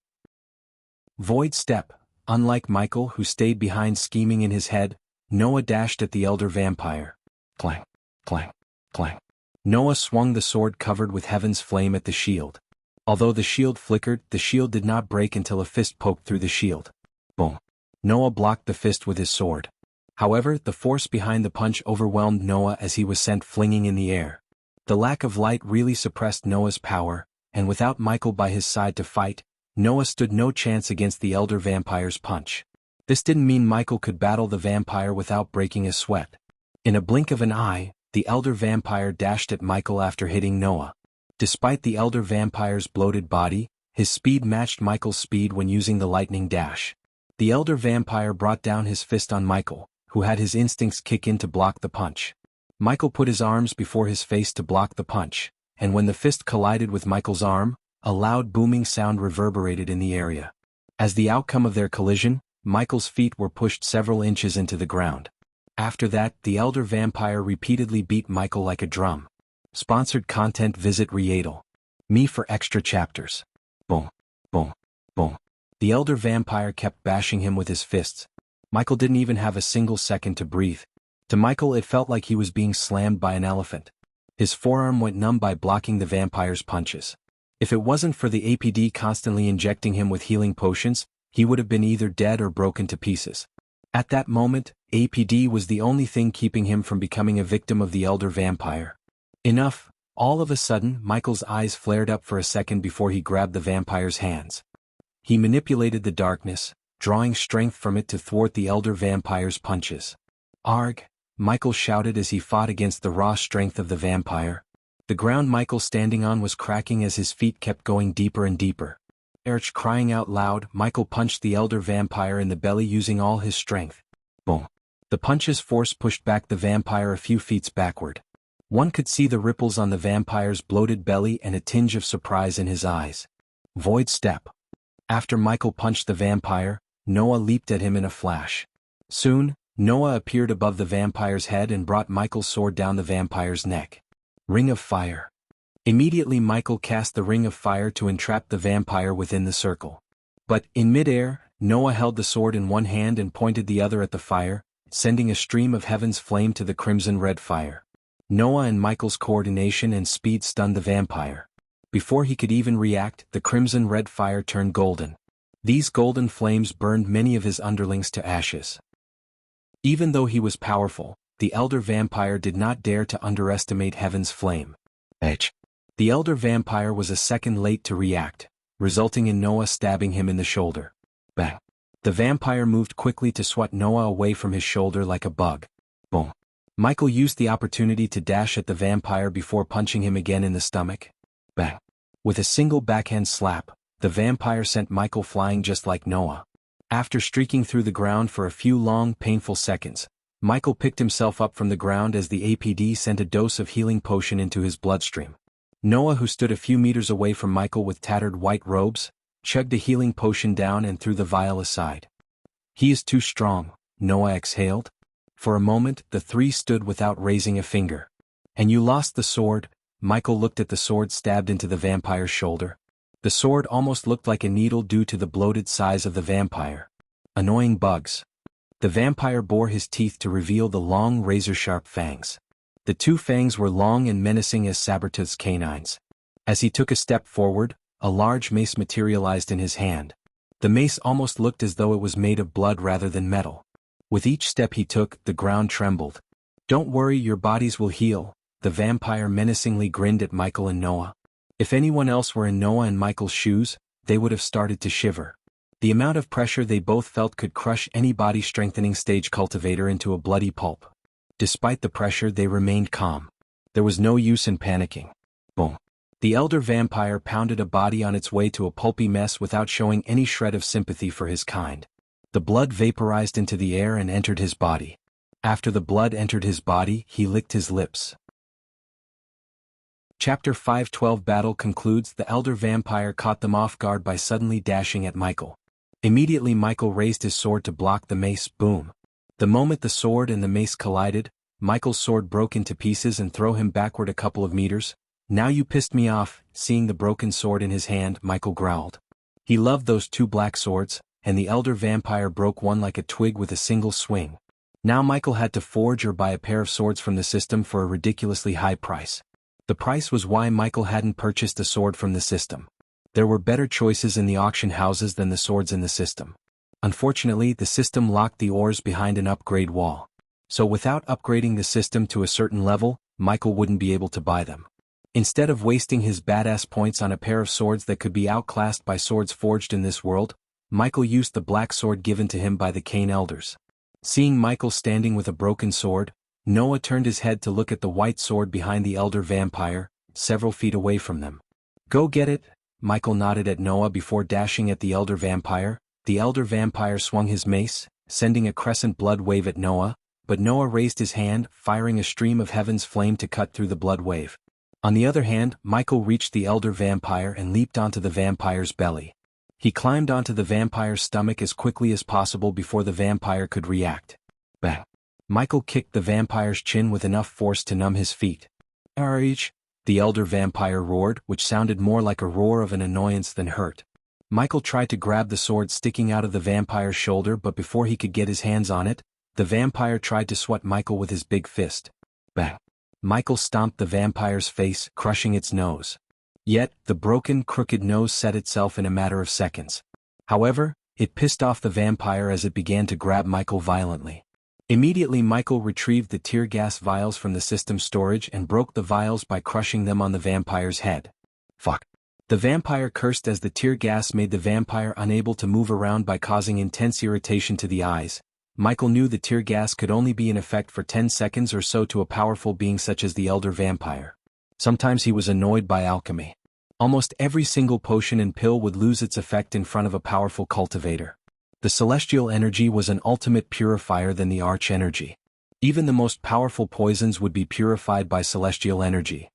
Void step. Unlike Michael, who stayed behind scheming in his head, Noah dashed at the elder vampire. Clang, clang, clang. Noah swung the sword covered with heaven's flame at the shield. Although the shield flickered, the shield did not break until a fist poked through the shield. Boom. Noah blocked the fist with his sword. However, the force behind the punch overwhelmed Noah as he was sent flinging in the air. The lack of light really suppressed Noah's power, and without Michael by his side to fight, Noah stood no chance against the elder vampire's punch. This didn't mean Michael could battle the vampire without breaking a sweat. In a blink of an eye, the elder vampire dashed at Michael after hitting Noah. Despite the elder vampire's bloated body, his speed matched Michael's speed when using the lightning dash. The elder vampire brought down his fist on Michael, who had his instincts kick in to block the punch. Michael put his arms before his face to block the punch, and when the fist collided with Michael's arm, a loud booming sound reverberated in the area. As the outcome of their collision, Michael's feet were pushed several inches into the ground. After that, the elder vampire repeatedly beat Michael like a drum. Sponsored content. Visit Readle. Me for extra chapters. Boom, boom, boom. The elder vampire kept bashing him with his fists. Michael didn't even have a single second to breathe. To Michael, it felt like he was being slammed by an elephant. His forearm went numb by blocking the vampire's punches. If it wasn't for the APD constantly injecting him with healing potions, he would have been either dead or broken to pieces. At that moment, APD was the only thing keeping him from becoming a victim of the elder vampire. Enough. All of a sudden, Michael's eyes flared up for a second before he grabbed the vampire's hands. He manipulated the darkness, drawing strength from it to thwart the elder vampire's punches. Arg! Michael shouted as he fought against the raw strength of the vampire. The ground Michael standing on was cracking as his feet kept going deeper and deeper. Erch! Crying out loud, Michael punched the elder vampire in the belly using all his strength. Boom! The punch's force pushed back the vampire a few feet backward. One could see the ripples on the vampire's bloated belly and a tinge of surprise in his eyes. Void step. After Michael punched the vampire, Noah leaped at him in a flash. Soon, Noah appeared above the vampire's head and brought Michael's sword down the vampire's neck. Ring of fire. Immediately Michael cast the ring of fire to entrap the vampire within the circle. But, in midair, Noah held the sword in one hand and pointed the other at the fire, sending a stream of heaven's flame to the crimson-red fire. Noah and Michael's coordination and speed stunned the vampire. Before he could even react, the crimson-red fire turned golden. These golden flames burned many of his underlings to ashes. Even though he was powerful, the elder vampire did not dare to underestimate heaven's flame. The elder vampire was a second late to react, resulting in Noah stabbing him in the shoulder. Bang. The vampire moved quickly to swat Noah away from his shoulder like a bug. Boom. Michael used the opportunity to dash at the vampire before punching him again in the stomach. Bang. With a single backhand slap, the vampire sent Michael flying just like Noah. After streaking through the ground for a few long, painful seconds, Michael picked himself up from the ground as the APD sent a dose of healing potion into his bloodstream. Noah, who stood a few meters away from Michael with tattered white robes, chugged a healing potion down and threw the vial aside. "He is too strong," Noah exhaled. For a moment, the three stood without raising a finger. "And you lost the sword?" Michael looked at the sword stabbed into the vampire's shoulder. The sword almost looked like a needle due to the bloated size of the vampire. "Annoying bugs." The vampire bore his teeth to reveal the long razor-sharp fangs. The two fangs were long and menacing as Sabertooth's canines. As he took a step forward, a large mace materialized in his hand. The mace almost looked as though it was made of blood rather than metal. With each step he took, the ground trembled. "Don't worry, your bodies will heal," the vampire menacingly grinned at Michael and Noah. If anyone else were in Noah and Michael's shoes, they would have started to shiver. The amount of pressure they both felt could crush any body-strengthening stage cultivator into a bloody pulp. Despite the pressure, they remained calm. There was no use in panicking. Boom. The elder vampire pounded a body on its way to a pulpy mess without showing any shred of sympathy for his kind. The blood vaporized into the air and entered his body. After the blood entered his body, he licked his lips. Chapter 5:12 Battle concludes. The elder vampire caught them off guard by suddenly dashing at Michael. Immediately Michael raised his sword to block the mace. Boom. The moment the sword and the mace collided, Michael's sword broke into pieces and threw him backward a couple of meters. "Now you pissed me off." Seeing the broken sword in his hand, Michael growled. He loved those two black swords, and the elder vampire broke one like a twig with a single swing. Now Michael had to forge or buy a pair of swords from the system for a ridiculously high price. The price was why Michael hadn't purchased a sword from the system. There were better choices in the auction houses than the swords in the system. Unfortunately, the system locked the ores behind an upgrade wall. So without upgrading the system to a certain level, Michael wouldn't be able to buy them. Instead of wasting his badass points on a pair of swords that could be outclassed by swords forged in this world, Michael used the black sword given to him by the Cain elders. Seeing Michael standing with a broken sword, Noah turned his head to look at the white sword behind the elder vampire, several feet away from them. "Go get it," Michael nodded at Noah before dashing at the elder vampire. The elder vampire swung his mace, sending a crescent blood wave at Noah, but Noah raised his hand, firing a stream of heaven's flame to cut through the blood wave. On the other hand, Michael reached the elder vampire and leaped onto the vampire's belly. He climbed onto the vampire's stomach as quickly as possible before the vampire could react. Bang! Michael kicked the vampire's chin with enough force to numb his feet. "Arrgh!" the elder vampire roared, which sounded more like a roar of an annoyance than hurt. Michael tried to grab the sword sticking out of the vampire's shoulder, but before he could get his hands on it, the vampire tried to swat Michael with his big fist. Bang! Michael stomped the vampire's face, crushing its nose. Yet, the broken, crooked nose set itself in a matter of seconds. However, it pissed off the vampire as it began to grab Michael violently. Immediately Michael retrieved the tear gas vials from the system storage and broke the vials by crushing them on the vampire's head. Fuck. The vampire cursed as the tear gas made the vampire unable to move around by causing intense irritation to the eyes. Michael knew the tear gas could only be in effect for 10 seconds or so to a powerful being such as the elder vampire. Sometimes he was annoyed by alchemy. Almost every single potion and pill would lose its effect in front of a powerful cultivator. The celestial energy was an ultimate purifier than the arch energy. Even the most powerful poisons would be purified by celestial energy.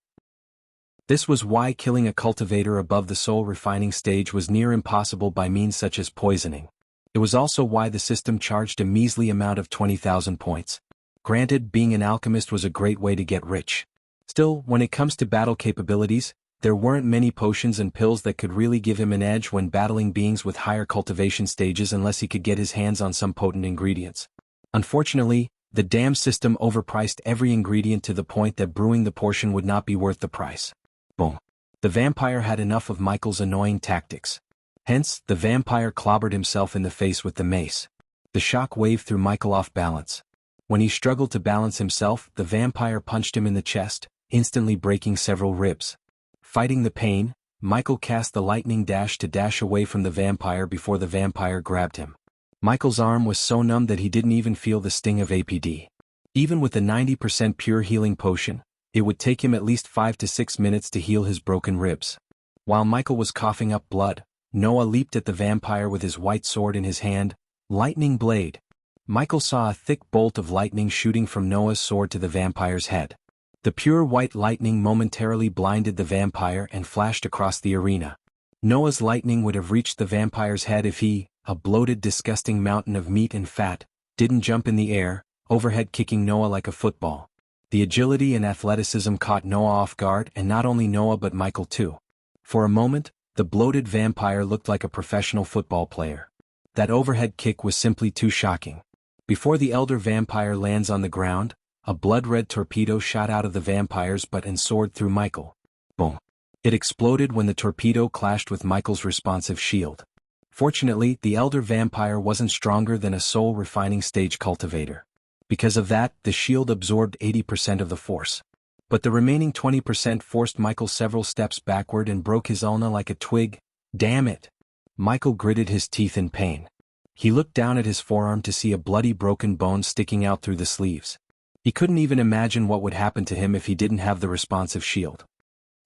This was why killing a cultivator above the soul refining stage was near impossible by means such as poisoning. It was also why the system charged a measly amount of 20,000 points. Granted, being an alchemist was a great way to get rich. Still, when it comes to battle capabilities, there weren't many potions and pills that could really give him an edge when battling beings with higher cultivation stages unless he could get his hands on some potent ingredients. Unfortunately, the damn system overpriced every ingredient to the point that brewing the portion would not be worth the price. Boom. The vampire had enough of Michael's annoying tactics. Hence, the vampire clobbered himself in the face with the mace. The shock wave threw Michael off balance. When he struggled to balance himself, the vampire punched him in the chest, instantly breaking several ribs. Fighting the pain, Michael cast the lightning dash to dash away from the vampire before the vampire grabbed him. Michael's arm was so numb that he didn't even feel the sting of APD. Even with the 90% pure healing potion, it would take him at least 5 to 6 minutes to heal his broken ribs. While Michael was coughing up blood, Noah leaped at the vampire with his white sword in his hand, lightning blade. Michael saw a thick bolt of lightning shooting from Noah's sword to the vampire's head. The pure white lightning momentarily blinded the vampire and flashed across the arena. Noah's lightning would have reached the vampire's head if he, a bloated disgusting mountain of meat and fat, didn't jump in the air, overhead kicking Noah like a football. The agility and athleticism caught Noah off guard, and not only Noah but Michael too. For a moment, the bloated vampire looked like a professional football player. That overhead kick was simply too shocking. Before the elder vampire lands on the ground, a blood-red torpedo shot out of the vampire's butt and soared through Michael. Boom. It exploded when the torpedo clashed with Michael's responsive shield. Fortunately, the elder vampire wasn't stronger than a soul-refining stage cultivator. Because of that, the shield absorbed 80% of the force. But the remaining 20% forced Michael several steps backward and broke his ulna like a twig. Damn it! Michael gritted his teeth in pain. He looked down at his forearm to see a bloody broken bone sticking out through the sleeves. He couldn't even imagine what would happen to him if he didn't have the responsive shield.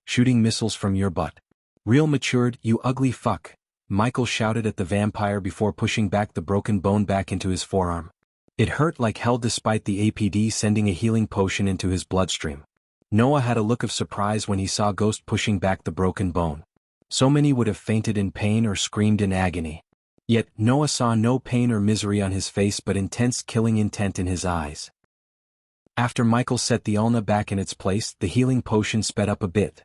Shooting missiles from your butt. Real matured, you ugly fuck, Michael shouted at the vampire before pushing back the broken bone back into his forearm. It hurt like hell despite the APD sending a healing potion into his bloodstream. Noah had a look of surprise when he saw Ghost pushing back the broken bone. So many would have fainted in pain or screamed in agony. Yet, Noah saw no pain or misery on his face but intense killing intent in his eyes. After Michael set the ulna back in its place, the healing potion sped up a bit.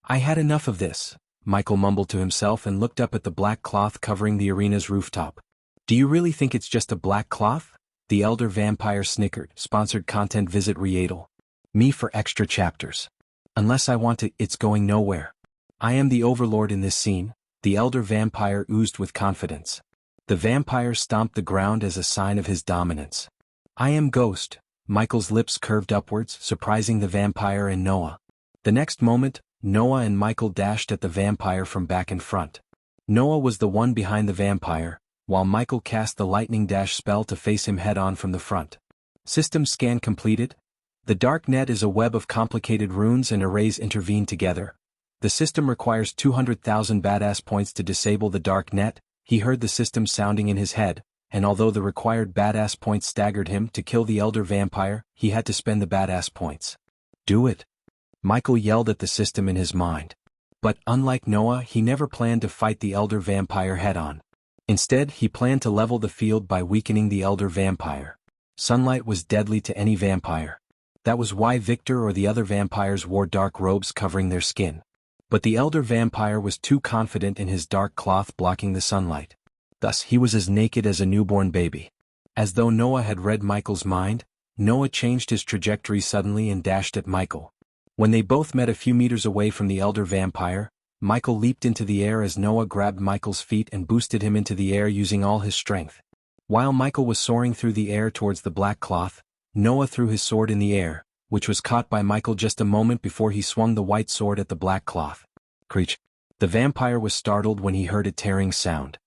I had enough of this, Michael mumbled to himself and looked up at the black cloth covering the arena's rooftop. Do you really think it's just a black cloth? The elder vampire snickered. Sponsored content, visit Readle. Me for extra chapters. Unless I want to, it's going nowhere. I am the overlord in this scene, the elder vampire oozed with confidence. The vampire stomped the ground as a sign of his dominance. I am Ghost. Michael's lips curved upwards, surprising the vampire and Noah. The next moment, Noah and Michael dashed at the vampire from back and front. Noah was the one behind the vampire, while Michael cast the lightning dash spell to face him head-on from the front. System scan completed. The dark net is a web of complicated runes and arrays intervened together. The system requires 200,000 badass points to disable the dark net. He heard the system sounding in his head, and although the required badass points staggered him to kill the elder vampire, he had to spend the badass points. Do it! Michael yelled at the system in his mind. But unlike Noah, he never planned to fight the elder vampire head-on. Instead, he planned to level the field by weakening the elder vampire. Sunlight was deadly to any vampire. That was why Victor or the other vampires wore dark robes covering their skin. But the elder vampire was too confident in his dark cloth blocking the sunlight. Thus he was as naked as a newborn baby. As though Noah had read Michael's mind, Noah changed his trajectory suddenly and dashed at Michael. When they both met a few meters away from the elder vampire, Michael leaped into the air as Noah grabbed Michael's feet and boosted him into the air using all his strength. While Michael was soaring through the air towards the black cloth, Noah threw his sword in the air, which was caught by Michael just a moment before he swung the white sword at the black cloth. Creech! The vampire was startled when he heard a tearing sound.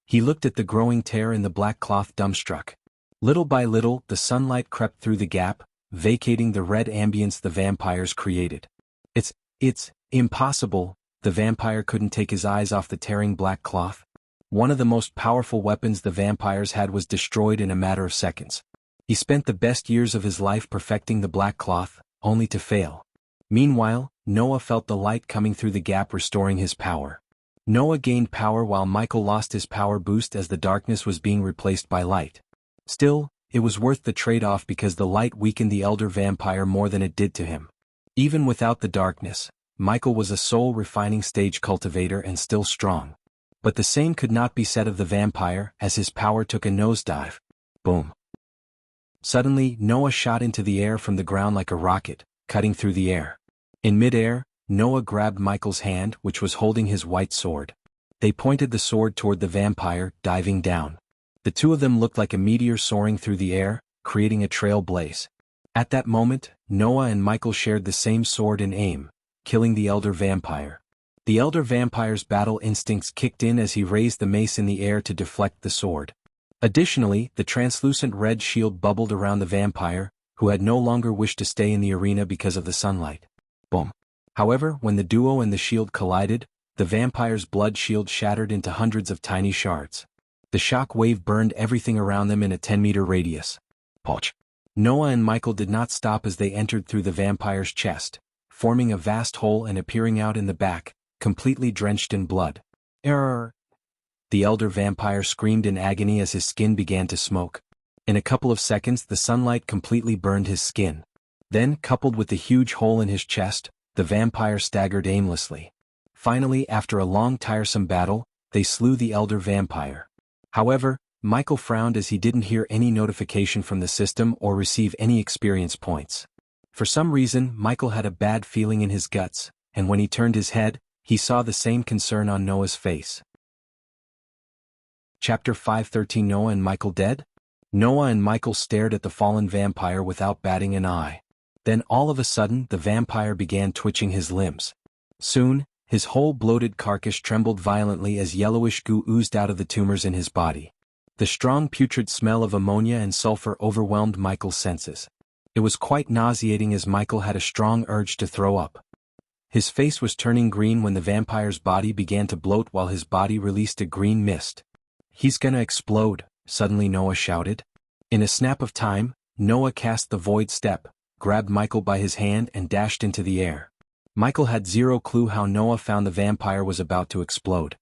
He looked at the growing tear in the black cloth dumbstruck. Little by little, the sunlight crept through the gap, vacating the red ambience the vampires created. It's impossible, the vampire couldn't take his eyes off the tearing black cloth. One of the most powerful weapons the vampires had was destroyed in a matter of seconds. He spent the best years of his life perfecting the black cloth, only to fail. Meanwhile, Noah felt the light coming through the gap restoring his power. Noah gained power while Michael lost his power boost as the darkness was being replaced by light. Still, it was worth the trade-off because the light weakened the elder vampire more than it did to him. Even without the darkness, Michael was a soul-refining stage cultivator and still strong. But the same could not be said of the vampire as his power took a nosedive. Boom. Suddenly, Noah shot into the air from the ground like a rocket, cutting through the air. In mid-air, Noah grabbed Michael's hand, which was holding his white sword. They pointed the sword toward the vampire, diving down. The two of them looked like a meteor soaring through the air, creating a trail blaze. At that moment, Noah and Michael shared the same sword and aim, killing the elder vampire. The elder vampire's battle instincts kicked in as he raised the mace in the air to deflect the sword. Additionally, the translucent red shield bubbled around the vampire, who had no longer wished to stay in the arena because of the sunlight. Boom. However, when the duo and the shield collided, the vampire's blood shield shattered into hundreds of tiny shards. The shock wave burned everything around them in a 10-meter radius. Poch. Noah and Michael did not stop as they entered through the vampire's chest, forming a vast hole and appearing out in the back, completely drenched in blood. Error! The elder vampire screamed in agony as his skin began to smoke. In a couple of seconds the sunlight completely burned his skin. Then, coupled with the huge hole in his chest, the vampire staggered aimlessly. Finally, after a long tiresome battle, they slew the elder vampire. However, Michael frowned as he didn't hear any notification from the system or receive any experience points. For some reason, Michael had a bad feeling in his guts, and when he turned his head, he saw the same concern on Noah's face. Chapter 5:13 Noah and Michael dead? Noah and Michael stared at the fallen vampire without batting an eye. Then all of a sudden the vampire began twitching his limbs. Soon, his whole bloated carcass trembled violently as yellowish goo oozed out of the tumors in his body. The strong putrid smell of ammonia and sulfur overwhelmed Michael's senses. It was quite nauseating as Michael had a strong urge to throw up. His face was turning green when the vampire's body began to bloat while his body released a green mist. "He's gonna explode," suddenly Noah shouted. In a snap of time, Noah cast the void step, grabbed Michael by his hand and dashed into the air. Michael had zero clue how Noah found the vampire was about to explode.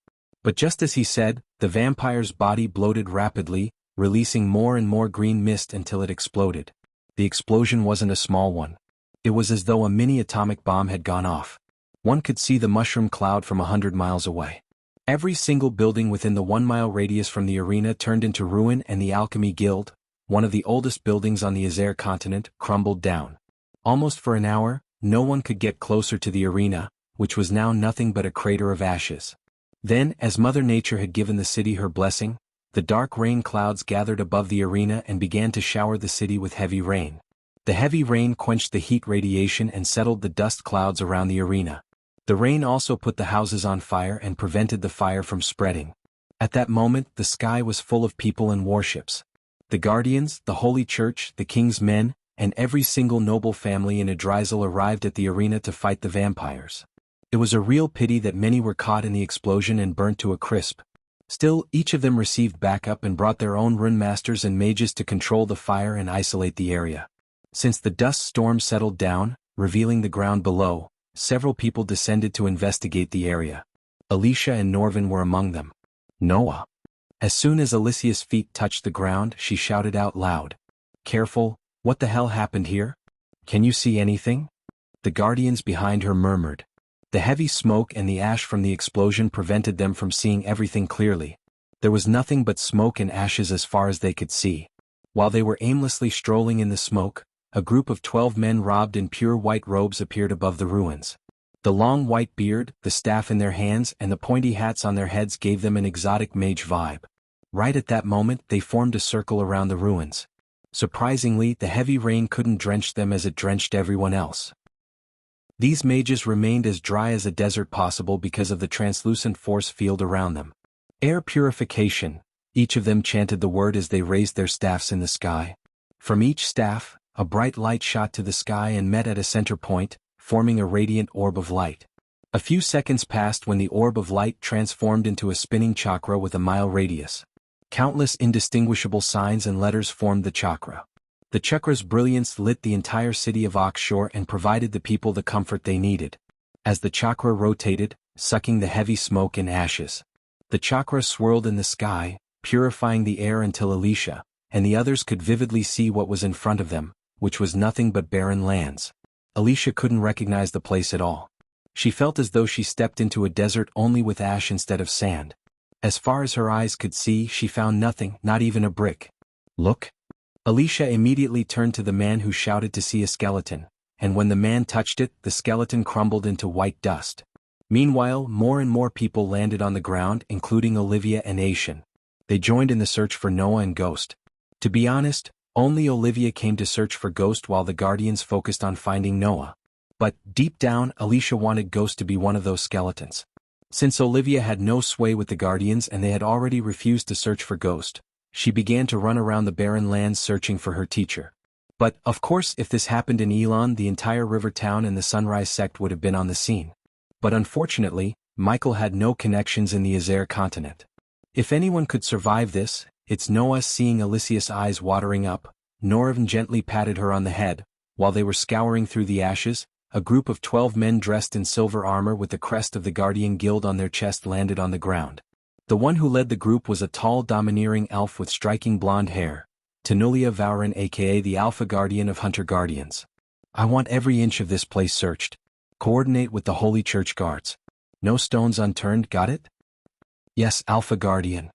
But just as he said, the vampire's body bloated rapidly, releasing more and more green mist until it exploded. The explosion wasn't a small one. It was as though a mini atomic bomb had gone off. One could see the mushroom cloud from 100 miles away. Every single building within the 1-mile radius from the arena turned into ruin, and the Alchemy Guild, one of the oldest buildings on the Azer continent, crumbled down. Almost for an hour, no one could get closer to the arena, which was now nothing but a crater of ashes. Then, as Mother Nature had given the city her blessing, the dark rain clouds gathered above the arena and began to shower the city with heavy rain. The heavy rain quenched the heat radiation and settled the dust clouds around the arena. The rain also put the houses on fire and prevented the fire from spreading. At that moment, the sky was full of people and warships. The Guardians, the Holy Church, the King's Men, and every single noble family in Idrizel arrived at the arena to fight the vampires. It was a real pity that many were caught in the explosion and burnt to a crisp. Still, each of them received backup and brought their own rune masters and mages to control the fire and isolate the area. Since the dust storm settled down, revealing the ground below, several people descended to investigate the area. Alicia and Norvin were among them. Noah. As soon as Alicia's feet touched the ground, she shouted out loud. "Careful, what the hell happened here? Can you see anything?" The guardians behind her murmured. The heavy smoke and the ash from the explosion prevented them from seeing everything clearly. There was nothing but smoke and ashes as far as they could see. While they were aimlessly strolling in the smoke, a group of 12 men robed in pure white robes appeared above the ruins. The long white beard, the staff in their hands, and the pointy hats on their heads gave them an exotic mage vibe. Right at that moment, they formed a circle around the ruins. Surprisingly, the heavy rain couldn't drench them as it drenched everyone else. These mages remained as dry as a desert possible because of the translucent force field around them. Air purification, each of them chanted the word as they raised their staffs in the sky. From each staff, a bright light shot to the sky and met at a center point, forming a radiant orb of light. A few seconds passed when the orb of light transformed into a spinning chakra with a mile radius. Countless indistinguishable signs and letters formed the chakra. The chakra's brilliance lit the entire city of Oxshore and provided the people the comfort they needed. As the chakra rotated, sucking the heavy smoke and ashes, the chakra swirled in the sky, purifying the air until Alicia and the others could vividly see what was in front of them, which was nothing but barren lands. Alicia couldn't recognize the place at all. She felt as though she stepped into a desert only with ash instead of sand. As far as her eyes could see, she found nothing, not even a brick. "Look." Alicia immediately turned to the man who shouted to see a skeleton, and when the man touched it, the skeleton crumbled into white dust. Meanwhile, more and more people landed on the ground, including Olivia and Aishan. They joined in the search for Noah and Ghost. To be honest, Only Olivia came to search for Ghost while the Guardians focused on finding Noah. But, deep down, Alicia wanted Ghost to be one of those skeletons. Since Olivia had no sway with the Guardians and they had already refused to search for Ghost, she began to run around the barren lands searching for her teacher. But, of course, if this happened in Elon, the entire river town and the Sunrise sect would have been on the scene. But unfortunately, Michael had no connections in the Azer continent. If anyone could survive this, it's Noah. Seeing Alicia's eyes watering up, Norvin gently patted her on the head. While they were scouring through the ashes, a group of 12 men dressed in silver armor with the crest of the Guardian Guild on their chest landed on the ground. The one who led the group was a tall, domineering elf with striking blonde hair, Tanulia Vauran, aka the Alpha Guardian of Hunter Guardians. I want every inch of this place searched. Coordinate with the Holy Church guards. No stones unturned, got it? Yes, Alpha Guardian.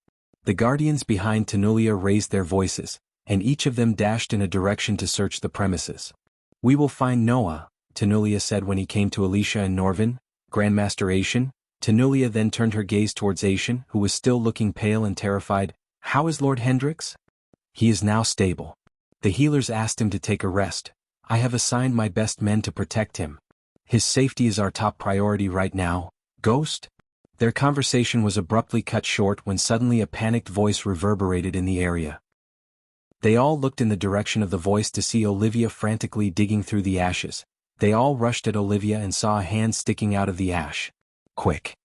The Guardians behind Tanulia raised their voices, and each of them dashed in a direction to search the premises. We will find Noah, Tanulia said when he came to Alicia and Norvin. Grandmaster Aishan. Tanulia then turned her gaze towards Aishan, who was still looking pale and terrified. How is Lord Hendrix? He is now stable. The healers asked him to take a rest. I have assigned my best men to protect him. His safety is our top priority right now. Ghost? Their conversation was abruptly cut short when suddenly a panicked voice reverberated in the area. They all looked in the direction of the voice to see Olivia frantically digging through the ashes. They all rushed at Olivia and saw a hand sticking out of the ash. Quick!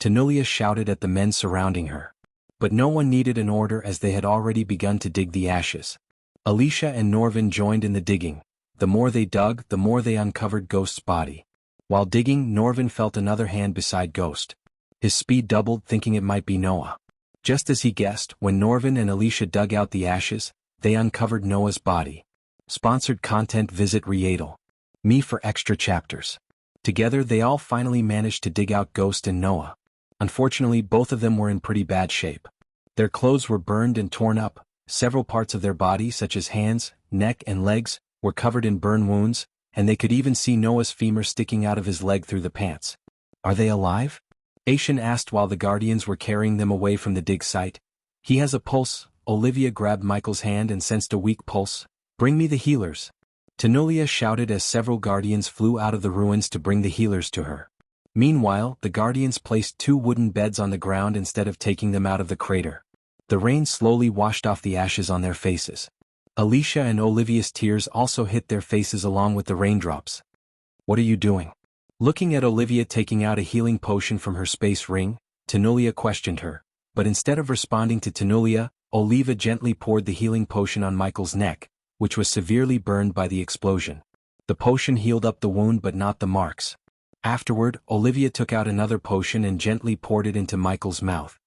Tanulia shouted at the men surrounding her. But no one needed an order as they had already begun to dig the ashes. Alicia and Norvin joined in the digging. The more they dug, the more they uncovered Ghost's body. While digging, Norvin felt another hand beside Ghost. His speed doubled, thinking it might be Noah. Just as he guessed, when Norvin and Alicia dug out the ashes, they uncovered Noah's body. Sponsored content. Visit Readle Me for extra chapters. Together they all finally managed to dig out Ghost and Noah. Unfortunately, both of them were in pretty bad shape. Their clothes were burned and torn up, several parts of their body such as hands, neck and legs, were covered in burn wounds, and they could even see Noah's femur sticking out of his leg through the pants. Are they alive? Aishan asked while the Guardians were carrying them away from the dig site. He has a pulse. Olivia grabbed Michael's hand and sensed a weak pulse. Bring me the healers. Tanulia shouted as several Guardians flew out of the ruins to bring the healers to her. Meanwhile, the Guardians placed 2 wooden beds on the ground instead of taking them out of the crater. The rain slowly washed off the ashes on their faces. Alicia and Olivia's tears also hit their faces along with the raindrops. What are you doing? Looking at Olivia taking out a healing potion from her space ring, Tanulia questioned her, but instead of responding to Tanulia, Olivia gently poured the healing potion on Michael's neck, which was severely burned by the explosion. The potion healed up the wound but not the marks. Afterward, Olivia took out another potion and gently poured it into Michael's mouth.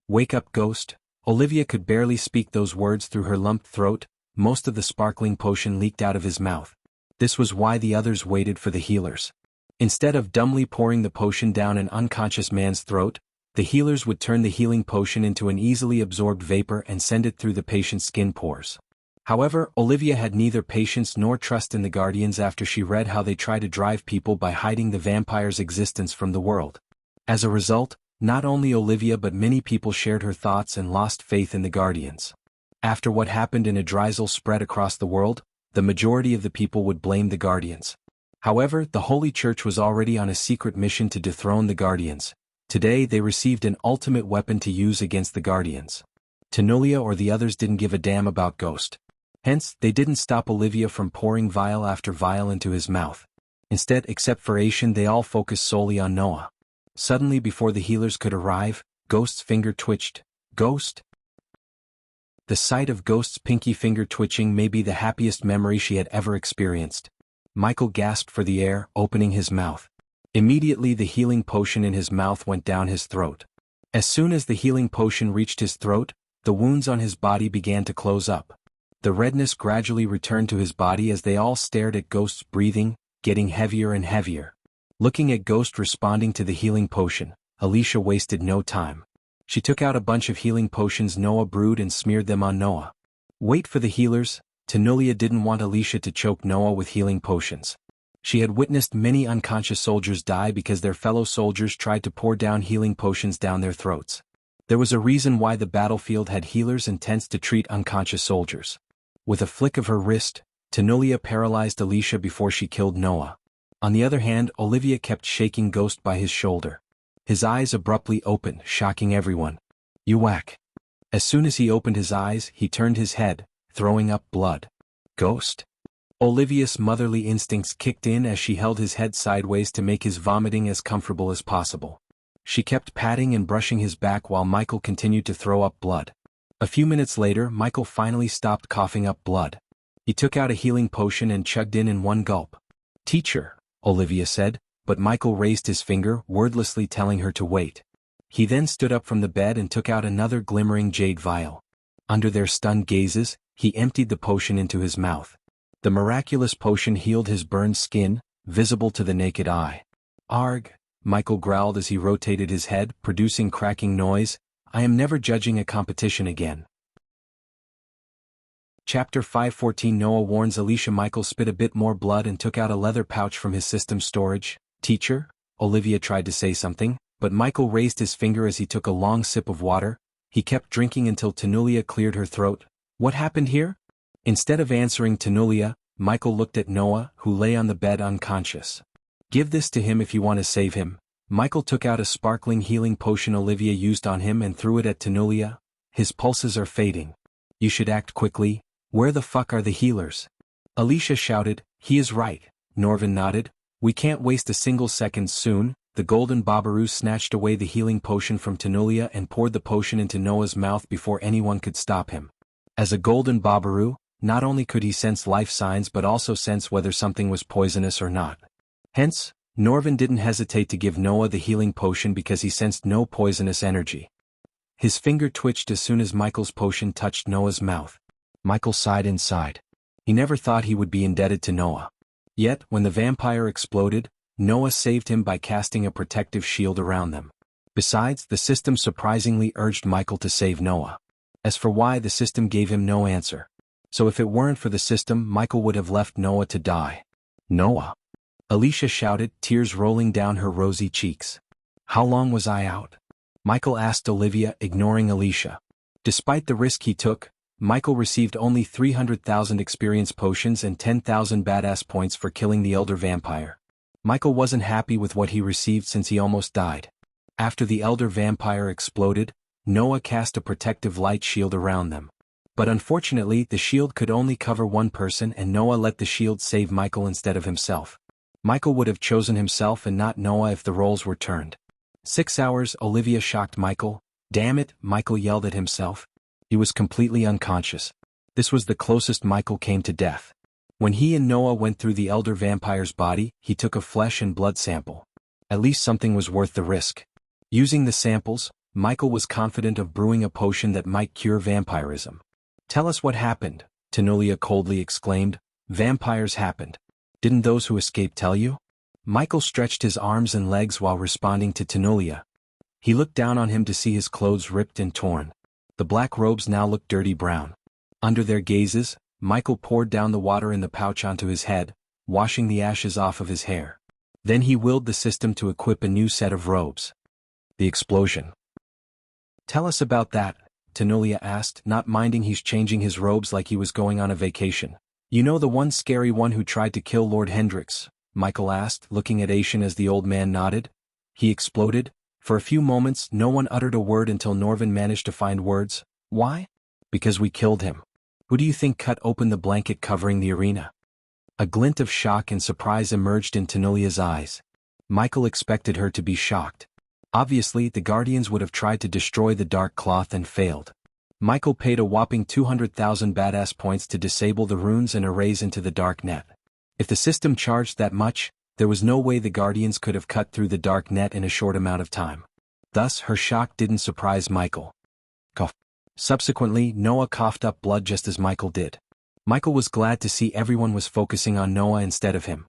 Wake up, Ghost. Olivia could barely speak those words through her lumped throat. Most of the sparkling potion leaked out of his mouth. This was why the others waited for the healers. Instead of dumbly pouring the potion down an unconscious man's throat, the healers would turn the healing potion into an easily absorbed vapor and send it through the patient's skin pores. However, Olivia had neither patience nor trust in the Guardians after she read how they try to drive people by hiding the vampire's existence from the world. As a result, not only Olivia but many people shared her thoughts and lost faith in the Guardians. After what happened in Adrizel spread across the world, the majority of the people would blame the Guardians. However, the Holy Church was already on a secret mission to dethrone the Guardians. Today they received an ultimate weapon to use against the Guardians. Tanulia or the others didn't give a damn about Ghost. Hence, they didn't stop Olivia from pouring vial after vial into his mouth. Instead, except for Aishan, they all focused solely on Noah. Suddenly, before the healers could arrive, Ghost's finger twitched. Ghost? The sight of Ghost's pinky finger twitching may be the happiest memory she had ever experienced. Michael gasped for the air, opening his mouth. Immediately the healing potion in his mouth went down his throat. As soon as the healing potion reached his throat, the wounds on his body began to close up. The redness gradually returned to his body as they all stared at Ghost's breathing, getting heavier and heavier. Looking at Ghost responding to the healing potion, Alicia wasted no time. She took out a bunch of healing potions Noah brewed and smeared them on Noah. Wait for the healers. Tanulia didn't want Alicia to choke Noah with healing potions. She had witnessed many unconscious soldiers die because their fellow soldiers tried to pour down healing potions down their throats. There was a reason why the battlefield had healers and tents to treat unconscious soldiers. With a flick of her wrist, Tenulia paralyzed Alicia before she killed Noah. On the other hand, Olivia kept shaking Ghost by his shoulder. His eyes abruptly opened, shocking everyone. "You whack." As soon as he opened his eyes, he turned his head, throwing up blood. "Ghost?" Olivia's motherly instincts kicked in as she held his head sideways to make his vomiting as comfortable as possible. She kept patting and brushing his back while Michael continued to throw up blood. A few minutes later, Michael finally stopped coughing up blood. He took out a healing potion and chugged in one gulp. "Teacher," Olivia said, but Michael raised his finger, wordlessly telling her to wait. He then stood up from the bed and took out another glimmering jade vial. Under their stunned gazes, he emptied the potion into his mouth. The miraculous potion healed his burned skin, visible to the naked eye. "Arg," Michael growled as he rotated his head, producing cracking noise. "I am never judging a competition again." Chapter 514 Noah warns Alicia. Michael spit a bit more blood and took out a leather pouch from his system storage. "Teacher?" Olivia tried to say something, but Michael raised his finger as he took a long sip of water. He kept drinking until Tenulia cleared her throat. "What happened here?" Instead of answering Tenulia, Michael looked at Noah, who lay on the bed unconscious. "Give this to him if you want to save him." Michael took out a sparkling healing potion Olivia used on him and threw it at Tenulia. "His pulses are fading. You should act quickly. Where the fuck are the healers?" Alicia shouted. "He is right." Norvin nodded. "We can't waste a single second soon." The golden Babaru snatched away the healing potion from Tenulia and poured the potion into Noah's mouth before anyone could stop him. As a golden Babaru, not only could he sense life signs but also sense whether something was poisonous or not. Hence, Norvin didn't hesitate to give Noah the healing potion because he sensed no poisonous energy. His finger twitched as soon as Michael's potion touched Noah's mouth. Michael sighed inside. He never thought he would be indebted to Noah. Yet, when the vampire exploded, Noah saved him by casting a protective shield around them. Besides, the system surprisingly urged Michael to save Noah. As for why, the system gave him no answer. So if it weren't for the system, Michael would have left Noah to die. "Noah!" Alicia shouted, tears rolling down her rosy cheeks. "How long was I out?" Michael asked Olivia, ignoring Alicia. Despite the risk he took, Michael received only 300,000 experience potions and 10,000 badass points for killing the elder vampire. Michael wasn't happy with what he received since he almost died. After the elder vampire exploded, Noah cast a protective light shield around them. But unfortunately, the shield could only cover one person and Noah let the shield save Michael instead of himself. Michael would have chosen himself and not Noah if the roles were turned. 6 hours, Olivia shocked Michael. "Damn it," Michael yelled at himself. He was completely unconscious. This was the closest Michael came to death. When he and Noah went through the elder vampire's body, he took a flesh and blood sample. At least something was worth the risk. Using the samples, Michael was confident of brewing a potion that might cure vampirism. "Tell us what happened," Tenulia coldly exclaimed. "Vampires happened. Didn't those who escaped tell you?" Michael stretched his arms and legs while responding to Tenulia. He looked down on him to see his clothes ripped and torn. The black robes now looked dirty brown. Under their gazes, Michael poured down the water in the pouch onto his head, washing the ashes off of his hair. Then he willed the system to equip a new set of robes. The explosion. "Tell us about that," Tenulia asked, not minding he's changing his robes like he was going on a vacation. "You know the one scary one who tried to kill Lord Hendricks?" Michael asked, looking at Asian as the old man nodded. "He exploded?" For a few moments, no one uttered a word until Norvin managed to find words. "Why?" "Because we killed him." "Who do you think cut open the blanket covering the arena?" A glint of shock and surprise emerged in Tenulia's eyes. Michael expected her to be shocked. Obviously, the Guardians would have tried to destroy the dark cloth and failed. Michael paid a whopping 200,000 badass points to disable the runes and erase into the dark net. If the system charged that much, there was no way the Guardians could have cut through the dark net in a short amount of time. Thus, her shock didn't surprise Michael. Cough. Subsequently, Noah coughed up blood just as Michael did. Michael was glad to see everyone was focusing on Noah instead of him.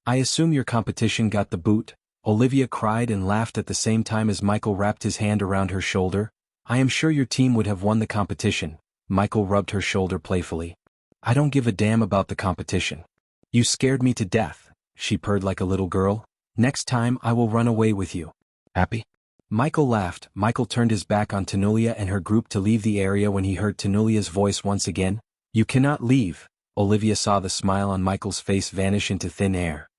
"I assume your competition got the boot," Olivia cried and laughed at the same time as Michael wrapped his hand around her shoulder. "I am sure your team would have won the competition." Michael rubbed her shoulder playfully. "I don't give a damn about the competition. You scared me to death," she purred like a little girl. "Next time I will run away with you. Happy?" Michael laughed. Michael turned his back on Tenulia and her group to leave the area when he heard Tenulia's voice once again. You cannot leave. Olivia saw the smile on Michael's face vanish into thin air.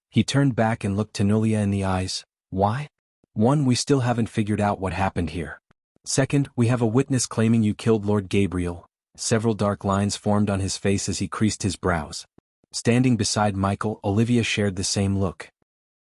He turned back and looked Tanulia in the eyes. Why? 1. We still haven't figured out what happened here. 2. We have a witness claiming you killed Lord Gabriel. Several dark lines formed on his face as he creased his brows. Standing beside Michael, Olivia shared the same look.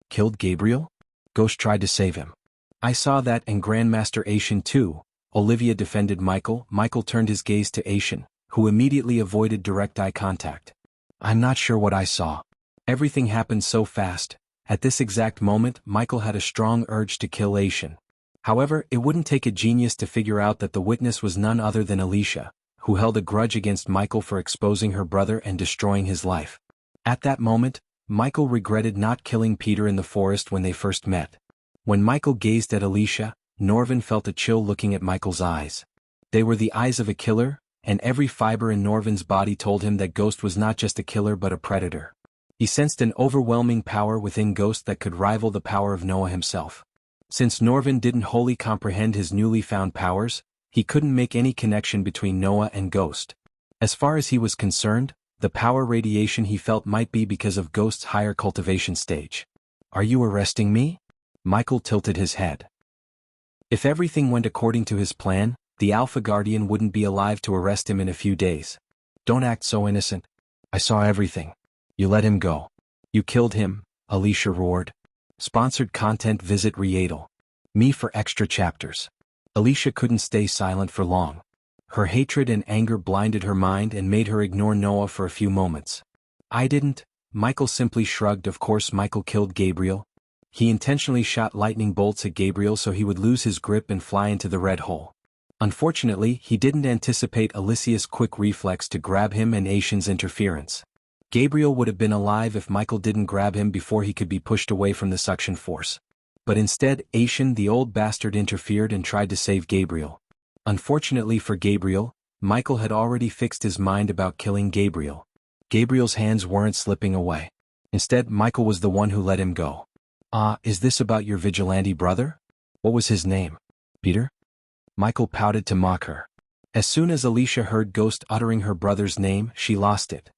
Killed Gabriel? Ghost tried to save him. I saw that, and Grandmaster Aishan too. Olivia defended Michael. Michael turned his gaze to Aishan, who immediately avoided direct eye contact. I'm not sure what I saw. Everything happened so fast. At this exact moment, Michael had a strong urge to kill Aishan. However, it wouldn't take a genius to figure out that the witness was none other than Alicia, who held a grudge against Michael for exposing her brother and destroying his life. At that moment, Michael regretted not killing Peter in the forest when they first met. When Michael gazed at Alicia, Norvin felt a chill looking at Michael's eyes. They were the eyes of a killer, and every fiber in Norvin's body told him that Ghost was not just a killer but a predator. He sensed an overwhelming power within Ghost that could rival the power of Noah himself. Since Norvin didn't wholly comprehend his newly found powers, he couldn't make any connection between Noah and Ghost. As far as he was concerned, the power radiation he felt might be because of Ghost's higher cultivation stage. Are you arresting me? Michael tilted his head. If everything went according to his plan, the Alpha Guardian wouldn't be alive to arrest him in a few days. Don't act so innocent. I saw everything. You let him go. You killed him, Alicia roared. Sponsored content. Visit Readle. Me for extra chapters. Alicia couldn't stay silent for long. Her hatred and anger blinded her mind and made her ignore Noah for a few moments. I didn't. Michael simply shrugged. Of course Michael killed Gabriel. He intentionally shot lightning bolts at Gabriel so he would lose his grip and fly into the red hole. Unfortunately, he didn't anticipate Alicia's quick reflex to grab him and Aishan's interference. Gabriel would have been alive if Michael didn't grab him before he could be pushed away from the suction force. But instead, Aishan, the old bastard, interfered and tried to save Gabriel. Unfortunately for Gabriel, Michael had already fixed his mind about killing Gabriel. Gabriel's hands weren't slipping away. Instead, Michael was the one who let him go. Is this about your vigilante brother? What was his name? Peter? Michael pouted to mock her. As soon as Alicia heard Ghost uttering her brother's name, she lost it.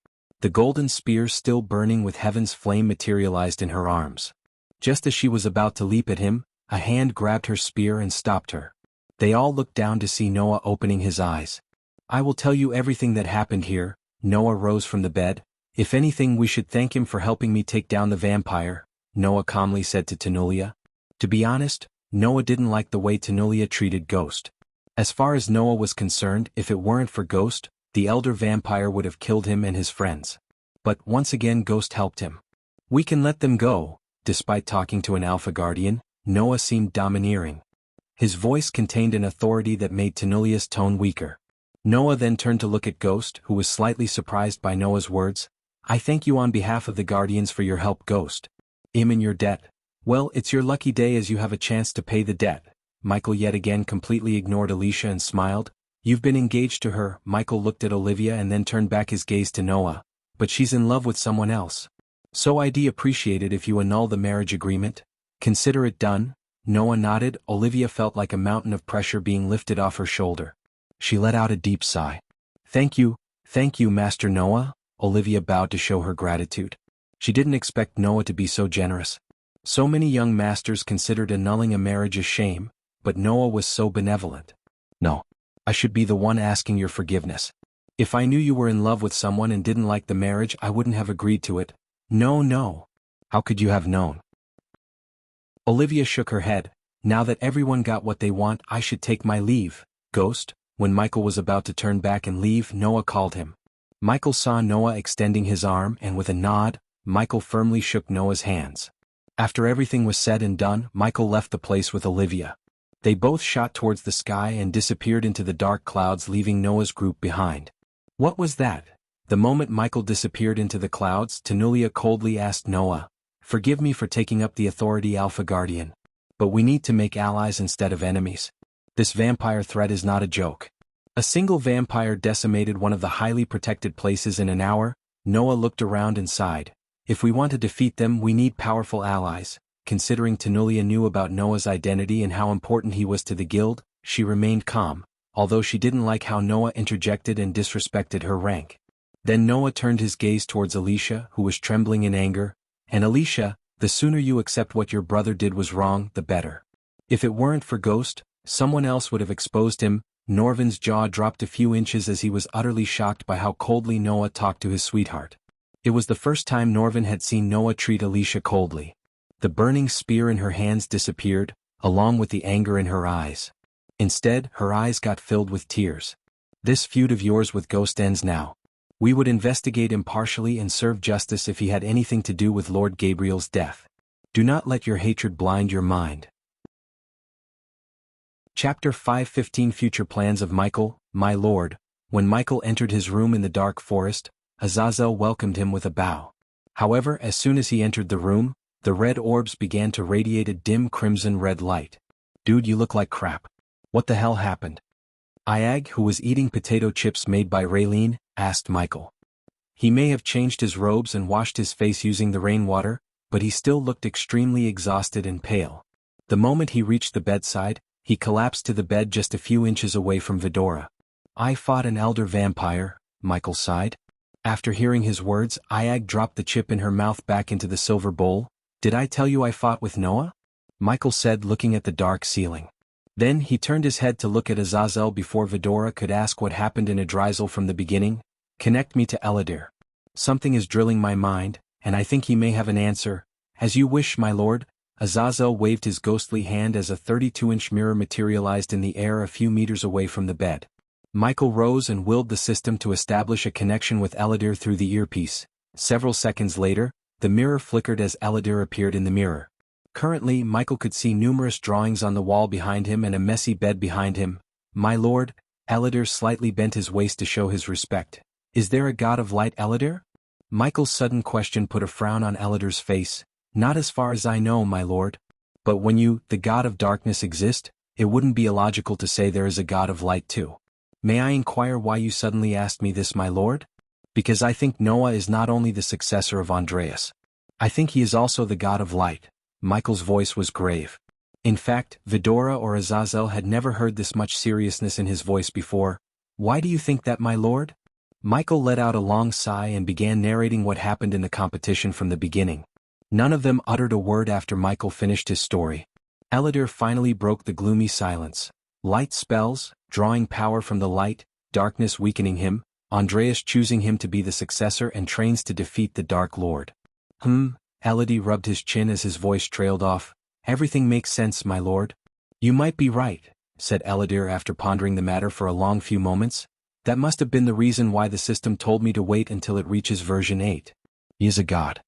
The golden spear still burning with heaven's flame materialized in her arms. Just as she was about to leap at him, a hand grabbed her spear and stopped her. They all looked down to see Noah opening his eyes. I will tell you everything that happened here. Noah rose from the bed. If anything, we should thank him for helping me take down the vampire, Noah calmly said to Tanulia. To be honest, Noah didn't like the way Tanulia treated Ghost. As far as Noah was concerned, if it weren't for Ghost, the elder vampire would have killed him and his friends. But once again Ghost helped him. We can let them go. Despite talking to an Alpha Guardian, Noah seemed domineering. His voice contained an authority that made Tanulia's tone weaker. Noah then turned to look at Ghost, who was slightly surprised by Noah's words. I thank you on behalf of the Guardians for your help, Ghost. I'm in your debt. Well, it's your lucky day as you have a chance to pay the debt. Michael yet again completely ignored Alicia and smiled. You've been engaged to her. Michael looked at Olivia and then turned back his gaze to Noah. But she's in love with someone else. So I'd appreciate it if you annul the marriage agreement. Consider it done. Noah nodded. Olivia felt like a mountain of pressure being lifted off her shoulder. She let out a deep sigh. Thank you, Master Noah. Olivia bowed to show her gratitude. She didn't expect Noah to be so generous. So many young masters considered annulling a marriage a shame, but Noah was so benevolent. No. I should be the one asking your forgiveness. If I knew you were in love with someone and didn't like the marriage, I wouldn't have agreed to it. No. How could you have known? Olivia shook her head. Now that everyone got what they want, I should take my leave. Ghost. When Michael was about to turn back and leave, Noah called him. Michael saw Noah extending his arm, and with a nod, Michael firmly shook Noah's hands. After everything was said and done, Michael left the place with Olivia. They both shot towards the sky and disappeared into the dark clouds, leaving Noah's group behind. What was that? The moment Michael disappeared into the clouds, Tanulia coldly asked Noah, Forgive me for taking up the authority, Alpha Guardian. But we need to make allies instead of enemies. This vampire threat is not a joke. A single vampire decimated one of the highly protected places in an hour. Noah looked around and sighed. If we want to defeat them, we need powerful allies. Considering Tanulia knew about Noah's identity and how important he was to the guild, she remained calm. although she didn't like how Noah interjected and disrespected her rank. Then Noah turned his gaze towards Alicia, who was trembling in anger, and Alicia, the sooner you accept what your brother did was wrong, the better. If it weren't for Ghost, someone else would have exposed him. Norvin's jaw dropped a few inches as he was utterly shocked by how coldly Noah talked to his sweetheart. It was the first time Norvin had seen Noah treat Alicia coldly. The burning spear in her hands disappeared, along with the anger in her eyes. Instead, her eyes got filled with tears. This feud of yours with Ghost ends now. We would investigate impartially and serve justice if he had anything to do with Lord Gabriel's death. Do not let your hatred blind your mind. Chapter 5:15 Future Plans of Michael, my lord. When Michael entered his room in the dark forest, Azazel welcomed him with a bow. However, as soon as he entered the room, the red orbs began to radiate a dim crimson red light. Dude, you look like crap. What the hell happened? Iag, who was eating potato chips made by Raylene, asked Michael. He may have changed his robes and washed his face using the rainwater, but he still looked extremely exhausted and pale. The moment he reached the bedside, he collapsed to the bed just a few inches away from Vidora. I fought an elder vampire, Michael sighed. After hearing his words, Iag dropped the chip in her mouth back into the silver bowl. Did I tell you I fought with Noah? Michael said, looking at the dark ceiling. Then he turned his head to look at Azazel before Vidora could ask what happened in Adrizel from the beginning. Connect me to Eladir. Something is drilling my mind, and I think he may have an answer. As you wish, my lord. Azazel waved his ghostly hand as a 32-inch mirror materialized in the air a few meters away from the bed. Michael rose and willed the system to establish a connection with Eladir through the earpiece. Several seconds later, the mirror flickered as Eladir appeared in the mirror. Currently, Michael could see numerous drawings on the wall behind him and a messy bed behind him. My lord, Eladir slightly bent his waist to show his respect. Is there a god of light, Eladir? Michael's sudden question put a frown on Eladir's face. Not as far as I know, my lord. But when you, the god of darkness, exist, it wouldn't be illogical to say there is a god of light too. May I inquire why you suddenly asked me this, my lord? Because I think Noah is not only the successor of Andreas. I think he is also the god of light. Michael's voice was grave. In fact, Vidora or Azazel had never heard this much seriousness in his voice before. Why do you think that, my lord? Michael let out a long sigh and began narrating what happened in the competition from the beginning. None of them uttered a word after Michael finished his story. Eladir finally broke the gloomy silence. Light spells, drawing power from the light, darkness weakening him, Andreas choosing him to be the successor and trains to defeat the Dark Lord. Eladir rubbed his chin as his voice trailed off. Everything makes sense, my lord. You might be right, said Eladir after pondering the matter for a long few moments. That must have been the reason why the system told me to wait until it reaches version 8. He is a god.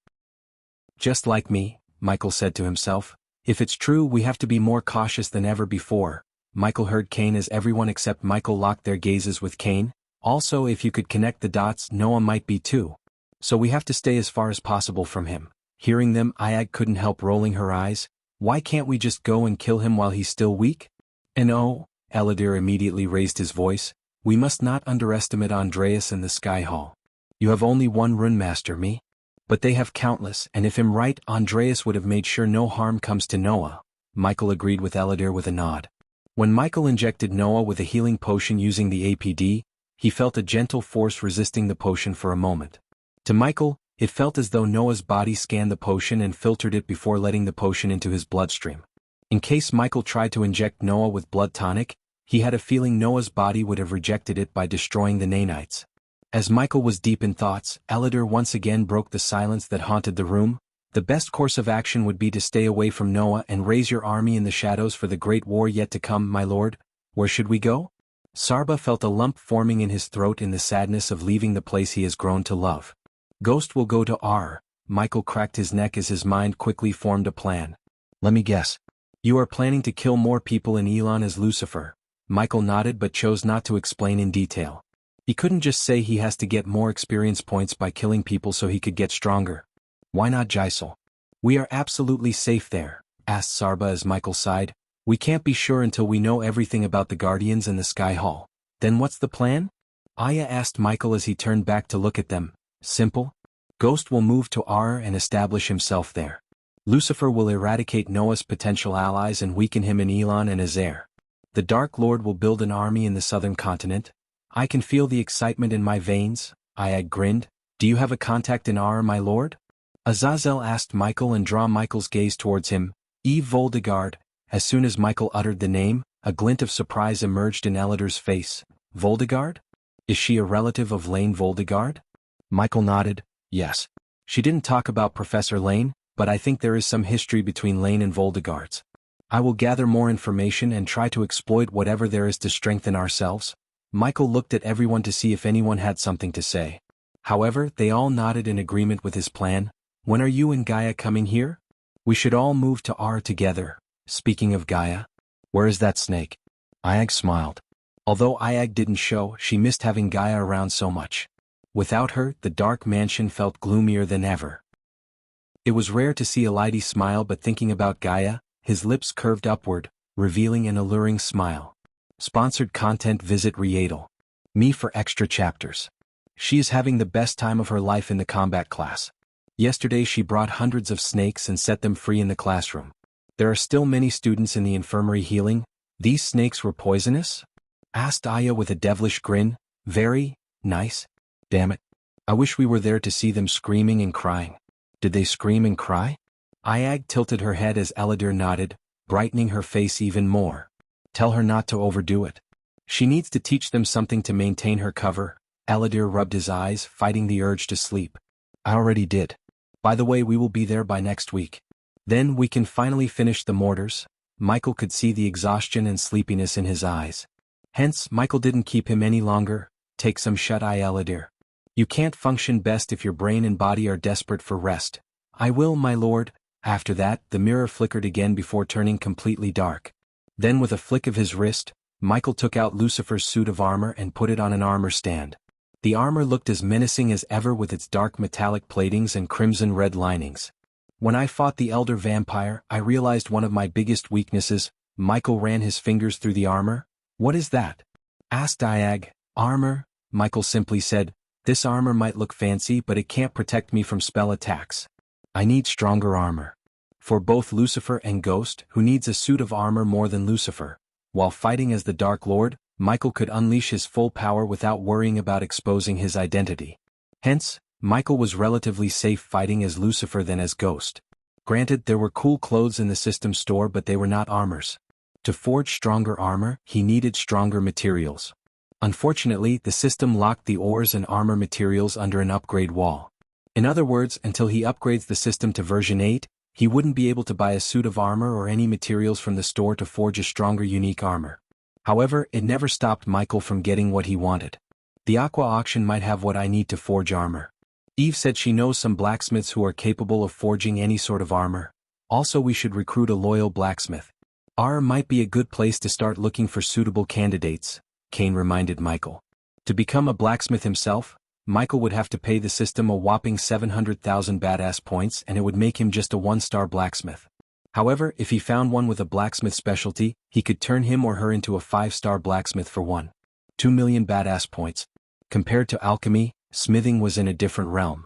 Just like me, Michael said to himself. If it's true, we have to be more cautious than ever before. Michael heard Cain as everyone except Michael locked their gazes with Cain. Also, if you could connect the dots, Noah might be too. So we have to stay as far as possible from him. Hearing them, Iag couldn't help rolling her eyes. Why can't we just go and kill him while he's still weak? And oh, Eladir immediately raised his voice. We must not underestimate Andreas and the Sky Hall. You have only one rune master, me. But they have countless, and if I'm right, Andreas would have made sure no harm comes to Noah. Michael agreed with Eladir with a nod. When Michael injected Noah with a healing potion using the APD, he felt a gentle force resisting the potion for a moment. To Michael, it felt as though Noah's body scanned the potion and filtered it before letting the potion into his bloodstream. In case Michael tried to inject Noah with blood tonic, he had a feeling Noah's body would have rejected it by destroying the nanites. As Michael was deep in thoughts, Eladir once again broke the silence that haunted the room. The best course of action would be to stay away from Noah and raise your army in the shadows for the great war yet to come, my lord. Where should we go? Sarba felt a lump forming in his throat in the sadness of leaving the place he has grown to love. Ghost will go to R. Michael cracked his neck as his mind quickly formed a plan. Let me guess. You are planning to kill more people in Elon as Lucifer. Michael nodded but chose not to explain in detail. He couldn't just say he has to get more experience points by killing people so he could get stronger. Why not Jysel? We are absolutely safe there, asked Sarba as Michael sighed. We can't be sure until we know everything about the Guardians and the Sky Hall. Then what's the plan? Aya asked Michael as he turned back to look at them. Simple. Ghost will move to R and establish himself there. Lucifer will eradicate Noah's potential allies and weaken him in Elon and Azair. The Dark Lord will build an army in the southern continent. I can feel the excitement in my veins. Iag grinned. Do you have a contact in Ar, my lord? Azazel asked Michael and drew Michael's gaze towards him. Eve Voldegard. As soon as Michael uttered the name, a glint of surprise emerged in Elidar's face. Voldegard? Is she a relative of Lane Voldegard? Michael nodded. Yes. She didn't talk about Professor Lane, but I think there is some history between Lane and Voldegards. I will gather more information and try to exploit whatever there is to strengthen ourselves. Michael looked at everyone to see if anyone had something to say. However, they all nodded in agreement with his plan. When are you and Gaia coming here? We should all move to Ar together. Speaking of Gaia. Where is that snake? Iag smiled. Although Iag didn't show, she missed having Gaia around so much. Without her, the dark mansion felt gloomier than ever. It was rare to see Elide smile, but thinking about Gaia, his lips curved upward, revealing an alluring smile. Sponsored content. Visit Riedel. Me for extra chapters. She is having the best time of her life in the combat class. Yesterday she brought hundreds of snakes and set them free in the classroom. There are still many students in the infirmary healing. These snakes were poisonous? Asked Aya with a devilish grin. Very nice. Damn it. I wish we were there to see them screaming and crying. Did they scream and cry? Iag tilted her head as Elidir nodded, brightening her face even more. Tell her not to overdo it. She needs to teach them something to maintain her cover. Elidir rubbed his eyes, fighting the urge to sleep. I already did. By the way, we will be there by next week. Then we can finally finish the mortars. Michael could see the exhaustion and sleepiness in his eyes. Hence, Michael didn't keep him any longer. Take some shut-eye, Elidir. You can't function best if your brain and body are desperate for rest. I will, my lord. After that, the mirror flickered again before turning completely dark. Then with a flick of his wrist, Michael took out Lucifer's suit of armor and put it on an armor stand. The armor looked as menacing as ever with its dark metallic platings and crimson-red linings. When I fought the Elder Vampire, I realized one of my biggest weaknesses. Michael ran his fingers through the armor. What is that? Asked Iag. Armor, Michael simply said. This armor might look fancy, but it can't protect me from spell attacks. I need stronger armor. For both Lucifer and Ghost, who needs a suit of armor more than Lucifer. While fighting as the Dark Lord, Michael could unleash his full power without worrying about exposing his identity. Hence, Michael was relatively safe fighting as Lucifer than as Ghost. Granted, there were cool clothes in the system store, but they were not armors. To forge stronger armor, he needed stronger materials. Unfortunately, the system locked the ores and armor materials under an upgrade wall. In other words, until he upgrades the system to version 8, he wouldn't be able to buy a suit of armor or any materials from the store to forge a stronger unique armor. However, it never stopped Michael from getting what he wanted. The Aqua auction might have what I need to forge armor. Eve said she knows some blacksmiths who are capable of forging any sort of armor. Also, we should recruit a loyal blacksmith. Ar might be a good place to start looking for suitable candidates, Kane reminded Michael. To become a blacksmith himself, Michael would have to pay the system a whopping 700,000 badass points, and it would make him just a one-star blacksmith. However, if he found one with a blacksmith specialty, he could turn him or her into a 5-star blacksmith for 1.2 million badass points. Compared to alchemy, smithing was in a different realm.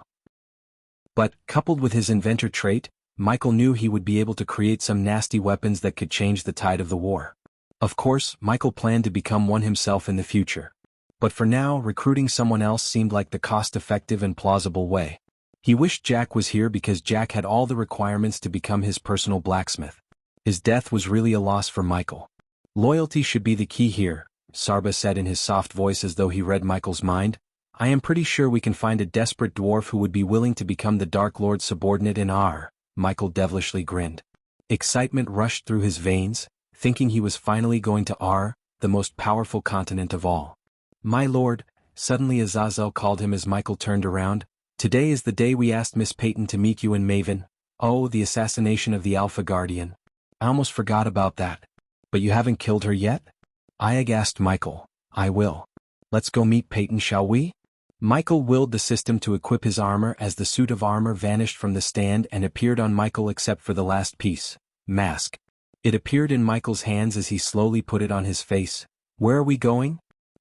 But, coupled with his inventor trait, Michael knew he would be able to create some nasty weapons that could change the tide of the war. Of course, Michael planned to become one himself in the future. But for now, recruiting someone else seemed like the cost-effective and plausible way. He wished Jack was here because Jack had all the requirements to become his personal blacksmith. His death was really a loss for Michael. Loyalty should be the key here, Sarba said in his soft voice as though he read Michael's mind. I am pretty sure we can find a desperate dwarf who would be willing to become the Dark Lord's subordinate in Ar. Michael devilishly grinned. Excitement rushed through his veins, thinking he was finally going to Ar, the most powerful continent of all. My lord, suddenly Azazel called him as Michael turned around. Today is the day we asked Miss Peyton to meet you and Maven. Oh, the assassination of the Alpha Guardian. I almost forgot about that. But you haven't killed her yet? Iag asked Michael. I will. Let's go meet Peyton, shall we? Michael willed the system to equip his armor as the suit of armor vanished from the stand and appeared on Michael except for the last piece, mask. It appeared in Michael's hands as he slowly put it on his face. Where are we going?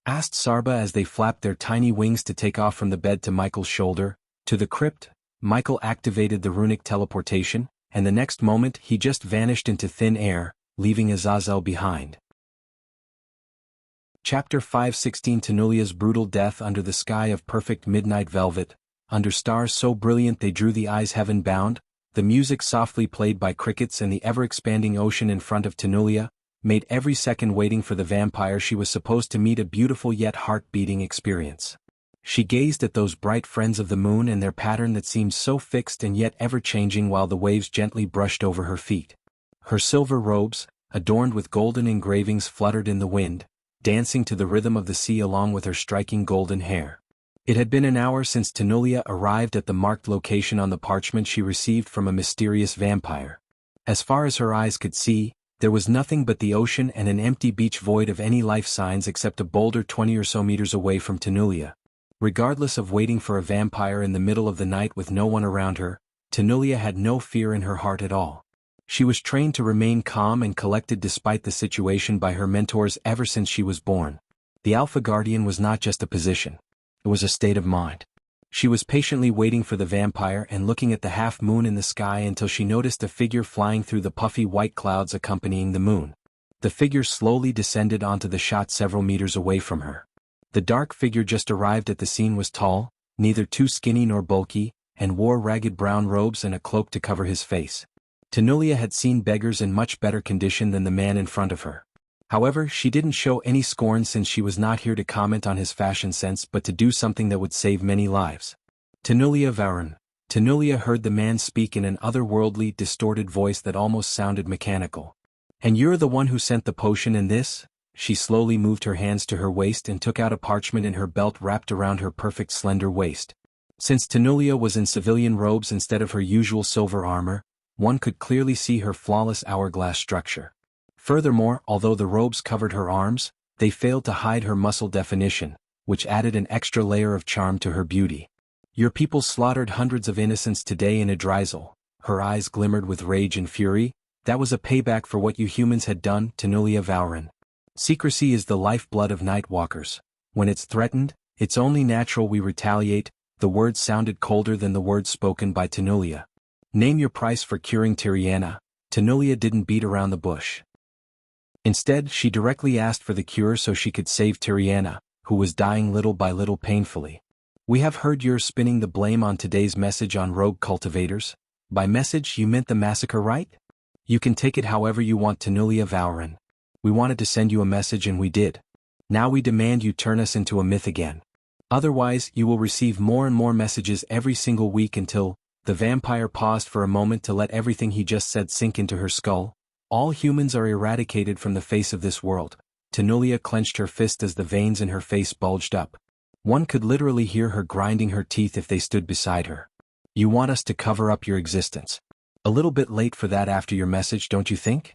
Asked Sarba as they flapped their tiny wings to take off from the bed to Michael's shoulder. To the crypt. Michael activated the runic teleportation, and the next moment he just vanished into thin air, leaving Azazel behind. Chapter 516 Tenulia's brutal death under the sky of perfect midnight velvet, under stars so brilliant they drew the eyes heaven-bound, the music softly played by crickets and the ever-expanding ocean in front of Tenulia, made every second waiting for the vampire she was supposed to meet a beautiful yet heart-beating experience. She gazed at those bright friends of the moon and their pattern that seemed so fixed and yet ever-changing while the waves gently brushed over her feet. Her silver robes, adorned with golden engravings, fluttered in the wind, dancing to the rhythm of the sea along with her striking golden hair. It had been an hour since Tenulia arrived at the marked location on the parchment she received from a mysterious vampire. As far as her eyes could see, there was nothing but the ocean and an empty beach void of any life signs except a boulder 20 or so meters away from Tenulia. Regardless of waiting for a vampire in the middle of the night with no one around her, Tenulia had no fear in her heart at all. She was trained to remain calm and collected despite the situation by her mentors ever since she was born. The Alpha Guardian was not just a position. It was a state of mind. She was patiently waiting for the vampire and looking at the half-moon in the sky until she noticed a figure flying through the puffy white clouds accompanying the moon. The figure slowly descended onto the shot several meters away from her. The dark figure just arrived at the scene was tall, neither too skinny nor bulky, and wore ragged brown robes and a cloak to cover his face. Tenulia had seen beggars in much better condition than the man in front of her. However, she didn't show any scorn since she was not here to comment on his fashion sense but to do something that would save many lives. Tenulia Varen. Tenulia heard the man speak in an otherworldly, distorted voice that almost sounded mechanical. And you're the one who sent the potion in this? She slowly moved her hands to her waist and took out a parchment in her belt wrapped around her perfect slender waist. Since Tenulia was in civilian robes instead of her usual silver armor, one could clearly see her flawless hourglass structure. Furthermore, although the robes covered her arms, they failed to hide her muscle definition, which added an extra layer of charm to her beauty. Your people slaughtered hundreds of innocents today in Idrizel. Her eyes glimmered with rage and fury. That was a payback for what you humans had done, Tenulia Varen. Secrecy is the lifeblood of Nightwalkers. When it's threatened, it's only natural we retaliate. The words sounded colder than the words spoken by Tenulia. Name your price for curing Tiriana. Tenulia didn't beat around the bush. Instead, she directly asked for the cure so she could save Tiriana, who was dying little by little painfully. We have heard you're spinning the blame on today's message on rogue cultivators. By message you meant the massacre, right? You can take it however you want, Tenulia Varen. We wanted to send you a message and we did. Now we demand you turn us into a myth again. Otherwise, you will receive more and more messages every single week until... The vampire paused for a moment to let everything he just said sink into her skull. All humans are eradicated from the face of this world. Tenulia clenched her fist as the veins in her face bulged up. One could literally hear her grinding her teeth if they stood beside her. You want us to cover up your existence. A little bit late for that after your message, don't you think?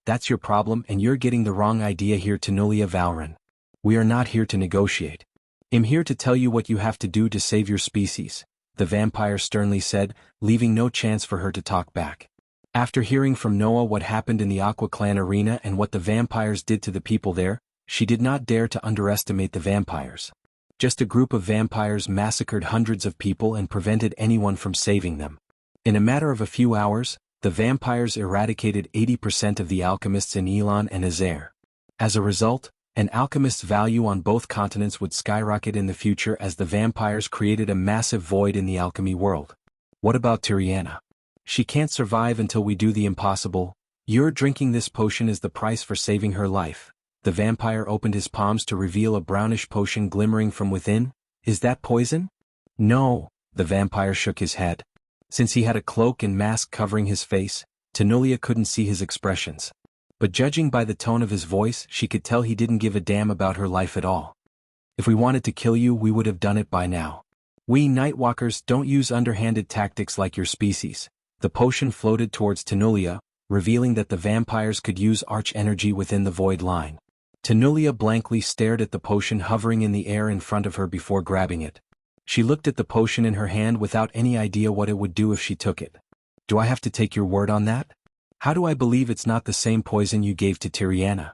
That's your problem and you're getting the wrong idea here, Tenulia Varen. We are not here to negotiate. I'm here to tell you what you have to do to save your species. The vampire sternly said, leaving no chance for her to talk back. After hearing from Noah what happened in the Aqua Clan arena and what the vampires did to the people there, she did not dare to underestimate the vampires. Just a group of vampires massacred hundreds of people and prevented anyone from saving them. In a matter of a few hours, the vampires eradicated 80% of the alchemists in Elon and Azair. As a result, an alchemist's value on both continents would skyrocket in the future as the vampires created a massive void in the alchemy world. What about Tiriana? She can't survive until we do the impossible. You're drinking this potion is the price for saving her life. The vampire opened his palms to reveal a brownish potion glimmering from within. Is that poison? No, the vampire shook his head. Since he had a cloak and mask covering his face, Tenulia couldn't see his expressions. But judging by the tone of his voice, she could tell he didn't give a damn about her life at all. If we wanted to kill you, we would have done it by now. We Nightwalkers don't use underhanded tactics like your species. The potion floated towards Tenulia, revealing that the vampires could use arch-energy within the void line. Tenulia blankly stared at the potion hovering in the air in front of her before grabbing it. She looked at the potion in her hand without any idea what it would do if she took it. Do I have to take your word on that? How do I believe it's not the same poison you gave to Tiriana?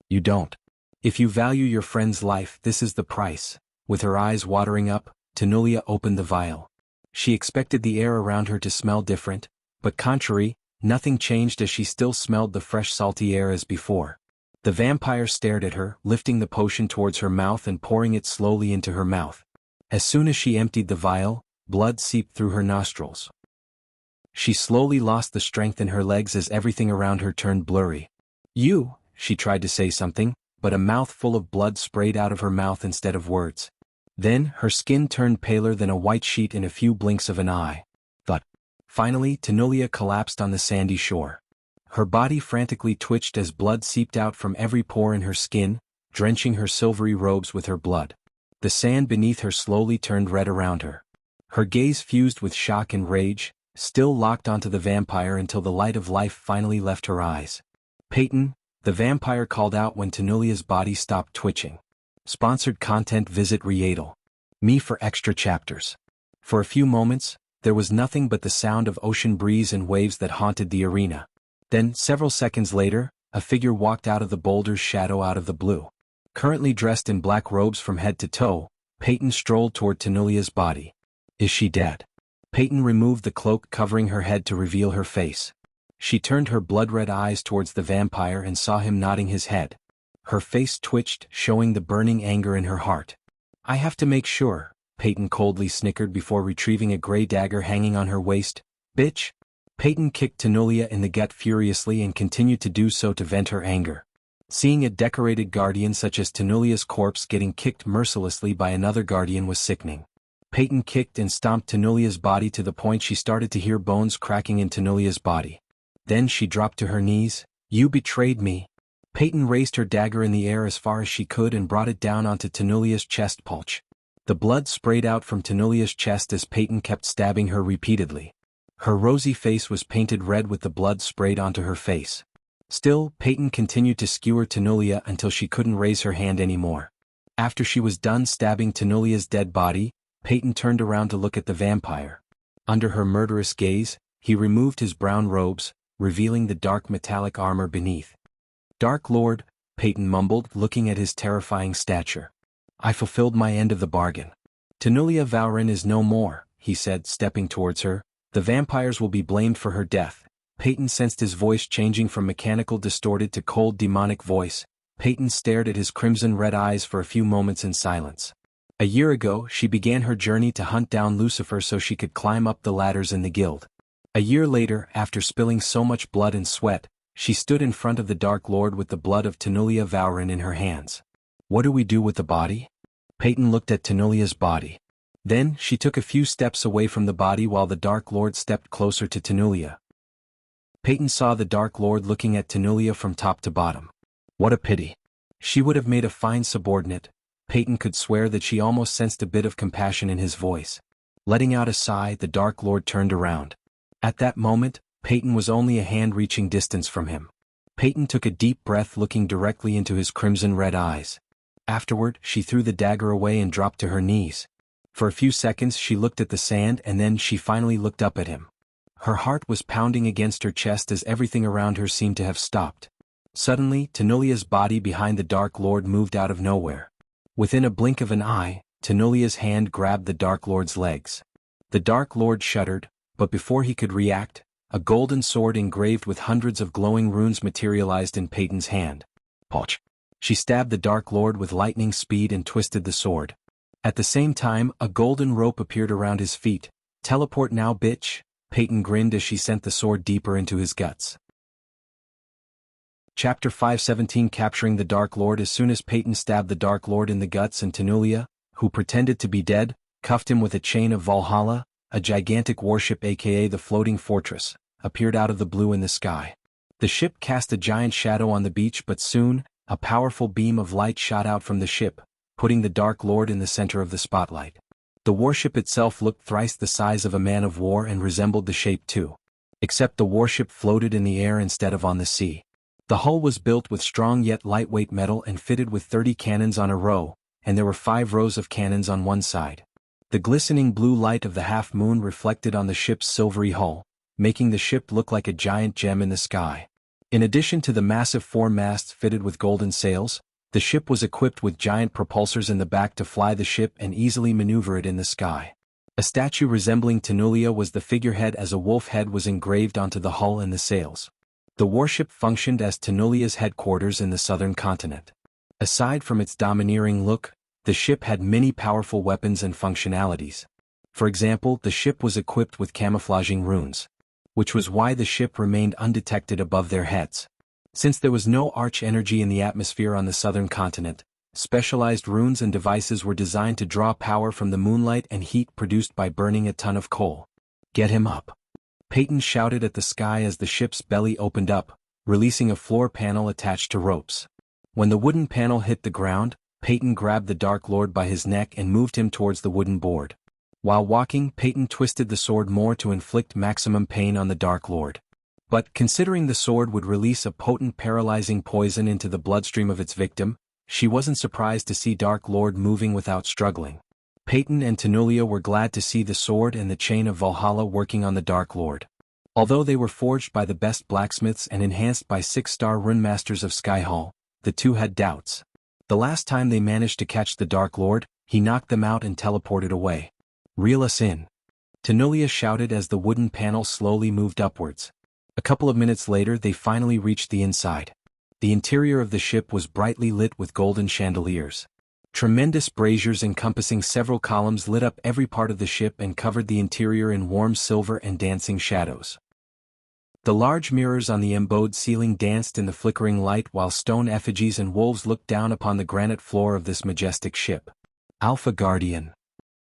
You don't. If you value your friend's life, this is the price. With her eyes watering up, Tenulia opened the vial. She expected the air around her to smell different, but contrary, nothing changed as she still smelled the fresh salty air as before. The vampire stared at her, lifting the potion towards her mouth and pouring it slowly into her mouth. As soon as she emptied the vial, blood seeped through her nostrils. She slowly lost the strength in her legs as everything around her turned blurry. She tried to say something, but a mouthful of blood sprayed out of her mouth instead of words. Then, her skin turned paler than a white sheet in a few blinks of an eye. Finally, Tenulia collapsed on the sandy shore. Her body frantically twitched as blood seeped out from every pore in her skin, drenching her silvery robes with her blood. The sand beneath her slowly turned red around her. Her gaze fused with shock and rage, still locked onto the vampire until the light of life finally left her eyes. "Peyton," the vampire called out when Tenulia's body stopped twitching. Sponsored content. Visit Readle.me for extra chapters. For a few moments, there was nothing but the sound of ocean breeze and waves that haunted the arena. Then, several seconds later, a figure walked out of the boulder's shadow out of the blue. Currently dressed in black robes from head to toe, Peyton strolled toward Tenulia's body. "Is she dead?" Peyton removed the cloak covering her head to reveal her face. She turned her blood-red eyes towards the vampire and saw him nodding his head. Her face twitched, showing the burning anger in her heart. "I have to make sure," Peyton coldly snickered before retrieving a gray dagger hanging on her waist. "Bitch!" Peyton kicked Tenulia in the gut furiously and continued to do so to vent her anger. Seeing a decorated guardian such as Tenulia's corpse getting kicked mercilessly by another guardian was sickening. Peyton kicked and stomped Tenulia's body to the point she started to hear bones cracking in Tenulia's body. Then she dropped to her knees. "You betrayed me." Peyton raised her dagger in the air as far as she could and brought it down onto Tenulia's chest pulch. The blood sprayed out from Tenulia's chest as Peyton kept stabbing her repeatedly. Her rosy face was painted red with the blood sprayed onto her face. Still, Peyton continued to skewer Tenulia until she couldn't raise her hand anymore. After she was done stabbing Tenulia's dead body, Peyton turned around to look at the vampire. Under her murderous gaze, he removed his brown robes, revealing the dark metallic armor beneath. "Dark Lord," Peyton mumbled, looking at his terrifying stature. "I fulfilled my end of the bargain. Tenulia Valrin is no more," he said, stepping towards her. "The vampires will be blamed for her death." Peyton sensed his voice changing from mechanical distorted to cold demonic voice. Peyton stared at his crimson-red eyes for a few moments in silence. A year ago, she began her journey to hunt down Lucifer so she could climb up the ladders in the guild. A year later, after spilling so much blood and sweat, she stood in front of the Dark Lord with the blood of Tenulia Valrin in her hands. "What do we do with the body?" Peyton looked at Tenulia's body. Then, she took a few steps away from the body while the Dark Lord stepped closer to Tenulia. Peyton saw the Dark Lord looking at Tenulia from top to bottom. What a pity. She would have made a fine subordinate. Peyton could swear that she almost sensed a bit of compassion in his voice. Letting out a sigh, the Dark Lord turned around. At that moment, Peyton was only a hand-reaching distance from him. Peyton took a deep breath looking directly into his crimson-red eyes. Afterward, she threw the dagger away and dropped to her knees. For a few seconds she looked at the sand and then she finally looked up at him. Her heart was pounding against her chest as everything around her seemed to have stopped. Suddenly, Tenulia's body behind the Dark Lord moved out of nowhere. Within a blink of an eye, Tenulia's hand grabbed the Dark Lord's legs. The Dark Lord shuddered, but before he could react, a golden sword engraved with hundreds of glowing runes materialized in Peyton's hand. Poch! She stabbed the Dark Lord with lightning speed and twisted the sword. At the same time, a golden rope appeared around his feet. "Teleport now, bitch," Peyton grinned as she sent the sword deeper into his guts. Chapter 517 Capturing the Dark Lord. As soon as Peyton stabbed the Dark Lord in the guts and Tenulia, who pretended to be dead, cuffed him with a chain of Valhalla, a gigantic warship aka the Floating Fortress, appeared out of the blue in the sky. The ship cast a giant shadow on the beach, but soon, a powerful beam of light shot out from the ship, putting the Dark Lord in the center of the spotlight. The warship itself looked thrice the size of a man of war and resembled the shape too. Except the warship floated in the air instead of on the sea. The hull was built with strong yet lightweight metal and fitted with 30 cannons on a row, and there were 5 rows of cannons on one side. The glistening blue light of the half-moon reflected on the ship's silvery hull, making the ship look like a giant gem in the sky. In addition to the massive 4 masts fitted with golden sails, the ship was equipped with giant propulsors in the back to fly the ship and easily maneuver it in the sky. A statue resembling Tenulia was the figurehead as a wolf head was engraved onto the hull and the sails. The warship functioned as Tenulia's headquarters in the southern continent. Aside from its domineering look, the ship had many powerful weapons and functionalities. For example, the ship was equipped with camouflaging runes, which was why the ship remained undetected above their heads. Since there was no arch-energy in the atmosphere on the southern continent, specialized runes and devices were designed to draw power from the moonlight and heat produced by burning a ton of coal. "Get him up!" Peyton shouted at the sky as the ship's belly opened up, releasing a floor panel attached to ropes. When the wooden panel hit the ground, Peyton grabbed the Dark Lord by his neck and moved him towards the wooden board. While walking, Peyton twisted the sword more to inflict maximum pain on the Dark Lord. But considering the sword would release a potent paralyzing poison into the bloodstream of its victim, she wasn't surprised to see Dark Lord moving without struggling. Peyton and Tenulia were glad to see the sword and the chain of Valhalla working on the Dark Lord. Although they were forged by the best blacksmiths and enhanced by 6-star rune masters of Skyhall, the two had doubts. The last time they managed to catch the Dark Lord, he knocked them out and teleported away. "Reel us in," Tenulia shouted as the wooden panel slowly moved upwards. A couple of minutes later they finally reached the inside. The interior of the ship was brightly lit with golden chandeliers. Tremendous braziers encompassing several columns lit up every part of the ship and covered the interior in warm silver and dancing shadows. The large mirrors on the embowed ceiling danced in the flickering light while stone effigies and wolves looked down upon the granite floor of this majestic ship. Alpha Guardian.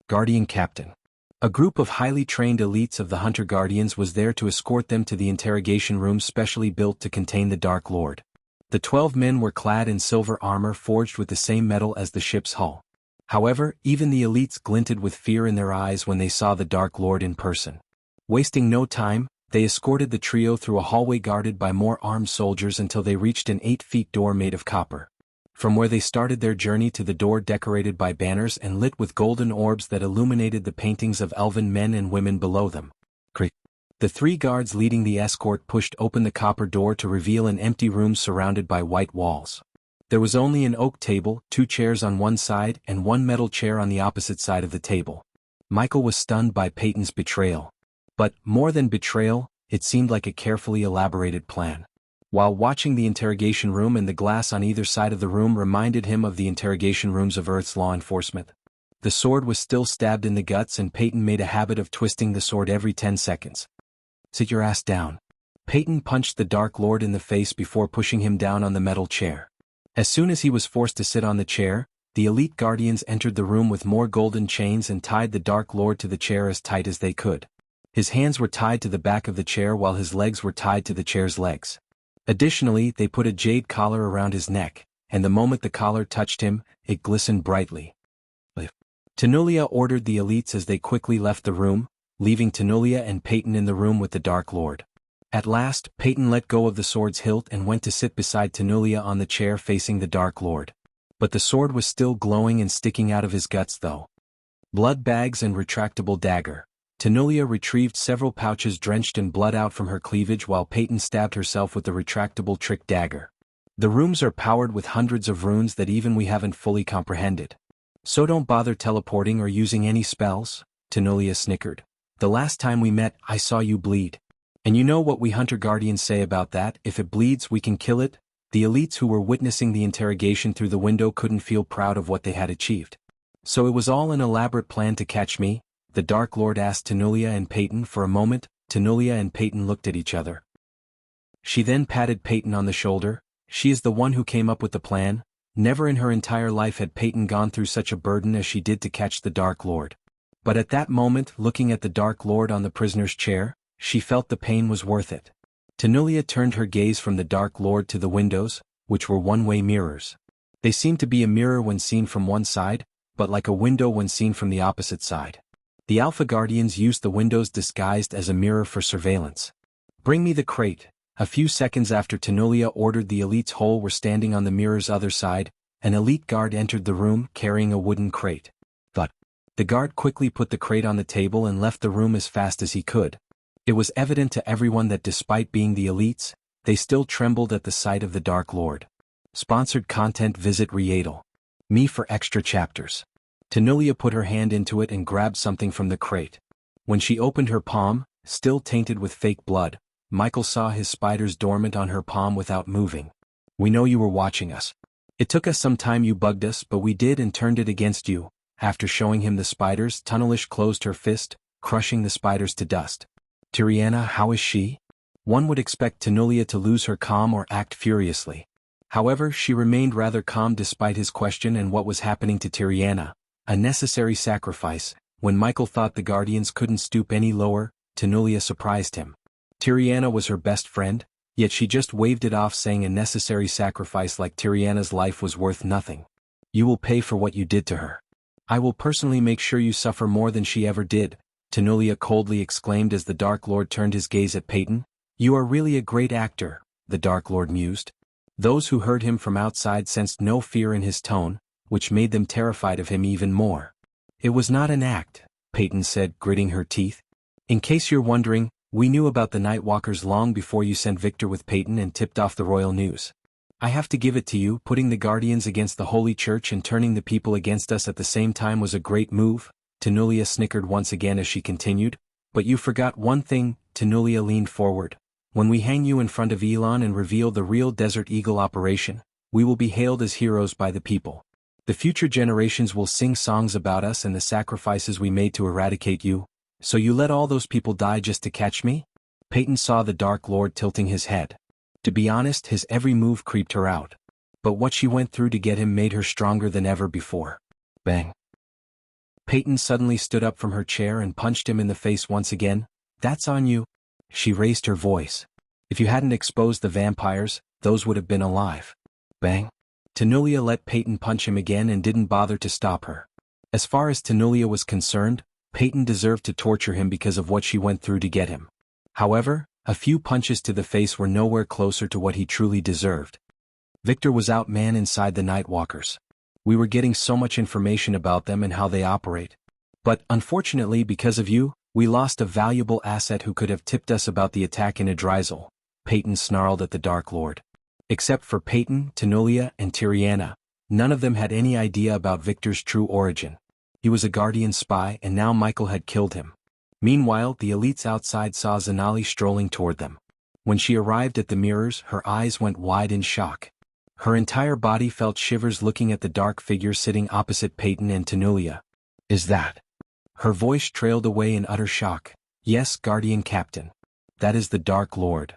Guardian Captain. A group of highly trained elites of the Hunter Guardians was there to escort them to the interrogation room specially built to contain the Dark Lord. The 12 men were clad in silver armor forged with the same metal as the ship's hull. However, even the elites glinted with fear in their eyes when they saw the Dark Lord in person. Wasting no time, they escorted the trio through a hallway guarded by more armed soldiers until they reached an 8-foot door made of copper. From where they started their journey to the door decorated by banners and lit with golden orbs that illuminated the paintings of elven men and women below them. The 3 guards leading the escort pushed open the copper door to reveal an empty room surrounded by white walls. There was only an oak table, 2 chairs on one side and 1 metal chair on the opposite side of the table. Michael was stunned by Peyton's betrayal. But, more than betrayal, it seemed like a carefully elaborated plan. While watching the interrogation room and the glass on either side of the room reminded him of the interrogation rooms of Earth's law enforcement. The sword was still stabbed in the guts and Peyton made a habit of twisting the sword every 10 seconds. "Sit your ass down." Peyton punched the Dark Lord in the face before pushing him down on the metal chair. As soon as he was forced to sit on the chair, the elite guardians entered the room with more golden chains and tied the Dark Lord to the chair as tight as they could. His hands were tied to the back of the chair while his legs were tied to the chair's legs. Additionally, they put a jade collar around his neck, and the moment the collar touched him, it glistened brightly. Tenulia ordered the elites as they quickly left the room, leaving Tenulia and Peyton in the room with the Dark Lord. At last, Peyton let go of the sword's hilt and went to sit beside Tenulia on the chair facing the Dark Lord. But the sword was still glowing and sticking out of his guts though. Blood bags and retractable dagger. Tenulia retrieved several pouches drenched in blood out from her cleavage while Peyton stabbed herself with the retractable trick dagger. The rooms are powered with hundreds of runes that even we haven't fully comprehended. "So don't bother teleporting or using any spells," Tenulia snickered. "The last time we met, I saw you bleed. And you know what we Hunter Guardians say about that, if it bleeds we can kill it?" The elites who were witnessing the interrogation through the window couldn't feel proud of what they had achieved. "So it was all an elaborate plan to catch me?" the Dark Lord asked Tenulia and Peyton. For a moment, Tenulia and Peyton looked at each other. She then patted Peyton on the shoulder. "She is the one who came up with the plan." Never in her entire life had Peyton gone through such a burden as she did to catch the Dark Lord. But at that moment, looking at the Dark Lord on the prisoner's chair, she felt the pain was worth it. Tenulia turned her gaze from the Dark Lord to the windows, which were one-way mirrors. They seemed to be a mirror when seen from one side, but like a window when seen from the opposite side. The Alpha Guardians used the windows disguised as a mirror for surveillance. "Bring me the crate." A few seconds after Tenulia ordered the elites whole were standing on the mirror's other side, an elite guard entered the room carrying a wooden crate. But the guard quickly put the crate on the table and left the room as fast as he could. It was evident to everyone that despite being the elites, they still trembled at the sight of the Dark Lord. Sponsored content. Visit Readle Me for extra chapters. Tenulia put her hand into it and grabbed something from the crate. When she opened her palm, still tainted with fake blood, Michael saw his spiders dormant on her palm without moving. "We know you were watching us. It took us some time. You bugged us, but we did and turned it against you." After showing him the spiders, Tunnelish closed her fist, crushing the spiders to dust. "Tiriana, how is she?" One would expect Tenulia to lose her calm or act furiously. However, she remained rather calm despite his question and what was happening to Tiriana. A necessary sacrifice. When Michael thought the Guardians couldn't stoop any lower, Tenulia surprised him. Tiriana was her best friend, yet she just waved it off, saying a necessary sacrifice like Tiriana's life was worth nothing. "You will pay for what you did to her. I will personally make sure you suffer more than she ever did," Tenulia coldly exclaimed as the Dark Lord turned his gaze at Peyton. "You are really a great actor," the Dark Lord mused. Those who heard him from outside sensed no fear in his tone, which made them terrified of him even more. "It was not an act," Peyton said, gritting her teeth. "In case you're wondering, we knew about the Nightwalkers long before you sent Victor with Peyton and tipped off the royal news. I have to give it to you, putting the Guardians against the Holy Church and turning the people against us at the same time was a great move." Tenulia snickered once again as she continued. "But you forgot one thing." Tenulia leaned forward. "When we hang you in front of Elon and reveal the real Desert Eagle operation, we will be hailed as heroes by the people. The future generations will sing songs about us and the sacrifices we made to eradicate you. So you let all those people die just to catch me?" Peyton saw the Dark Lord tilting his head. To be honest, his every move creeped her out. But what she went through to get him made her stronger than ever before. Bang. Peyton suddenly stood up from her chair and punched him in the face once again. "That's on you." She raised her voice. "If you hadn't exposed the vampires, those would have been alive." Bang. Tenulia let Peyton punch him again and didn't bother to stop her. As far as Tenulia was concerned, Peyton deserved to torture him because of what she went through to get him. However, a few punches to the face were nowhere closer to what he truly deserved. Victor was outman inside the Nightwalkers. We were getting so much information about them and how they operate. But, unfortunately because of you, we lost a valuable asset who could have tipped us about the attack in Idrizel. Peyton snarled at the Dark Lord. Except for Peyton, Tenulia, and Tiriana, none of them had any idea about Victor's true origin. He was a Guardian spy and now Michael had killed him. Meanwhile, the elites outside saw Zanali strolling toward them. When she arrived at the mirrors, her eyes went wide in shock. Her entire body felt shivers looking at the dark figure sitting opposite Peyton and Tenulia. "Is that?" Her voice trailed away in utter shock. "Yes, Guardian Captain. That is the Dark Lord."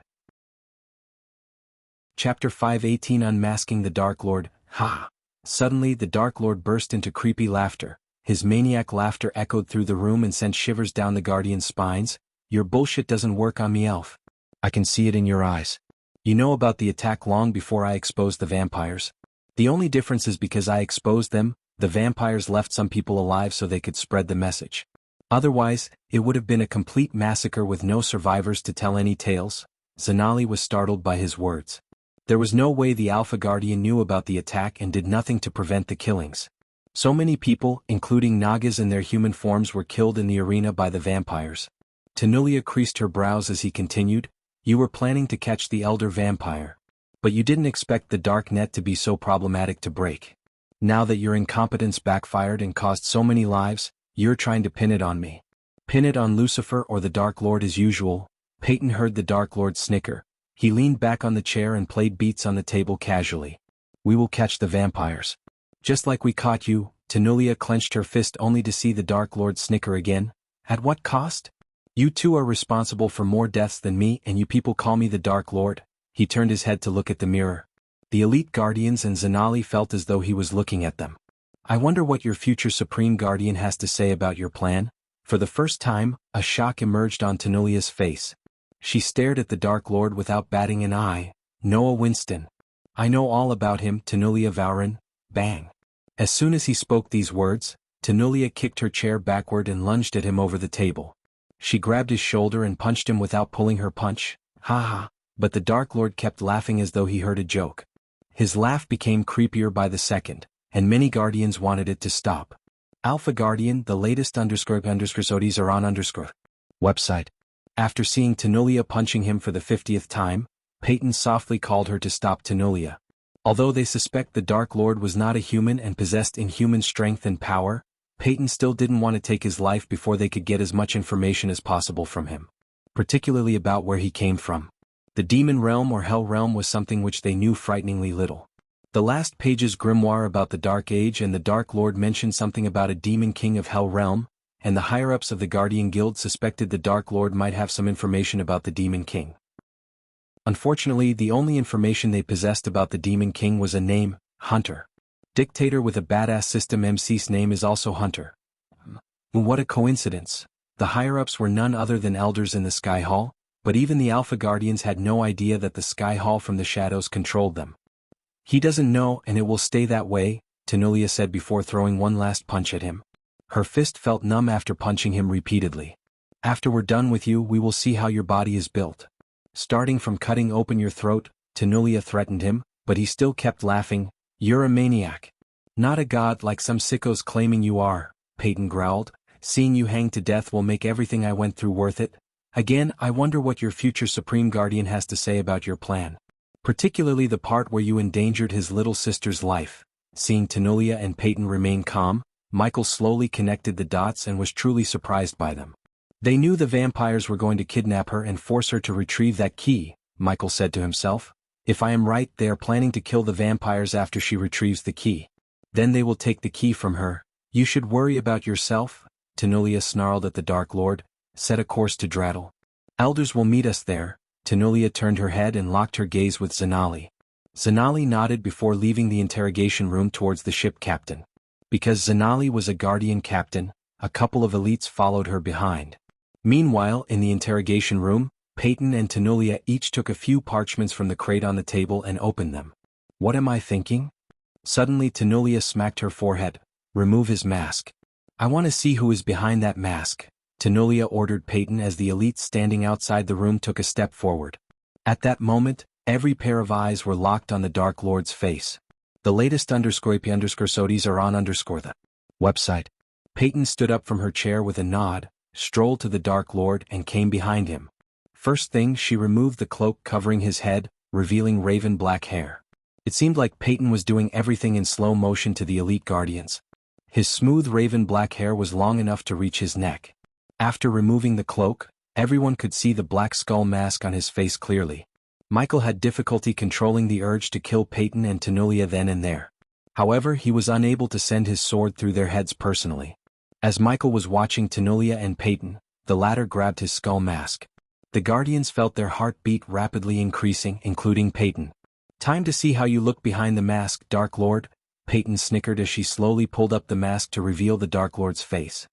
Chapter 5:18 Unmasking the Dark Lord. Ha! Suddenly the Dark Lord burst into creepy laughter. His maniac laughter echoed through the room and sent shivers down the Guardian's spines. "Your bullshit doesn't work on me, Elf. I can see it in your eyes. You know about the attack long before I exposed the vampires. The only difference is because I exposed them, the vampires left some people alive so they could spread the message. Otherwise, it would have been a complete massacre with no survivors to tell any tales." Zanali was startled by his words. There was no way the Alpha Guardian knew about the attack and did nothing to prevent the killings. So many people, including Nagas in their human forms, were killed in the arena by the vampires. Tenulia creased her brows as he continued. "You were planning to catch the elder vampire. But you didn't expect the dark net to be so problematic to break. Now that your incompetence backfired and caused so many lives, you're trying to pin it on me. Pin it on Lucifer or the Dark Lord as usual." Peyton heard the Dark Lord snicker. He leaned back on the chair and played beats on the table casually. "We will catch the vampires. Just like we caught you." Tenulia clenched her fist only to see the Dark Lord snicker again. "At what cost? You two are responsible for more deaths than me and you people call me the Dark Lord." He turned his head to look at the mirror. The elite Guardians and Zanali felt as though he was looking at them. "I wonder what your future Supreme Guardian has to say about your plan?" For the first time, a shock emerged on Tenulia's face. She stared at the Dark Lord without batting an eye. "Noah Winston. I know all about him." Tenulia Vauren. Bang. As soon as he spoke these words, Tenulia kicked her chair backward and lunged at him over the table. She grabbed his shoulder and punched him without pulling her punch. "Ha ha." But the Dark Lord kept laughing as though he heard a joke. His laugh became creepier by the second, and many Guardians wanted it to stop. Alpha Guardian, the latest _____ are on website. After seeing Tenulia punching him for the 50th time, Peyton softly called her to stop Tenulia. Although they suspect the Dark Lord was not a human and possessed inhuman strength and power, Peyton still didn't want to take his life before they could get as much information as possible from him. particularly about where he came from. The demon realm or hell realm was something which they knew frighteningly little. The last page's grimoire about the Dark Age and the Dark Lord mentioned something about a demon king of hell realm, and the higher-ups of the Guardian Guild suspected the Dark Lord might have some information about the demon king. Unfortunately, the only information they possessed about the demon king was a name, Hunter. Dictator with a badass system MC's name is also Hunter. What a coincidence. The higher-ups were none other than elders in the Sky Hall, but even the Alpha Guardians had no idea that the Sky Hall from the shadows controlled them. He doesn't know, and it will stay that way, Tenulia said before throwing one last punch at him. Her fist felt numb after punching him repeatedly. After we're done with you, we will see how your body is built. Starting from cutting open your throat, Tenulia threatened him, but he still kept laughing. You're a maniac. Not a god like some sickos claiming you are, Peyton growled. Seeing you hang to death will make everything I went through worth it. Again, I wonder what your future Supreme Guardian has to say about your plan. Particularly the part where you endangered his little sister's life. Seeing Tenulia and Peyton remain calm, Michael slowly connected the dots and was truly surprised by them. They knew the vampires were going to kidnap her and force her to retrieve that key, Michael said to himself. If I am right, they are planning to kill the vampires after she retrieves the key. Then they will take the key from her. You should worry about yourself, Tenulia snarled at the Dark Lord. Set a course to Drattle. Elders will meet us there. Tenulia turned her head and locked her gaze with Zanali. Zanali nodded before leaving the interrogation room towards the ship captain. Because Zanali was a guardian captain, a couple of elites followed her behind. Meanwhile, in the interrogation room, Peyton and Tenulia each took a few parchments from the crate on the table and opened them. What am I thinking? Suddenly Tenulia smacked her forehead. Remove his mask. I want to see who is behind that mask, Tenulia ordered Peyton as the elites standing outside the room took a step forward. At that moment, every pair of eyes were locked on the Dark Lord's face. The latest _IP_SODIs are on _the website. Peyton stood up from her chair with a nod, strolled to the Dark Lord and came behind him. First thing, she removed the cloak covering his head, revealing raven black hair. It seemed like Peyton was doing everything in slow motion to the elite guardians. His smooth raven black hair was long enough to reach his neck. After removing the cloak, everyone could see the black skull mask on his face clearly. Michael had difficulty controlling the urge to kill Peyton and Tenulia then and there. However, he was unable to send his sword through their heads personally. As Michael was watching Tenulia and Peyton, the latter grabbed his skull mask. The Guardians felt their heartbeat rapidly increasing, including Peyton. Time to see how you look behind the mask, Dark Lord, Peyton snickered as she slowly pulled up the mask to reveal the Dark Lord's face.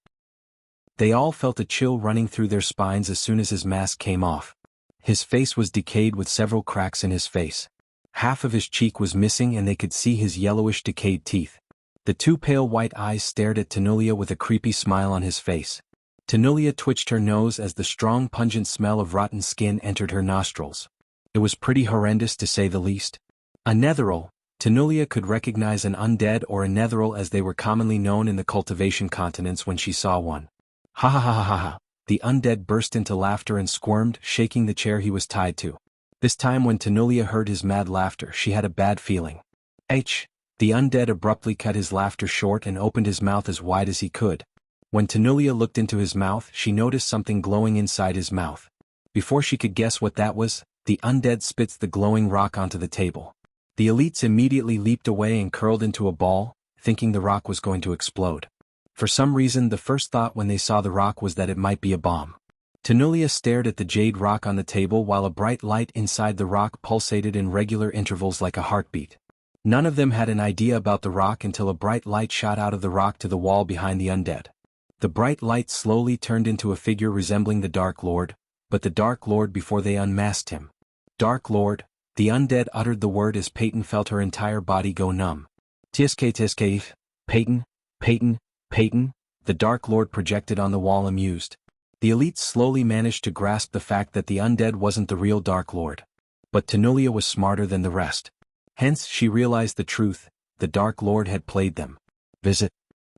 They all felt a chill running through their spines as soon as his mask came off. His face was decayed with several cracks in his face. Half of his cheek was missing and they could see his yellowish decayed teeth. The two pale white eyes stared at Tenulia with a creepy smile on his face. Tenulia twitched her nose as the strong pungent smell of rotten skin entered her nostrils. It was pretty horrendous to say the least. A netheril, Tenulia could recognize an undead or a netheril as they were commonly known in the cultivation continents when she saw one. Ha ha ha ha ha ha. The undead burst into laughter and squirmed, shaking the chair he was tied to. This time when Tenulia heard his mad laughter, she had a bad feeling. The undead abruptly cut his laughter short and opened his mouth as wide as he could. When Tenulia looked into his mouth, she noticed something glowing inside his mouth. Before she could guess what that was, the undead spits the glowing rock onto the table. The elites immediately leaped away and curled into a ball, thinking the rock was going to explode. For some reason, the first thought when they saw the rock was that it might be a bomb. Tenulia stared at the jade rock on the table while a bright light inside the rock pulsated in regular intervals like a heartbeat. None of them had an idea about the rock until a bright light shot out of the rock to the wall behind the undead. The bright light slowly turned into a figure resembling the Dark Lord, but the Dark Lord before they unmasked him. Dark Lord, the undead uttered the word as Peyton felt her entire body go numb. Tsk, Peyton, Peyton, Peyton, the Dark Lord projected on the wall amused. The elites slowly managed to grasp the fact that the undead wasn't the real Dark Lord. But Tenulia was smarter than the rest. Hence, she realized the truth, the Dark Lord had played them. Visit.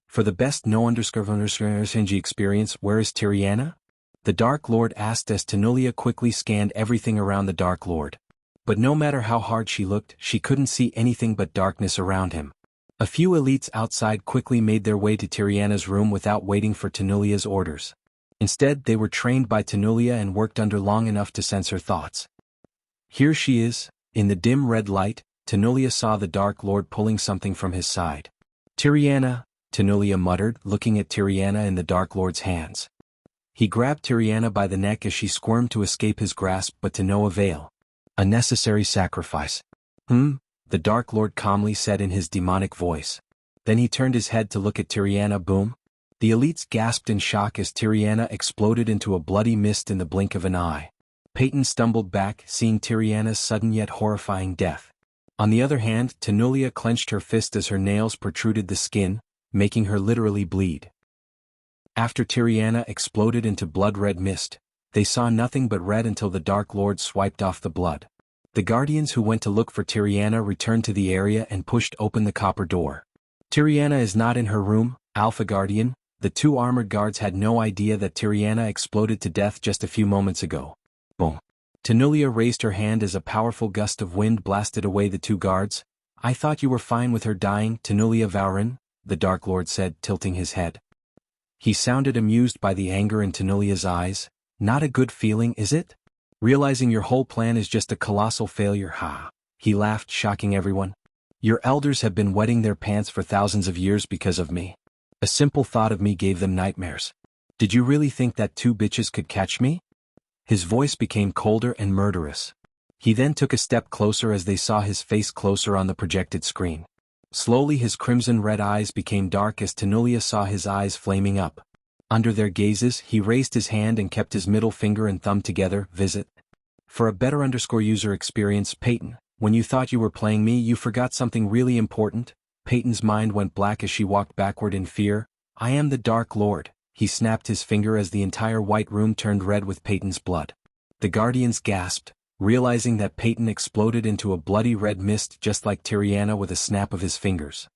For the best no_SNG experience, where is Tiriana? The Dark Lord asked as Tenulia quickly scanned everything around the Dark Lord. But no matter how hard she looked, she couldn't see anything but darkness around him. A few elites outside quickly made their way to Tiriana's room without waiting for Tenulia's orders. Instead, they were trained by Tenulia and worked under long enough to sense her thoughts. Here she is. In the dim red light, Tenulia saw the Dark Lord pulling something from his side. Tiriana, Tenulia muttered, looking at Tiriana in the Dark Lord's hands. He grabbed Tiriana by the neck as she squirmed to escape his grasp, but to no avail. A necessary sacrifice. The Dark Lord calmly said in his demonic voice. Then he turned his head to look at Tiriana. Boom. The elites gasped in shock as Tiriana exploded into a bloody mist in the blink of an eye. Peyton stumbled back, seeing Tiriana's sudden yet horrifying death. On the other hand, Tenulia clenched her fist as her nails protruded the skin, making her literally bleed. After Tiriana exploded into blood-red mist, they saw nothing but red until the Dark Lord swiped off the blood. The Guardians who went to look for Tiriana returned to the area and pushed open the copper door. Tiriana is not in her room, Alpha Guardian. The two armored guards had no idea that Tiriana exploded to death just a few moments ago. Boom. Tenulia raised her hand as a powerful gust of wind blasted away the two guards. I thought you were fine with her dying, Tenulia Vaurin, the Dark Lord said, tilting his head. He sounded amused by the anger in Tenulia's eyes. Not a good feeling, is it? Realizing your whole plan is just a colossal failure, ha. He laughed, shocking everyone. Your elders have been wetting their pants for thousands of years because of me. A simple thought of me gave them nightmares. Did you really think that two bitches could catch me? His voice became colder and murderous. He then took a step closer as they saw his face closer on the projected screen. Slowly his crimson-red eyes became dark as Tenulia saw his eyes flaming up. Under their gazes, he raised his hand and kept his middle finger and thumb together. Visit. For a better user experience, Peyton, when you thought you were playing me, you forgot something really important. Peyton's mind went black as she walked backward in fear. I am the Dark Lord. He snapped his finger as the entire white room turned red with Peyton's blood. The Guardians gasped, realizing that Peyton exploded into a bloody red mist just like Tiriana with a snap of his fingers.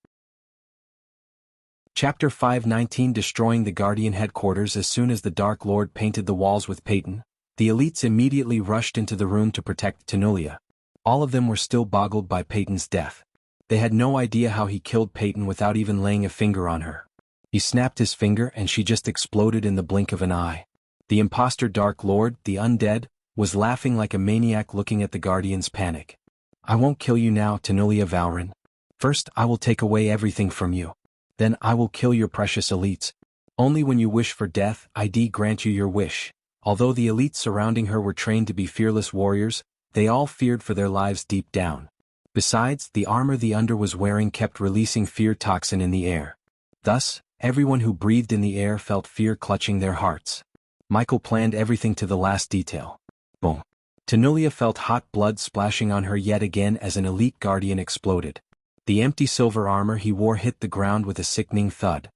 Chapter 519 Destroying the Guardian Headquarters. As soon as the Dark Lord painted the walls with Peyton, the elites immediately rushed into the room to protect Tenulia. All of them were still boggled by Peyton's death. They had no idea how he killed Peyton without even laying a finger on her. He snapped his finger and she just exploded in the blink of an eye. The imposter Dark Lord, the undead, was laughing like a maniac looking at the Guardians' panic. I won't kill you now, Tenulia Vaurin. First, I will take away everything from you. Then I will kill your precious elites. Only when you wish for death, I'd grant you your wish. Although the elites surrounding her were trained to be fearless warriors, they all feared for their lives deep down. Besides, the armor the Under was wearing kept releasing fear toxin in the air. Thus, everyone who breathed in the air felt fear clutching their hearts. Michael planned everything to the last detail. Boom. Tenulia felt hot blood splashing on her yet again as an elite guardian exploded. The empty silver armor he wore hit the ground with a sickening thud.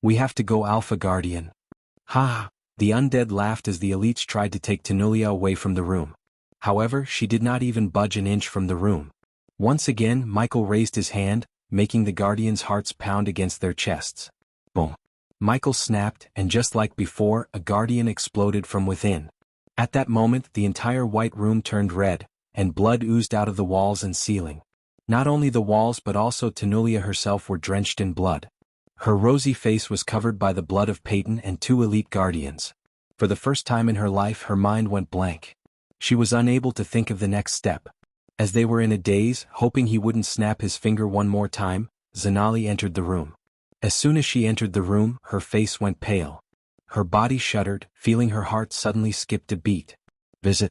We have to go, Alpha Guardian. Ha! The undead laughed as the elites tried to take Tenulia away from the room. However, she did not even budge an inch from the room. Once again, Michael raised his hand, making the Guardians' hearts pound against their chests. Boom. Michael snapped, and just like before, a Guardian exploded from within. At that moment, the entire white room turned red, and blood oozed out of the walls and ceiling. Not only the walls but also Tenulia herself were drenched in blood. Her rosy face was covered by the blood of Peyton and two elite Guardians. For the first time in her life, her mind went blank. She was unable to think of the next step. As they were in a daze, hoping he wouldn't snap his finger one more time, Zanali entered the room. As soon as she entered the room, her face went pale. Her body shuddered, feeling her heart suddenly skipped a beat. Visit.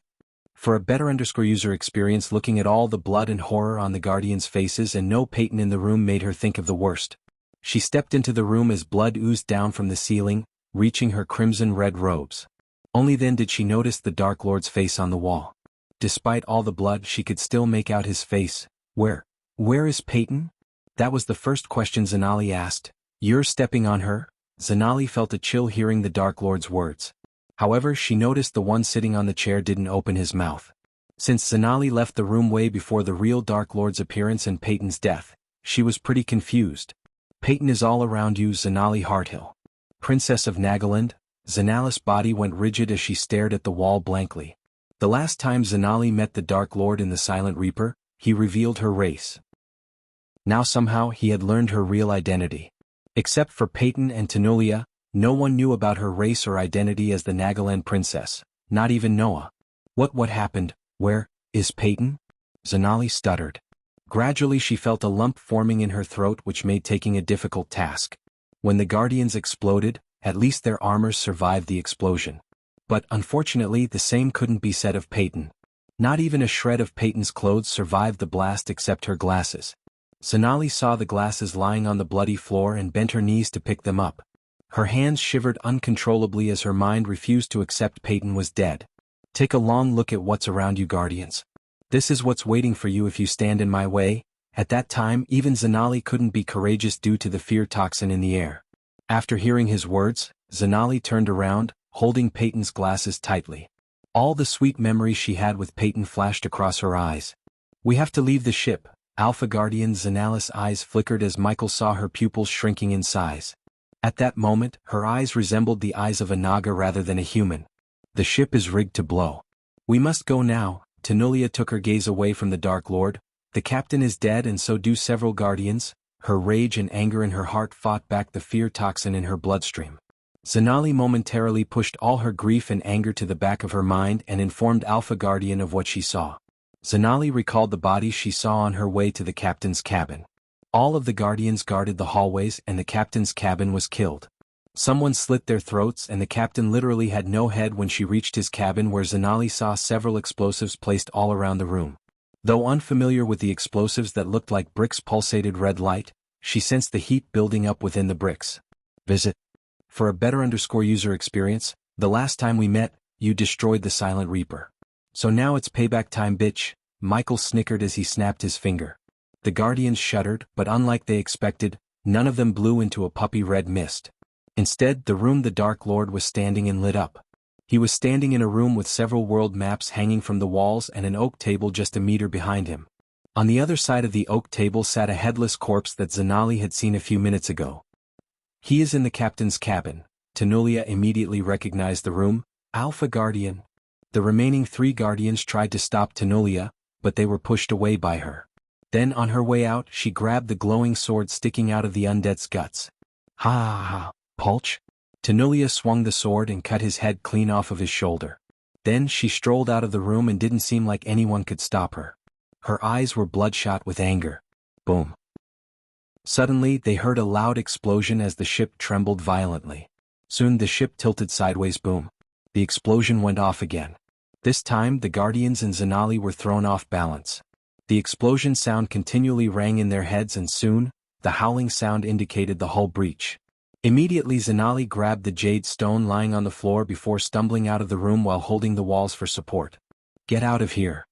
For a better user experience, looking at all the blood and horror on the Guardians' faces and no Peyton in the room made her think of the worst. She stepped into the room as blood oozed down from the ceiling, reaching her crimson-red robes. Only then did she notice the Dark Lord's face on the wall. Despite all the blood, she could still make out his face. Where is Peyton? That was the first question Zanali asked. You're stepping on her? Zanali felt a chill hearing the Dark Lord's words. However, she noticed the one sitting on the chair didn't open his mouth. Since Zanali left the room way before the real Dark Lord's appearance and Peyton's death, she was pretty confused. Peyton is all around you, Zanali Harthill. Princess of Nagaland. Zanali's body went rigid as she stared at the wall blankly. The last time Zanali met the Dark Lord in the Silent Reaper, he revealed her race. Now somehow he had learned her real identity. Except for Peyton and Tenulia, No one knew about her race or identity as the Nagaland princess, not even Noah. What happened? Where is Peyton? Zanali stuttered. Gradually she felt a lump forming in her throat which made taking a difficult task. When the Guardians exploded, at least their armors survived the explosion. But unfortunately the same couldn't be said of Peyton. Not even a shred of Peyton's clothes survived the blast except her glasses. Zanali saw the glasses lying on the bloody floor and bent her knees to pick them up. Her hands shivered uncontrollably as her mind refused to accept Peyton was dead. Take a long look at what's around you, Guardians. This is what's waiting for you if you stand in my way. At that time even Zanali couldn't be courageous due to the fear toxin in the air. After hearing his words, Zanali turned around, holding Peyton's glasses tightly. All the sweet memories she had with Peyton flashed across her eyes. We have to leave the ship. Alpha Guardian Zanali's eyes flickered as Michael saw her pupils shrinking in size. At that moment, her eyes resembled the eyes of a Naga rather than a human. The ship is rigged to blow. We must go now. Tanulia took her gaze away from the Dark Lord. The captain is dead and so do several Guardians. Her rage and anger in her heart fought back the fear toxin in her bloodstream. Zanali momentarily pushed all her grief and anger to the back of her mind and informed Alpha Guardian of what she saw. Zanali recalled the bodies she saw on her way to the captain's cabin. All of the Guardians guarded the hallways and the captain's cabin was killed. Someone slit their throats and the captain literally had no head when she reached his cabin where Zanali saw several explosives placed all around the room. Though unfamiliar with the explosives that looked like bricks pulsated red light, she sensed the heat building up within the bricks. Visit. For a better user experience, the last time we met, you destroyed the Silent Reaper. So now it's payback time, bitch. Michael snickered as he snapped his finger. The Guardians shuddered, but unlike they expected, none of them blew into a puppy red mist. Instead, the room the Dark Lord was standing in lit up. He was standing in a room with several world maps hanging from the walls and an oak table just a meter behind him. On the other side of the oak table sat a headless corpse that Zanali had seen a few minutes ago. He is in the captain's cabin. Tanulia immediately recognized the room. Alpha Guardian. The remaining 3 Guardians tried to stop Tanulia, but they were pushed away by her. Then on her way out she grabbed the glowing sword sticking out of the undead's guts. Ha ha ha, Pulch? Tanulia swung the sword and cut his head clean off of his shoulder. Then she strolled out of the room and didn't seem like anyone could stop her. Her eyes were bloodshot with anger. Boom. Suddenly they heard a loud explosion as the ship trembled violently. Soon the ship tilted sideways. Boom. The explosion went off again. This time the Guardians and Zanali were thrown off balance. The explosion sound continually rang in their heads and soon, the howling sound indicated the hull breach. Immediately Zanali grabbed the jade stone lying on the floor before stumbling out of the room while holding the walls for support. Get out of here.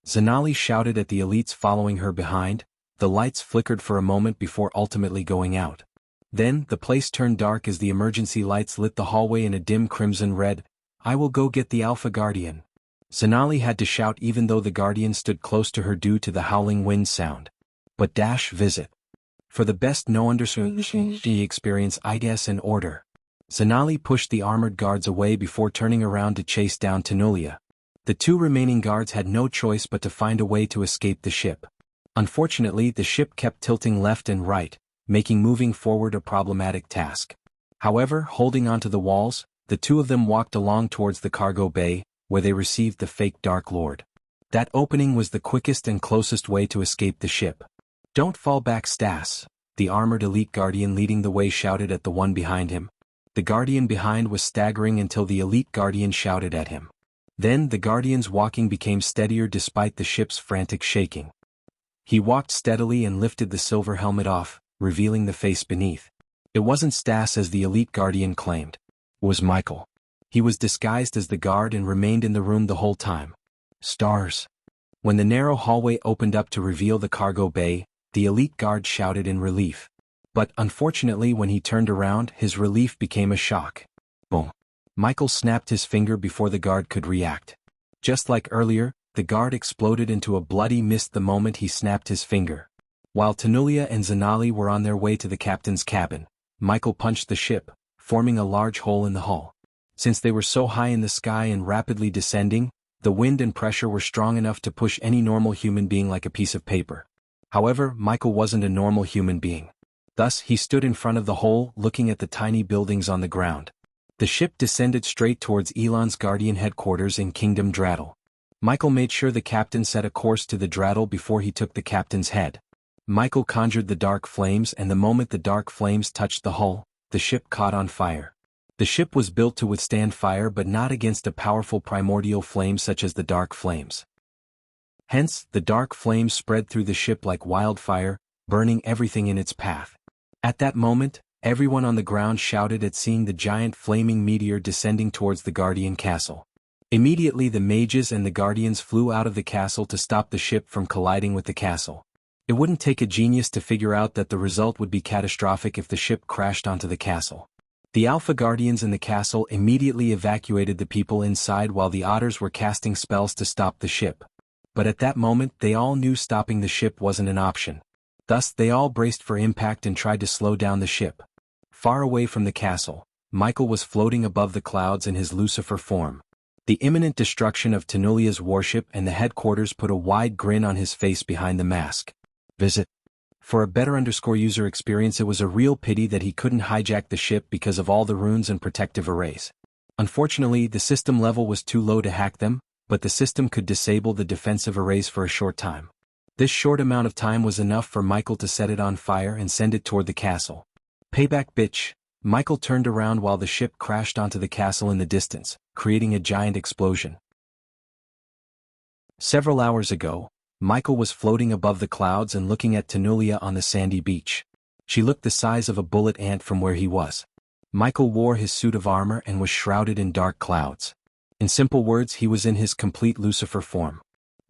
Zanali shouted at the elites following her behind. The lights flickered for a moment before ultimately going out. Then, the place turned dark as the emergency lights lit the hallway in a dim crimson red. I will go get the Alpha Guardian. Zanali had to shout even though the Guardian stood close to her due to the howling wind sound. But visit. For the best no-understanding experience IDS and order. Zanali pushed the armored guards away before turning around to chase down Tanulia. The 2 remaining guards had no choice but to find a way to escape the ship. Unfortunately, the ship kept tilting left and right, making moving forward a problematic task. However, holding onto the walls, the 2 of them walked along towards the cargo bay, where they received the fake Dark Lord. That opening was the quickest and closest way to escape the ship. Don't fall back, Stas, the armored elite guardian leading the way shouted at the one behind him. The guardian behind was staggering until the elite guardian shouted at him. Then the guardian's walking became steadier despite the ship's frantic shaking. He walked steadily and lifted the silver helmet off, revealing the face beneath. It wasn't Stas as the elite guardian claimed. It was Michael. He was disguised as the guard and remained in the room the whole time. Stars. When the narrow hallway opened up to reveal the cargo bay, the elite guard shouted in relief. But unfortunately when he turned around his relief became a shock. Boom. Michael snapped his finger before the guard could react. Just like earlier, the guard exploded into a bloody mist the moment he snapped his finger. While Tanulia and Zanali were on their way to the captain's cabin, Michael punched the ship, forming a large hole in the hull. Since they were so high in the sky and rapidly descending, the wind and pressure were strong enough to push any normal human being like a piece of paper. However, Michael wasn't a normal human being. Thus he stood in front of the hole looking at the tiny buildings on the ground. The ship descended straight towards Elon's Guardian headquarters in Kingdom Draddle. Michael made sure the captain set a course to the Draddle before he took the captain's head. Michael conjured the dark flames, and the moment the dark flames touched the hull, the ship caught on fire. The ship was built to withstand fire but not against a powerful primordial flame such as the dark flames. Hence, the dark flames spread through the ship like wildfire, burning everything in its path. At that moment, everyone on the ground shouted at seeing the giant flaming meteor descending towards the Guardian castle. Immediately the mages and the Guardians flew out of the castle to stop the ship from colliding with the castle. It wouldn't take a genius to figure out that the result would be catastrophic if the ship crashed onto the castle. The Alpha Guardians in the castle immediately evacuated the people inside while the otters were casting spells to stop the ship. But at that moment they all knew stopping the ship wasn't an option. Thus they all braced for impact and tried to slow down the ship. Far away from the castle, Michael was floating above the clouds in his Lucifer form. The imminent destruction of Tenulia's warship and the headquarters put a wide grin on his face behind the mask. Visit. For a better user experience, it was a real pity that he couldn't hijack the ship because of all the runes and protective arrays. Unfortunately, the system level was too low to hack them, but the system could disable the defensive arrays for a short time. This short amount of time was enough for Michael to set it on fire and send it toward the castle. Payback, bitch. Michael turned around while the ship crashed onto the castle in the distance, creating a giant explosion. Several hours ago, Michael was floating above the clouds and looking at Tenulia on the sandy beach. She looked the size of a bullet ant from where he was. Michael wore his suit of armor and was shrouded in dark clouds. In simple words, he was in his complete Lucifer form.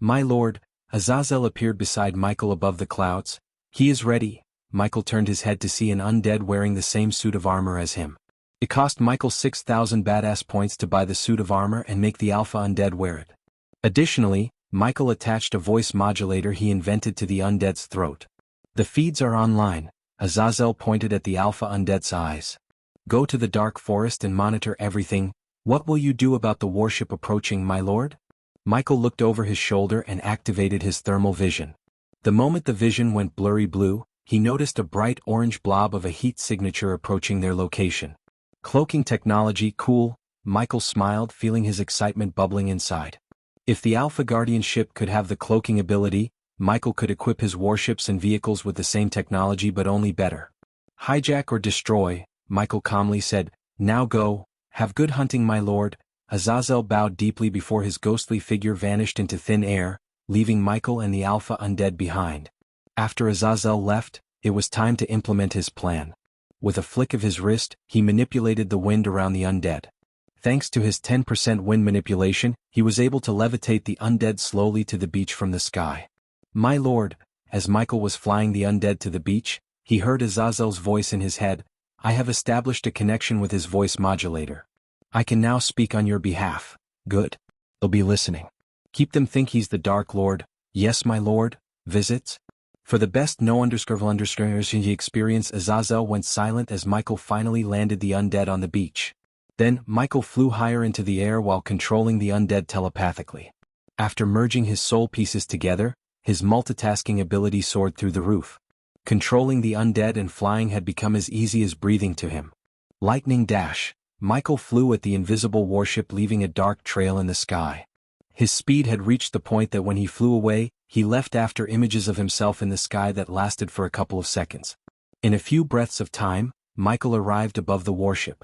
My lord, Azazel appeared beside Michael above the clouds. He is ready. Michael turned his head to see an undead wearing the same suit of armor as him. It cost Michael 6,000 badass points to buy the suit of armor and make the alpha undead wear it. Additionally, Michael attached a voice modulator he invented to the undead's throat. The feeds are online. Azazel pointed at the alpha undead's eyes. Go to the dark forest and monitor everything. What will you do about the warship approaching, my lord? Michael looked over his shoulder and activated his thermal vision. The moment the vision went blurry blue, he noticed a bright orange blob of a heat signature approaching their location. Cloaking technology, cool. Michael smiled, feeling his excitement bubbling inside. If the Alpha Guardian ship could have the cloaking ability, Michael could equip his warships and vehicles with the same technology but only better. Hijack or destroy, Michael calmly said. Now go. Have good hunting, my lord. Azazel bowed deeply before his ghostly figure vanished into thin air, leaving Michael and the Alpha undead behind. After Azazel left, it was time to implement his plan. With a flick of his wrist, he manipulated the wind around the undead. Thanks to his 10% wind manipulation, he was able to levitate the undead slowly to the beach from the sky. My lord, as Michael was flying the undead to the beach, he heard Azazel's voice in his head. I have established a connection with his voice modulator. I can now speak on your behalf. Good. They'll be listening. Keep them think he's the Dark Lord. Yes, my lord. Visits? For the best he experience, Azazel went silent as Michael finally landed the undead on the beach. Then, Michael flew higher into the air while controlling the undead telepathically. After merging his soul pieces together, his multitasking ability soared through the roof. Controlling the undead and flying had become as easy as breathing to him. Lightning dash. Michael flew at the invisible warship, leaving a dark trail in the sky. His speed had reached the point that when he flew away, he left after images of himself in the sky that lasted for a couple of seconds. In a few breaths of time, Michael arrived above the warship.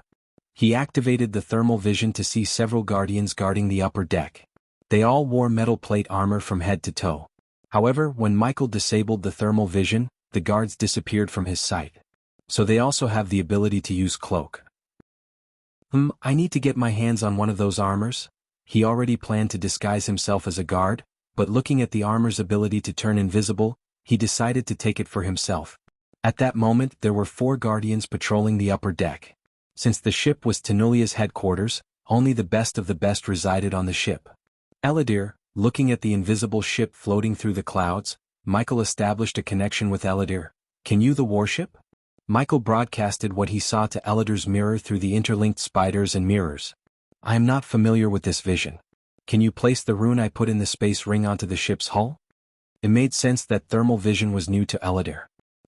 He activated the thermal vision to see several guardians guarding the upper deck. They all wore metal plate armor from head to toe. However, when Michael disabled the thermal vision, the guards disappeared from his sight. So they also have the ability to use cloak. I need to get my hands on one of those armors. He already planned to disguise himself as a guard, but looking at the armor's ability to turn invisible, he decided to take it for himself. At that moment there were 4 guardians patrolling the upper deck. Since the ship was Tenulia's headquarters, only the best of the best resided on the ship. Eladir, looking at the invisible ship floating through the clouds, Michael established a connection with Eladir. Can you the warship? Michael broadcasted what he saw to Eladir's mirror through the interlinked spiders and mirrors. I am not familiar with this vision. Can you place the rune I put in the space ring onto the ship's hull? It made sense that thermal vision was new to Eladir.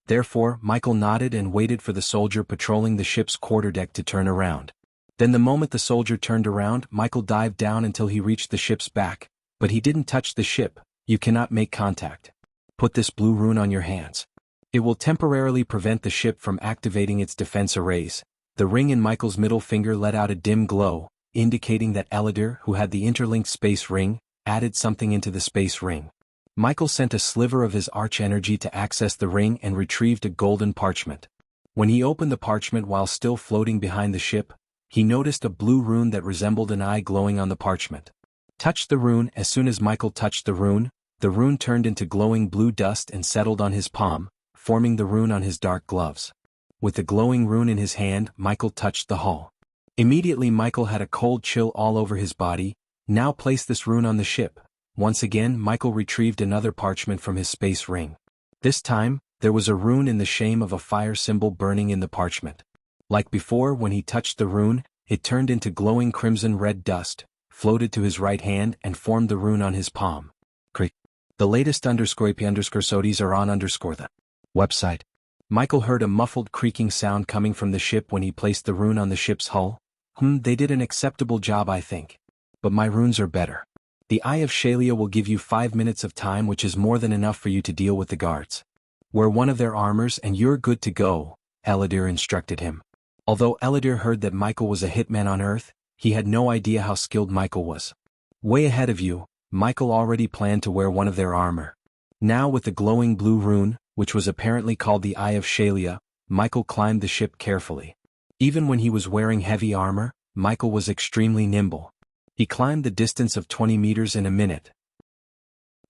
Therefore, Michael nodded and waited for the soldier patrolling the ship's quarterdeck to turn around. Then the moment the soldier turned around, Michael dived down until he reached the ship's back, but he didn't touch the ship. You cannot make contact. Put this blue rune on your hands. It will temporarily prevent the ship from activating its defense arrays. The ring in Michael's middle finger let out a dim glow, indicating that Eladir, who had the interlinked space ring, added something into the space ring. Michael sent a sliver of his arch-energy to access the ring and retrieved a golden parchment. When he opened the parchment while still floating behind the ship, he noticed a blue rune that resembled an eye glowing on the parchment. Touch the rune. As soon as Michael touched the rune turned into glowing blue dust and settled on his palm, forming the rune on his dark gloves. With the glowing rune in his hand, Michael touched the hull. Immediately Michael had a cold chill all over his body. Now place this rune on the ship. Once again Michael retrieved another parchment from his space ring. This time, there was a rune in the shape of a fire symbol burning in the parchment. Like before, when he touched the rune, it turned into glowing crimson-red dust, floated to his right hand and formed the rune on his palm. The latest _AP_SODs are on _the website. Michael heard a muffled creaking sound coming from the ship when he placed the rune on the ship's hull. They did an acceptable job, I think. But my runes are better. The Eye of Shalia will give you 5 minutes of time, which is more than enough for you to deal with the guards. Wear one of their armors and you're good to go, Eladir instructed him. Although Eladir heard that Michael was a hitman on Earth, he had no idea how skilled Michael was. Way ahead of you, Michael already planned to wear one of their armor. Now with the glowing blue rune, which was apparently called the Eye of Shalia, Michael climbed the ship carefully. Even when he was wearing heavy armor, Michael was extremely nimble. He climbed the distance of 20 meters in a minute.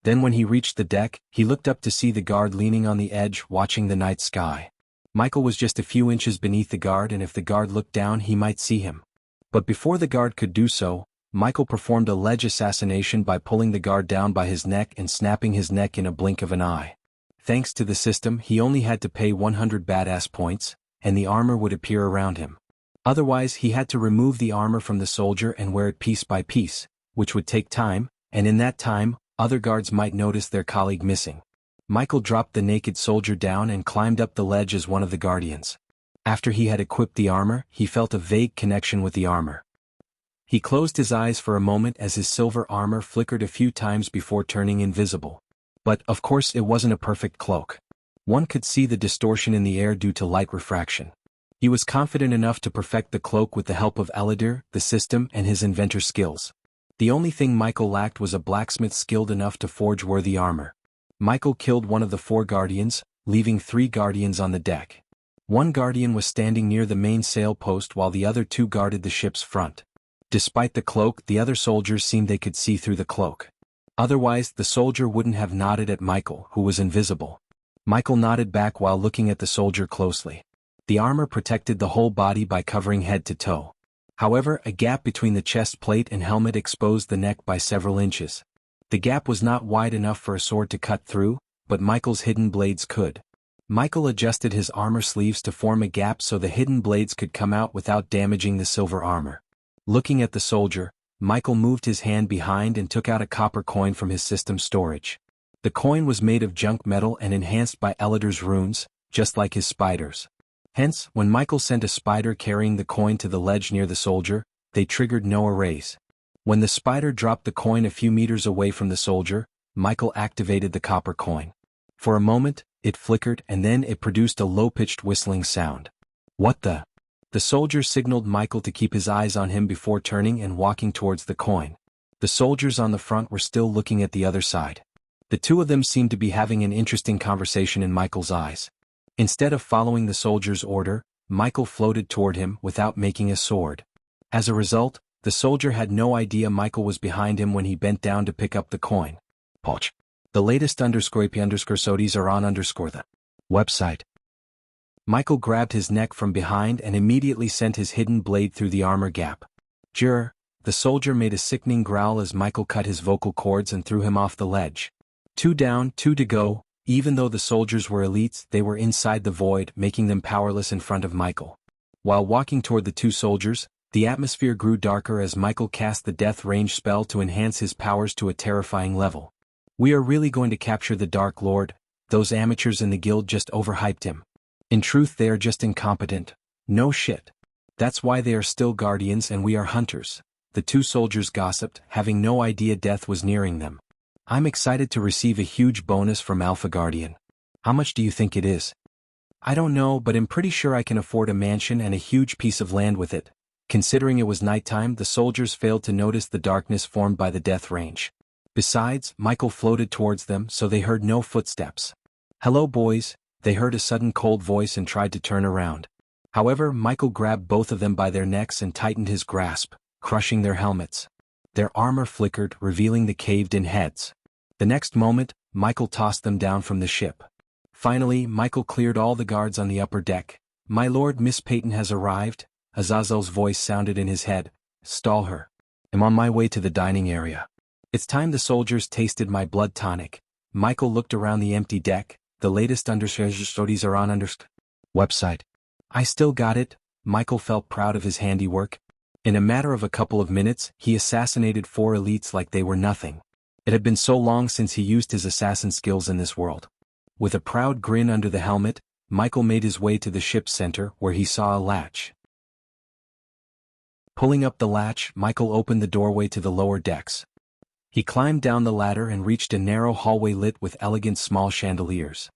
Then when he reached the deck, he looked up to see the guard leaning on the edge watching the night sky. Michael was just a few inches beneath the guard, and if the guard looked down he might see him. But before the guard could do so, Michael performed a ledge assassination by pulling the guard down by his neck and snapping his neck in a blink of an eye. Thanks to the system, he only had to pay 100 badass points, and the armor would appear around him. Otherwise he had to remove the armor from the soldier and wear it piece by piece, which would take time, and in that time, other guards might notice their colleague missing. Michael dropped the naked soldier down and climbed up the ledge as one of the guardians. After he had equipped the armor, he felt a vague connection with the armor. He closed his eyes for a moment as his silver armor flickered a few times before turning invisible. But, of course, it wasn't a perfect cloak. One could see the distortion in the air due to light refraction. He was confident enough to perfect the cloak with the help of Eladir, the system, and his inventor skills. The only thing Michael lacked was a blacksmith skilled enough to forge worthy armor. Michael killed one of the 4 guardians, leaving 3 guardians on the deck. One guardian was standing near the main sail post while the other 2 guarded the ship's front. Despite the cloak, the other soldiers seemed they could see through the cloak. Otherwise, the soldier wouldn't have nodded at Michael, who was invisible. Michael nodded back while looking at the soldier closely. The armor protected the whole body by covering head to toe. However, a gap between the chest plate and helmet exposed the neck by several inches. The gap was not wide enough for a sword to cut through, but Michael's hidden blades could. Michael adjusted his armor sleeves to form a gap so the hidden blades could come out without damaging the silver armor. Looking at the soldier, Michael moved his hand behind and took out a copper coin from his system storage. The coin was made of junk metal and enhanced by Eladir's runes, just like his spiders. Hence, when Michael sent a spider carrying the coin to the ledge near the soldier, they triggered no arrays. When the spider dropped the coin a few meters away from the soldier, Michael activated the copper coin. For a moment, it flickered and then it produced a low-pitched whistling sound. What the? The soldier signaled Michael to keep his eyes on him before turning and walking towards the coin. The soldiers on the front were still looking at the other side. The 2 of them seemed to be having an interesting conversation in Michael's eyes. Instead of following the soldier's order, Michael floated toward him without making a sword. As a result, the soldier had no idea Michael was behind him when he bent down to pick up the coin. Poch. The latest _AP_SODs are on _the website. Michael grabbed his neck from behind and immediately sent his hidden blade through the armor gap. Jur, the soldier made a sickening growl as Michael cut his vocal cords and threw him off the ledge. 2 down, 2 to go. Even though the soldiers were elites, they were inside the void, making them powerless in front of Michael. While walking toward the 2 soldiers, the atmosphere grew darker as Michael cast the death range spell to enhance his powers to a terrifying level. We are really going to capture the Dark Lord, Those amateurs in the guild just overhyped him. In truth, they are just incompetent. No shit. That's why they are still guardians and we are hunters. The two soldiers gossiped, having no idea death was nearing them. I'm excited to receive a huge bonus from Alpha Guardian. How much do you think it is? I don't know, but I'm pretty sure I can afford a mansion and a huge piece of land with it. Considering it was nighttime, the soldiers failed to notice the darkness formed by the death range. Besides, Michael floated towards them, so they heard no footsteps. Hello, boys, they heard a sudden cold voice and tried to turn around. However, Michael grabbed both of them by their necks and tightened his grasp, crushing their helmets. Their armor flickered, revealing the caved-in heads. The next moment, Michael tossed them down from the ship. Finally, Michael cleared all the guards on the upper deck. My lord, Miss Peyton has arrived. Azazel's voice sounded in his head. Stall her. I'm on my way to the dining area. It's time the soldiers tasted my blood tonic. Michael looked around the empty deck. The latest studies are on website. I still got it. Michael felt proud of his handiwork. In a matter of a couple of minutes, he assassinated 4 elites like they were nothing. It had been so long since he used his assassin skills in this world. With a proud grin under the helmet, Michael made his way to the ship's center where he saw a latch. Pulling up the latch, Michael opened the doorway to the lower decks. He climbed down the ladder and reached a narrow hallway lit with elegant small chandeliers.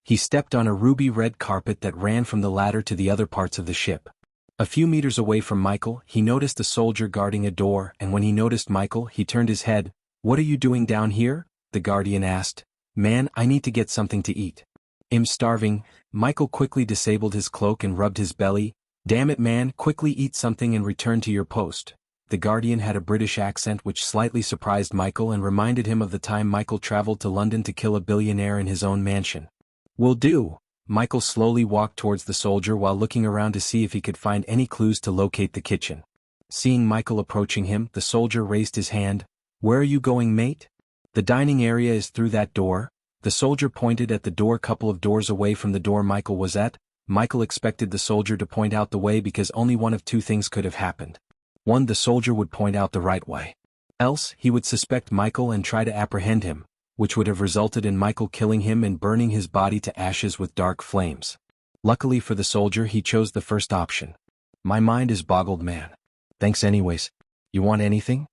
He stepped on a ruby-red carpet that ran from the ladder to the other parts of the ship. A few meters away from Michael, he noticed a soldier guarding a door, and when he noticed Michael, he turned his head. What are you doing down here? The guardian asked. Man, I need to get something to eat. I'm starving. Michael quickly disabled his cloak and rubbed his belly. Damn it, man, quickly eat something and return to your post. The guardian had a British accent which slightly surprised Michael and reminded him of the time Michael traveled to London to kill a billionaire in his own mansion. Will do. Michael slowly walked towards the soldier while looking around to see if he could find any clues to locate the kitchen. Seeing Michael approaching him, the soldier raised his hand. Where are you going, mate? The dining area is through that door. The soldier pointed at the door couple of doors away from the door Michael was at. Michael expected the soldier to point out the way because only one of two things could have happened. One, the soldier would point out the right way. Else, he would suspect Michael and try to apprehend him, which would have resulted in Michael killing him and burning his body to ashes with dark flames. Luckily for the soldier, he chose the first option. My mind is boggled, man. Thanks anyways. You want anything?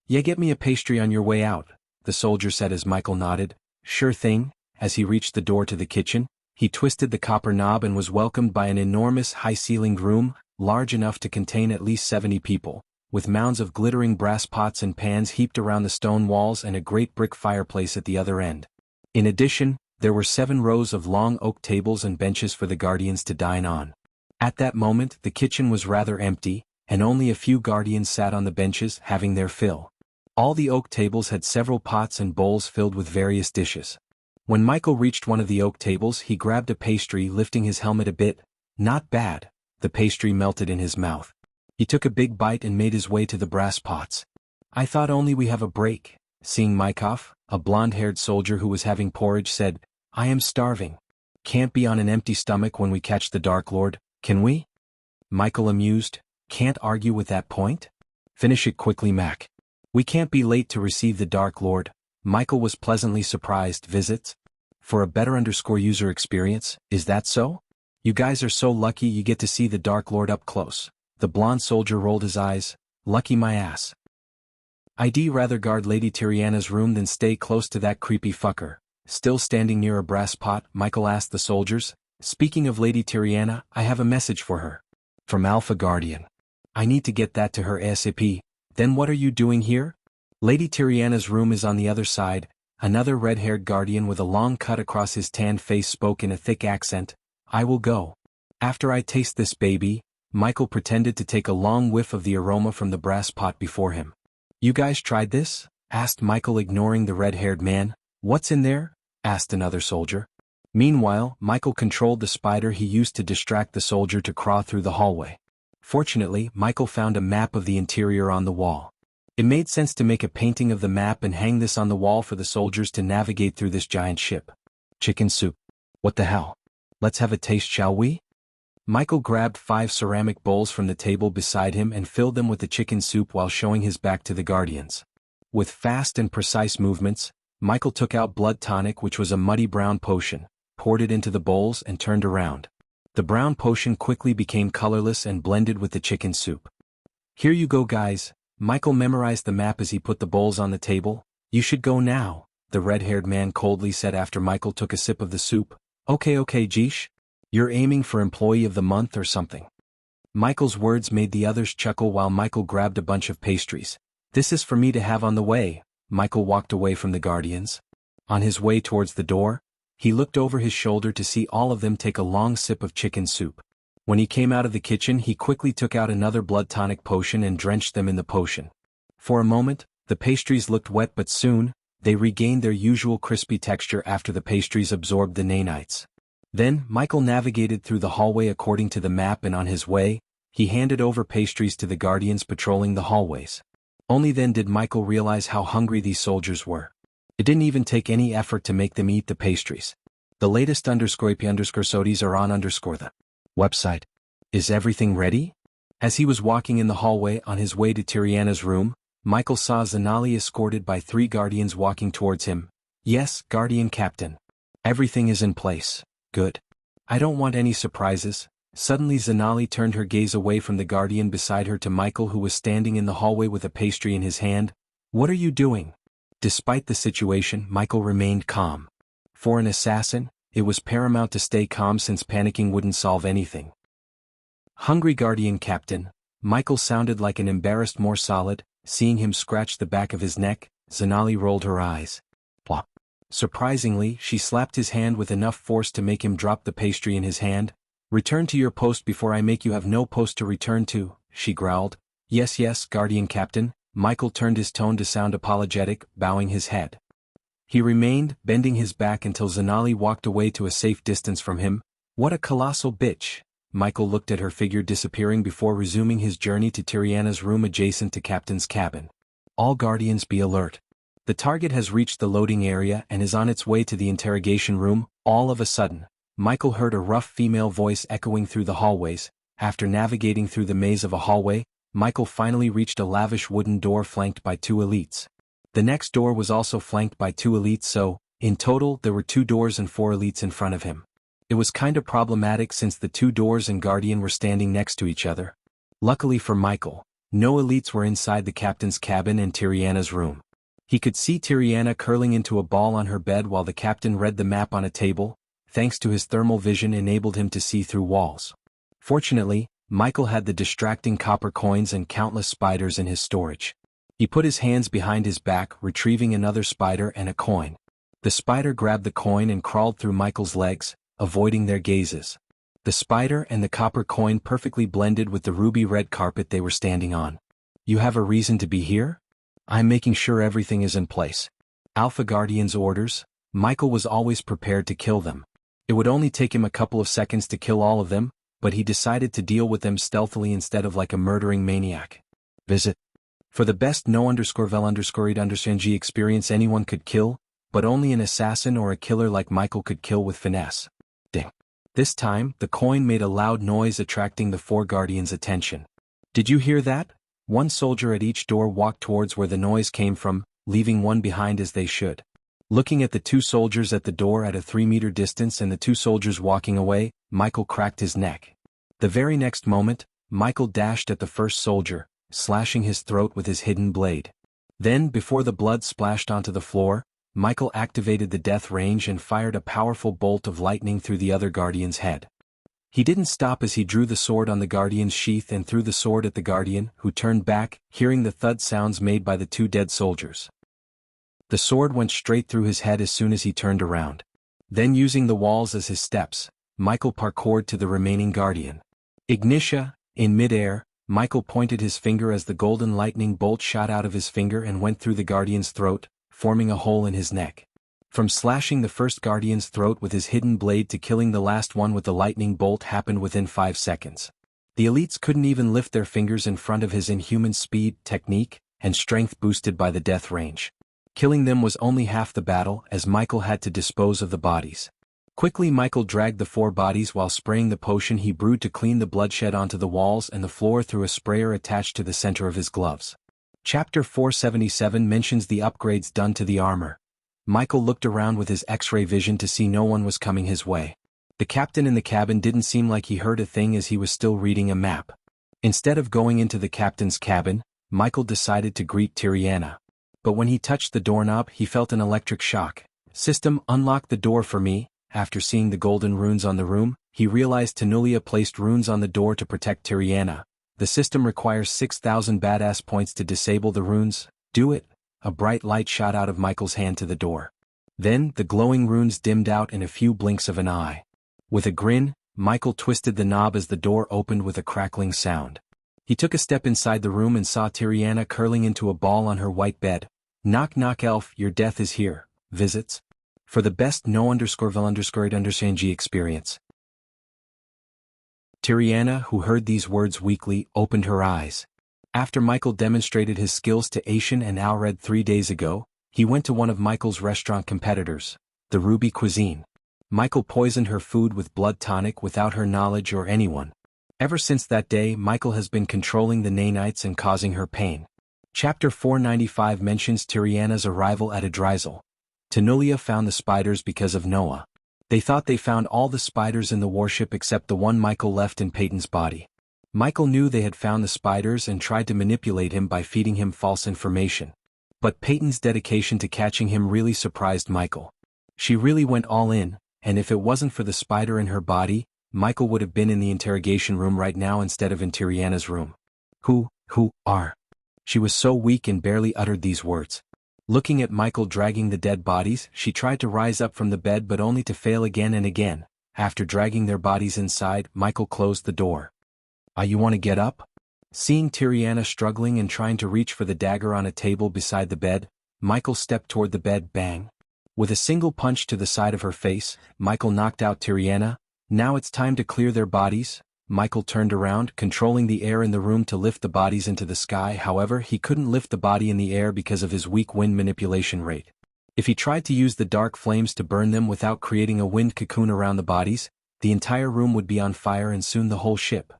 Yeah, get me a pastry on your way out, the soldier said as Michael nodded. Sure thing. As he reached the door to the kitchen, he twisted the copper knob and was welcomed by an enormous high-ceilinged room, large enough to contain at least 70 people, with mounds of glittering brass pots and pans heaped around the stone walls and a great brick fireplace at the other end. In addition, there were 7 rows of long oak tables and benches for the guardians to dine on. At that moment, the kitchen was rather empty, and only a few guardians sat on the benches having their fill. All the oak tables had several pots and bowls filled with various dishes. When Michael reached one of the oak tables, he grabbed a pastry, lifting his helmet a bit. Not bad. The pastry melted in his mouth. He took a big bite and made his way to the brass pots. I thought only we have a break. Seeing Mykov, a blonde-haired soldier who was having porridge, said, I am starving. Can't be on an empty stomach when we catch the Dark Lord, can we? Michael, amused, can't argue with that point? Finish it quickly, Mac. We can't be late to receive the Dark Lord. Michael was pleasantly surprised. Visits? For a better user experience, is that so? You guys are so lucky you get to see the Dark Lord up close. The blonde soldier rolled his eyes. Lucky my ass. I'd rather guard Lady Tyriana's room than stay close to that creepy fucker. Still standing near a brass pot, Michael asked the soldiers, Speaking of Lady Tyriana, I have a message for her. From Alpha Guardian. I need to get that to her ASAP. Then what are you doing here? Lady Tyriana's room is on the other side. Another red-haired guardian with a long cut across his tanned face spoke in a thick accent. I will go. After I taste this baby, Michael pretended to take a long whiff of the aroma from the brass pot before him. You guys tried this? Asked Michael, ignoring the red-haired man. What's in there? Asked another soldier. Meanwhile, Michael controlled the spider he used to distract the soldier to crawl through the hallway. Fortunately, Michael found a map of the interior on the wall. It made sense to make a painting of the map and hang this on the wall for the soldiers to navigate through this giant ship. Chicken soup. What the hell? Let's have a taste, shall we? Michael grabbed 5 ceramic bowls from the table beside him and filled them with the chicken soup while showing his back to the guardians. With fast and precise movements, Michael took out blood tonic, which was a muddy brown potion, poured it into the bowls and turned around. The brown potion quickly became colorless and blended with the chicken soup. Here you go guys. Michael memorized the map as he put the bowls on the table. You should go now, the red-haired man coldly said after Michael took a sip of the soup. Okay, Jeesh. You're aiming for Employee of the Month or something. Michael's words made the others chuckle while Michael grabbed a bunch of pastries. This is for me to have on the way. Michael walked away from the guardians. On his way towards the door, he looked over his shoulder to see all of them take a long sip of chicken soup. When he came out of the kitchen, he quickly took out another blood tonic potion and drenched them in the potion. For a moment, the pastries looked wet, but soon, they regained their usual crispy texture after the pastries absorbed the nanites. Then, Michael navigated through the hallway according to the map, and on his way, he handed over pastries to the guardians patrolling the hallways. Only then did Michael realize how hungry these soldiers were. It didn't even take any effort to make them eat the pastries. The latest _IP_SODIES are on the website. Is everything ready? As he was walking in the hallway on his way to Tiriana's room, Michael saw Zanali escorted by 3 guardians walking towards him. Yes, Guardian Captain. Everything is in place. Good. I don't want any surprises. Suddenly Zanali turned her gaze away from the guardian beside her to Michael, who was standing in the hallway with a pastry in his hand. What are you doing? Despite the situation, Michael remained calm. For an assassin, it was paramount to stay calm since panicking wouldn't solve anything. Hungry Guardian Captain. Michael sounded like an embarrassed more solid. Seeing him scratch the back of his neck, Zanali rolled her eyes. Plop. Surprisingly, she slapped his hand with enough force to make him drop the pastry in his hand. Return to your post before I make you have no post to return to, she growled. Yes, Guardian Captain. Michael turned his tone to sound apologetic, bowing his head. He remained, bending his back until Zanali walked away to a safe distance from him. What a colossal bitch. Michael looked at her figure disappearing before resuming his journey to Tiriana's room adjacent to Captain's cabin. All guardians be alert. The target has reached the loading area and is on its way to the interrogation room. All of a sudden, Michael heard a rough female voice echoing through the hallways. After navigating through the maze of a hallway, Michael finally reached a lavish wooden door flanked by 2 elites. The next door was also flanked by 2 elites, so, in total, there were 2 doors and 4 elites in front of him. It was kinda problematic since the 2 doors and guardian were standing next to each other. Luckily for Michael, no elites were inside the captain's cabin and Tiriana's room. He could see Tiriana curling into a ball on her bed while the captain read the map on a table. Thanks to his thermal vision enabled him to see through walls. Fortunately, Michael had the distracting copper coins and countless spiders in his storage. He put his hands behind his back, retrieving another spider and a coin. The spider grabbed the coin and crawled through Michael's legs, avoiding their gazes. The spider and the copper coin perfectly blended with the ruby-red carpet they were standing on. You have a reason to be here? I'm making sure everything is in place. Alpha Guardian's orders. Michael was always prepared to kill them. It would only take him a couple of seconds to kill all of them, but he decided to deal with them stealthily instead of like a murdering maniac. Visit. For the best no_vel_ed_ng experience anyone could kill, but only an assassin or a killer like Michael could kill with finesse. Ding. This time, the coin made a loud noise attracting the 4 guardians' attention. Did you hear that? 1 soldier at each door walked towards where the noise came from, leaving 1 behind as they should. Looking at the 2 soldiers at the door at a 3-meter distance and the 2 soldiers walking away, Michael cracked his neck. The very next moment, Michael dashed at the first soldier, slashing his throat with his hidden blade. Then, before the blood splashed onto the floor, Michael activated the death range and fired a powerful bolt of lightning through the other guardian's head. He didn't stop as he drew the sword on the guardian's sheath and threw the sword at the guardian, who turned back, hearing the thud sounds made by the 2 dead soldiers. The sword went straight through his head as soon as he turned around. Then, using the walls as his steps, Michael parkoured to the remaining guardian. Ignitia. In midair, Michael pointed his finger as the golden lightning bolt shot out of his finger and went through the guardian's throat, forming a hole in his neck. From slashing the first guardian's throat with his hidden blade to killing the last one with the lightning bolt happened within 5 seconds. The elites couldn't even lift their fingers in front of his inhuman speed, technique, and strength boosted by the death range. Killing them was only half the battle, as Michael had to dispose of the bodies. Quickly Michael dragged the 4 bodies while spraying the potion he brewed to clean the bloodshed onto the walls and the floor through a sprayer attached to the center of his gloves. Chapter 477 mentions the upgrades done to the armor. Michael looked around with his X-ray vision to see no one was coming his way. The captain in the cabin didn't seem like he heard a thing as he was still reading a map. Instead of going into the captain's cabin, Michael decided to greet Tiriana. But when he touched the doorknob, he felt an electric shock. "System, unlock the door for me." After seeing the golden runes on the room, he realized Tanulia placed runes on the door to protect Tiriana. The system requires 6,000 badass points to disable the runes. "Do it." A bright light shot out of Michael's hand to the door. Then, the glowing runes dimmed out in a few blinks of an eye. With a grin, Michael twisted the knob as the door opened with a crackling sound. He took a step inside the room and saw Tiriana curling into a ball on her white bed. "Knock knock elf, your death is here. Visits?" For the best no_vel_it_ng experience. Tiriana, who heard these words weakly, opened her eyes. After Michael demonstrated his skills to Asian and Alred 3 days ago, he went to one of Michael's restaurant competitors, the Ruby Cuisine. Michael poisoned her food with blood tonic without her knowledge or anyone. Ever since that day, Michael has been controlling the nanites and causing her pain. Chapter 495 mentions Tiriana's arrival at Adrizel. Tanulia found the spiders because of Noah. They thought they found all the spiders in the warship except the one Michael left in Peyton's body. Michael knew they had found the spiders and tried to manipulate him by feeding him false information. But Peyton's dedication to catching him really surprised Michael. She really went all in, and if it wasn't for the spider in her body, Michael would have been in the interrogation room right now instead of in Tiriana's room. Who are? She was so weak and barely uttered these words. Looking at Michael dragging the dead bodies, she tried to rise up from the bed but only to fail again and again. After dragging their bodies inside, Michael closed the door. You want to get up?" Seeing Tiriana struggling and trying to reach for the dagger on a table beside the bed, Michael stepped toward the bed. Bang! With a single punch to the side of her face, Michael knocked out Tiriana. "Now it's time to clear their bodies." Michael turned around, controlling the air in the room to lift the bodies into the sky. However, he couldn't lift the body in the air because of his weak wind manipulation rate. If he tried to use the dark flames to burn them without creating a wind cocoon around the bodies, the entire room would be on fire and soon the whole ship.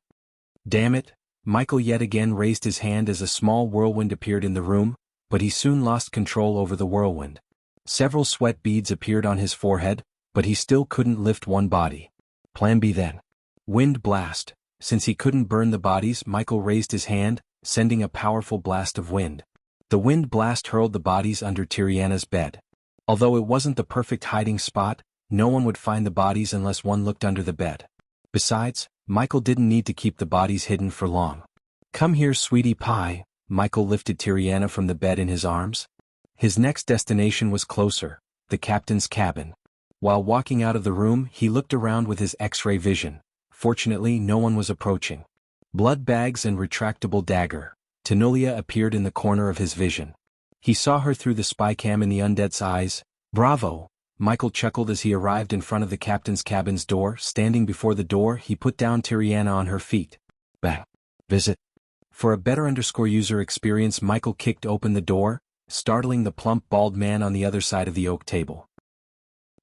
Damn it! Michael yet again raised his hand as a small whirlwind appeared in the room, but he soon lost control over the whirlwind. Several sweat beads appeared on his forehead, but he still couldn't lift one body. Plan B then. Wind blast. Since he couldn't burn the bodies, Michael raised his hand, sending a powerful blast of wind. The wind blast hurled the bodies under Tiriana's bed. Although it wasn't the perfect hiding spot, no one would find the bodies unless one looked under the bed. Besides, Michael didn't need to keep the bodies hidden for long. "Come here, sweetie pie." Michael lifted Tiriana from the bed in his arms. His next destination was closer, the captain's cabin. While walking out of the room, he looked around with his X-ray vision. Fortunately, no one was approaching. Blood bags and retractable dagger. Tanulia appeared in the corner of his vision. He saw her through the spy cam in the undead's eyes. "Bravo!" Michael chuckled as he arrived in front of the captain's cabin's door. Standing before the door, he put down Tiriana on her feet. Bang. Visit. For a better user experience, Michael kicked open the door, startling the plump bald man on the other side of the oak table.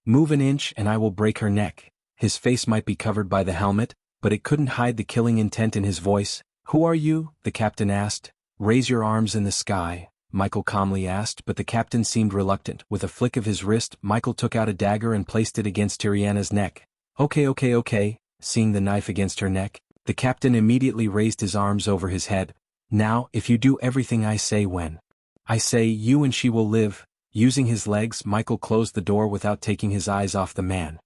"Move an inch and I will break her neck." His face might be covered by the helmet, but it couldn't hide the killing intent in his voice. "Who are you?" the captain asked. "Raise your arms in the sky," Michael calmly asked, but the captain seemed reluctant. With a flick of his wrist, Michael took out a dagger and placed it against Tiriana's neck. Okay. Seeing the knife against her neck, the captain immediately raised his arms over his head. "Now, if you do everything I say when I say, you and she will live." Using his legs, Michael closed the door without taking his eyes off the man.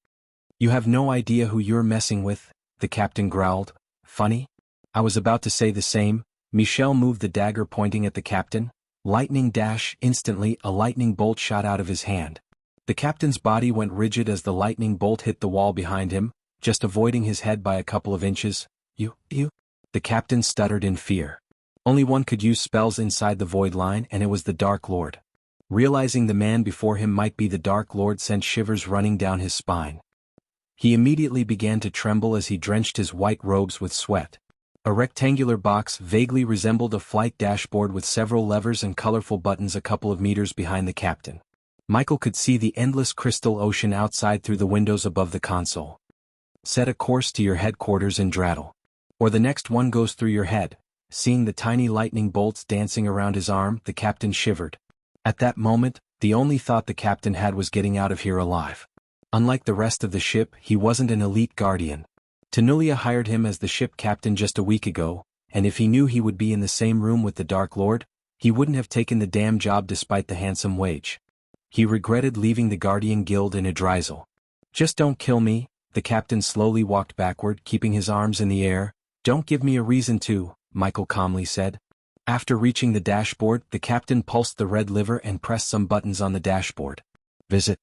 "You have no idea who you're messing with," the captain growled. "Funny? I was about to say the same." Michelle moved the dagger pointing at the captain. Lightning dash. Instantly, a lightning bolt shot out of his hand. The captain's body went rigid as the lightning bolt hit the wall behind him, just avoiding his head by a couple of inches. You. The captain stuttered in fear. Only one could use spells inside the void line, and it was the Dark Lord. Realizing the man before him might be the Dark Lord sent shivers running down his spine. He immediately began to tremble as he drenched his white robes with sweat. A rectangular box vaguely resembled a flight dashboard with several levers and colorful buttons a couple of meters behind the captain. Michael could see the endless crystal ocean outside through the windows above the console. "Set a course to your headquarters in Drattle. Or the next one goes through your head." Seeing the tiny lightning bolts dancing around his arm, the captain shivered. At that moment, The only thought the captain had was getting out of here alive. Unlike the rest of the ship, he wasn't an elite guardian. Tanulia hired him as the ship captain just a week ago, and if he knew he would be in the same room with the Dark Lord, he wouldn't have taken the damn job despite the handsome wage. He regretted leaving the Guardian Guild in Idrizel. Just don't kill me, the captain slowly walked backward, keeping his arms in the air. Don't give me a reason to, Michael calmly said. After reaching the dashboard, the captain pulsed the red lever and pressed some buttons on the dashboard. Visit.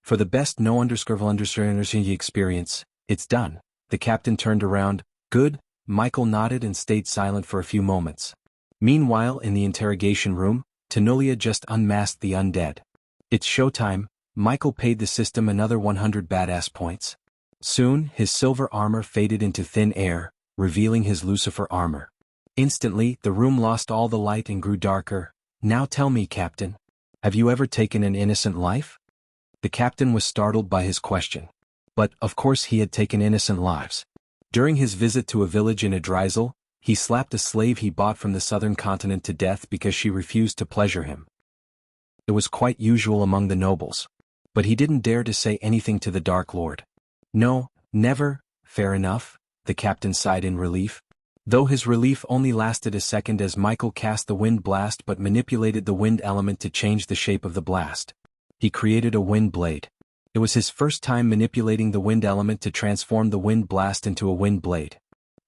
For the best no_underscore experience, it's done. The captain turned around. Good, Michael nodded and stayed silent for a few moments. Meanwhile, in the interrogation room, Tanulia just unmasked the undead. It's showtime. Michael paid the system another 100 badass points. Soon, his silver armor faded into thin air, revealing his Lucifer armor. Instantly, the room lost all the light and grew darker. Now tell me, Captain. Have you ever taken an innocent life? The captain was startled by his question. But, of course he had taken innocent lives. During his visit to a village in Idrizel, he slapped a slave he bought from the southern continent to death because she refused to pleasure him. It was quite usual among the nobles. But he didn't dare to say anything to the Dark Lord. No, never. Fair enough, the captain sighed in relief. Though his relief only lasted a second as Michael cast the wind blast but manipulated the wind element to change the shape of the blast. He created a wind blade. It was his first time manipulating the wind element to transform the wind blast into a wind blade.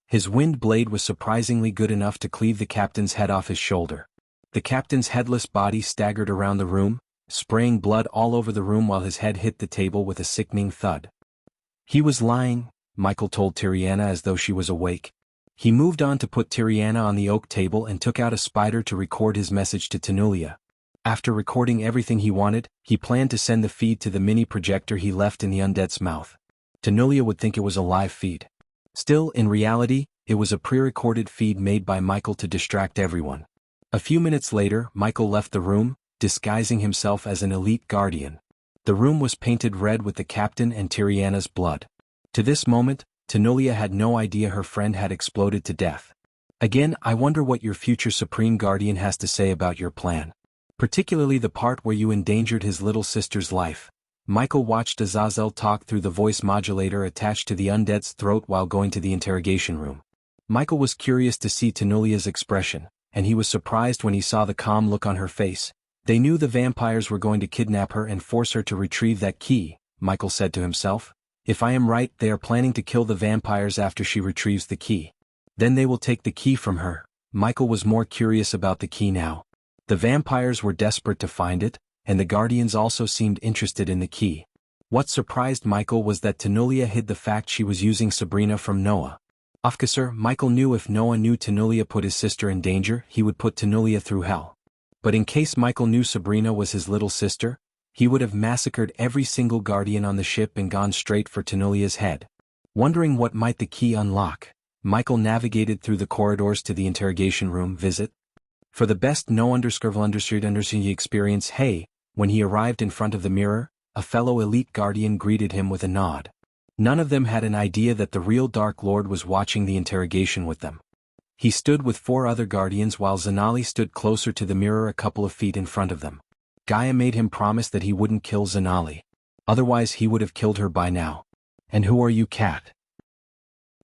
His wind blade was surprisingly good enough to cleave the captain's head off his shoulder. The captain's headless body staggered around the room, spraying blood all over the room while his head hit the table with a sickening thud. He was lying, Michael told Tiriana as though she was awake. He moved on to put Tiriana on the oak table and took out a spider to record his message to Tanulia. After recording everything he wanted, he planned to send the feed to the mini projector he left in the undead's mouth. Tanulia would think it was a live feed. Still, in reality, it was a pre-recorded feed made by Michael to distract everyone. A few minutes later, Michael left the room, disguising himself as an elite guardian. The room was painted red with the captain and Tiriana's blood. To this moment, Tanulia had no idea her friend had exploded to death. Again, I wonder what your future Supreme Guardian has to say about your plan. Particularly the part where you endangered his little sister's life. Michael watched Azazel talk through the voice modulator attached to the undead's throat while going to the interrogation room. Michael was curious to see Tanulia's expression, and he was surprised when he saw the calm look on her face. They knew the vampires were going to kidnap her and force her to retrieve that key, Michael said to himself. If I am right, they are planning to kill the vampires after she retrieves the key. Then they will take the key from her. Michael was more curious about the key now. The vampires were desperate to find it, and the Guardians also seemed interested in the key. What surprised Michael was that Tanulia hid the fact she was using Sabrina from Noah. Officer, Michael knew if Noah knew Tanulia put his sister in danger, he would put Tanulia through hell. But in case Michael knew Sabrina was his little sister, he would have massacred every single Guardian on the ship and gone straight for Tanulia's head. Wondering what might the key unlock, Michael navigated through the corridors to the interrogation room. Visit. For the best no_underscore experience, hey, when he arrived in front of the mirror, a fellow elite Guardian greeted him with a nod. None of them had an idea that the real Dark Lord was watching the interrogation with them. He stood with 4 other Guardians while Zanali stood closer to the mirror a couple of feet in front of them. Gaia made him promise that he wouldn't kill Zanali. Otherwise he would have killed her by now. And who are you, cat?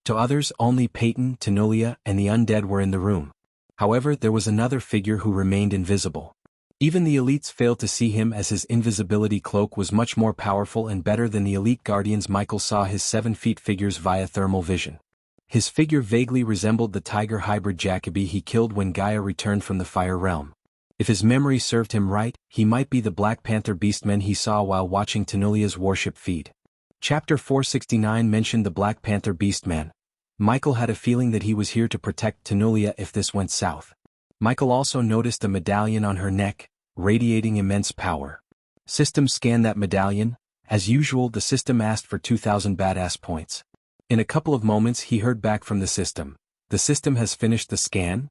To others, only Peyton, Tanulia, and the undead were in the room. However, there was another figure who remained invisible. Even the elites failed to see him as his invisibility cloak was much more powerful and better than the elite Guardians. Michael saw his 7-feet figures via thermal vision. His figure vaguely resembled the tiger hybrid Jacoby he killed when Gaia returned from the Fire Realm. If his memory served him right, he might be the Black Panther beastmen he saw while watching Tanulia's warship feed. Chapter 469 mentioned the Black Panther beastman. Michael had a feeling that he was here to protect Tanulia if this went south. Michael also noticed a medallion on her neck, radiating immense power. System scanned that medallion. As usual, the system asked for 2,000 badass points. In a couple of moments he heard back from the system. The system has finished the scan.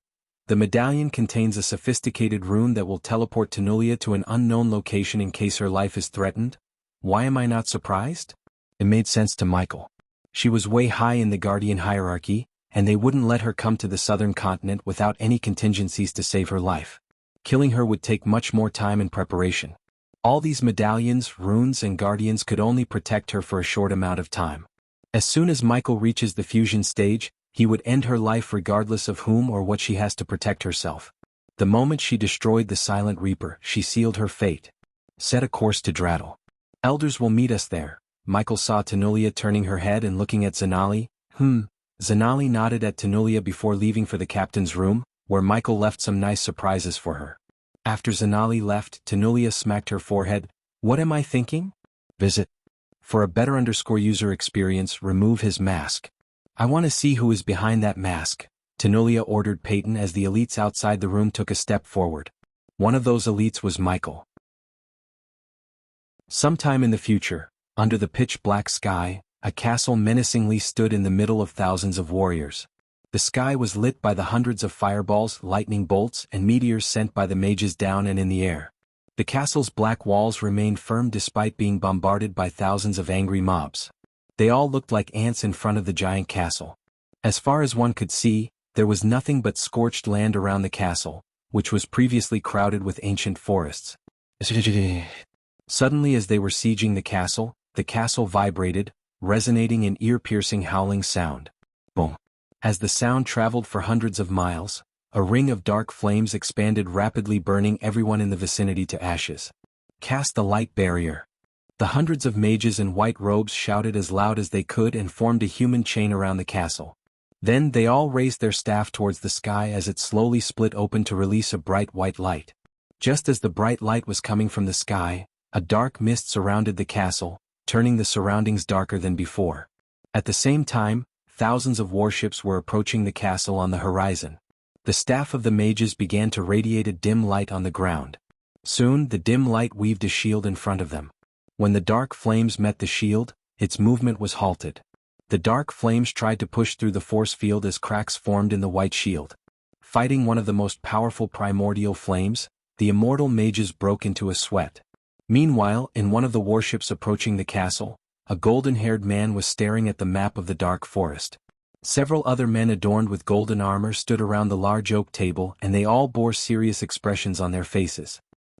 The medallion contains a sophisticated rune that will teleport Tanulia to an unknown location in case her life is threatened. Why am I not surprised? It made sense to Michael. She was way high in the Guardian hierarchy, and they wouldn't let her come to the southern continent without any contingencies to save her life. Killing her would take much more time and preparation. All these medallions, runes and guardians could only protect her for a short amount of time. As soon as Michael reaches the fusion stage, he would end her life regardless of whom or what she has to protect herself. The moment she destroyed the Silent Reaper, she sealed her fate. Set a course to Drattle. Elders will meet us there. Michael saw Tanulia turning her head and looking at Zanali. Zanali nodded at Tanulia before leaving for the captain's room, where Michael left some nice surprises for her. After Zanali left, Tanulia smacked her forehead. What am I thinking? Visit. For a better user experience, remove his mask. I want to see who is behind that mask, Tanulia ordered Peyton as the elites outside the room took a step forward. One of those elites was Michael. Sometime in the future, under the pitch-black sky, a castle menacingly stood in the middle of thousands of warriors. The sky was lit by the hundreds of fireballs, lightning bolts, and meteors sent by the mages down and in the air. The castle's black walls remained firm despite being bombarded by thousands of angry mobs. They all looked like ants in front of the giant castle. As far as one could see, there was nothing but scorched land around the castle, which was previously crowded with ancient forests. Suddenly, as they were sieging the castle vibrated, resonating in ear-piercing howling sound. Boom. As the sound traveled for hundreds of miles, a ring of dark flames expanded rapidly, burning everyone in the vicinity to ashes. Cast the light barrier. The hundreds of mages in white robes shouted as loud as they could and formed a human chain around the castle. Then they all raised their staff towards the sky as it slowly split open to release a bright white light. Just as the bright light was coming from the sky, a dark mist surrounded the castle, turning the surroundings darker than before. At the same time, thousands of warships were approaching the castle on the horizon. The staff of the mages began to radiate a dim light on the ground. Soon the dim light weaved a shield in front of them. When the dark flames met the shield, its movement was halted. The dark flames tried to push through the force field as cracks formed in the white shield. Fighting one of the most powerful primordial flames, the immortal mages broke into a sweat. Meanwhile, in one of the warships approaching the castle, a golden-haired man was staring at the map of the dark forest. Several other men adorned with golden armor stood around the large oak table, and they all bore serious expressions on their faces.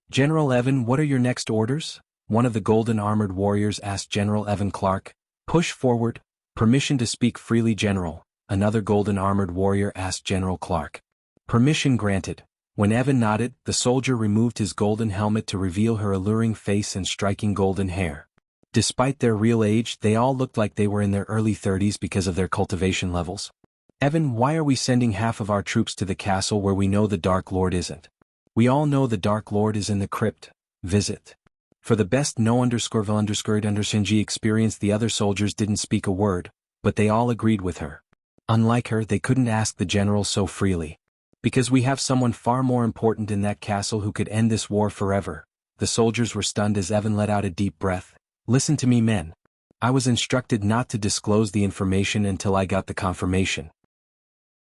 General Evan, what are your next orders? One of the golden-armored warriors asked General Evan Clark. Push forward. Permission to speak freely, General, another golden-armored warrior asked General Clark. Permission granted. When Evan nodded, the soldier removed his golden helmet to reveal her alluring face and striking golden hair. Despite their real age, they all looked like they were in their early 30s because of their cultivation levels. Evan, why are we sending half of our troops to the castle where we know the Dark Lord isn't? We all know the Dark Lord is in the crypt. Visit. For the best no_vil_undersing experience, the other soldiers didn't speak a word, but they all agreed with her. Unlike her, they couldn't ask the general so freely. Because we have someone far more important in that castle who could end this war forever. The soldiers were stunned as Evan let out a deep breath. Listen to me, men. I was instructed not to disclose the information until I got the confirmation.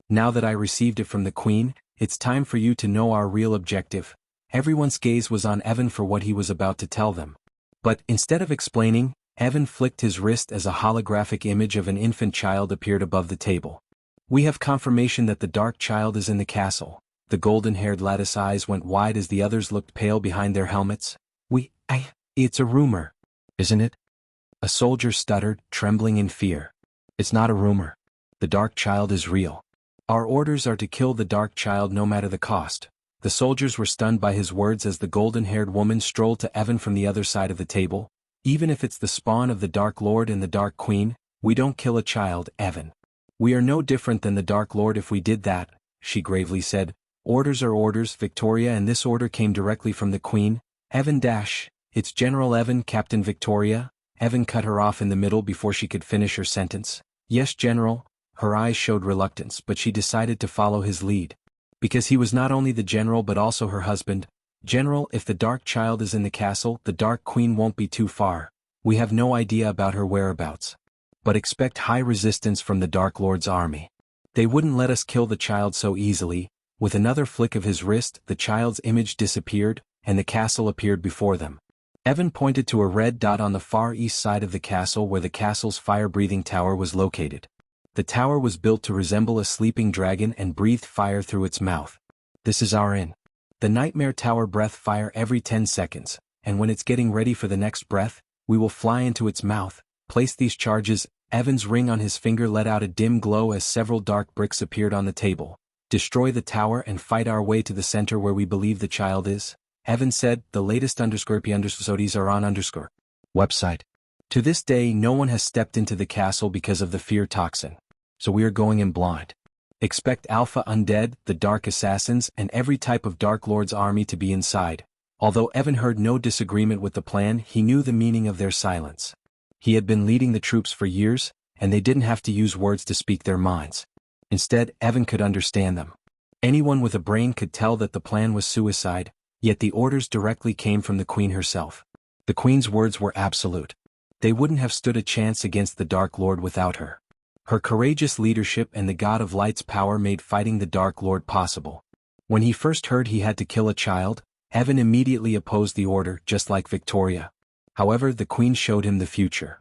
Now that I received it from the Queen, it's time for you to know our real objective. Everyone's gaze was on Evan for what he was about to tell them. But, instead of explaining, Evan flicked his wrist as a holographic image of an infant child appeared above the table. We have confirmation that the dark child is in the castle. The golden-haired lattice eyes went wide as the others looked pale behind their helmets. It's a rumor. Isn't it? A soldier stuttered, trembling in fear. It's not a rumor. The dark child is real. Our orders are to kill the dark child no matter the cost. The soldiers were stunned by his words as the golden-haired woman strolled to Evan from the other side of the table. Even if it's the spawn of the Dark Lord and the Dark Queen, we don't kill a child, Evan. We are no different than the Dark Lord if we did that, she gravely said. Orders are orders, Victoria, and this order came directly from the Queen. Evan it's General Evan, Captain Victoria. Evan cut her off in the middle before she could finish her sentence. Yes, General. Her eyes showed reluctance, but she decided to follow his lead. Because he was not only the general but also her husband. General, if the Dark Child is in the castle, the Dark Queen won't be too far. We have no idea about her whereabouts. But expect high resistance from the Dark Lord's army. They wouldn't let us kill the child so easily. With another flick of his wrist, the child's image disappeared, and the castle appeared before them. Evan pointed to a red dot on the far east side of the castle where the castle's fire-breathing tower was located. The tower was built to resemble a sleeping dragon and breathed fire through its mouth. This is our inn. The Nightmare Tower breath fire every 10 seconds, and when it's getting ready for the next breath, we will fly into its mouth. Place these charges. Evan's ring on his finger let out a dim glow as several dark bricks appeared on the table. Destroy the tower and fight our way to the center where we believe the child is. Evan said, the latest episodes are on website. To this day no one has stepped into the castle because of the fear toxin. So we are going in blind. Expect Alpha Undead, the Dark Assassins, and every type of Dark Lord's army to be inside. Although Evan heard no disagreement with the plan, he knew the meaning of their silence. He had been leading the troops for years, and they didn't have to use words to speak their minds. Instead, Evan could understand them. Anyone with a brain could tell that the plan was suicide, yet the orders directly came from the Queen herself. The Queen's words were absolute. They wouldn't have stood a chance against the Dark Lord without her. Her courageous leadership and the God of Light's power made fighting the Dark Lord possible. When he first heard he had to kill a child, Evan immediately opposed the order, just like Victoria. However, the Queen showed him the future.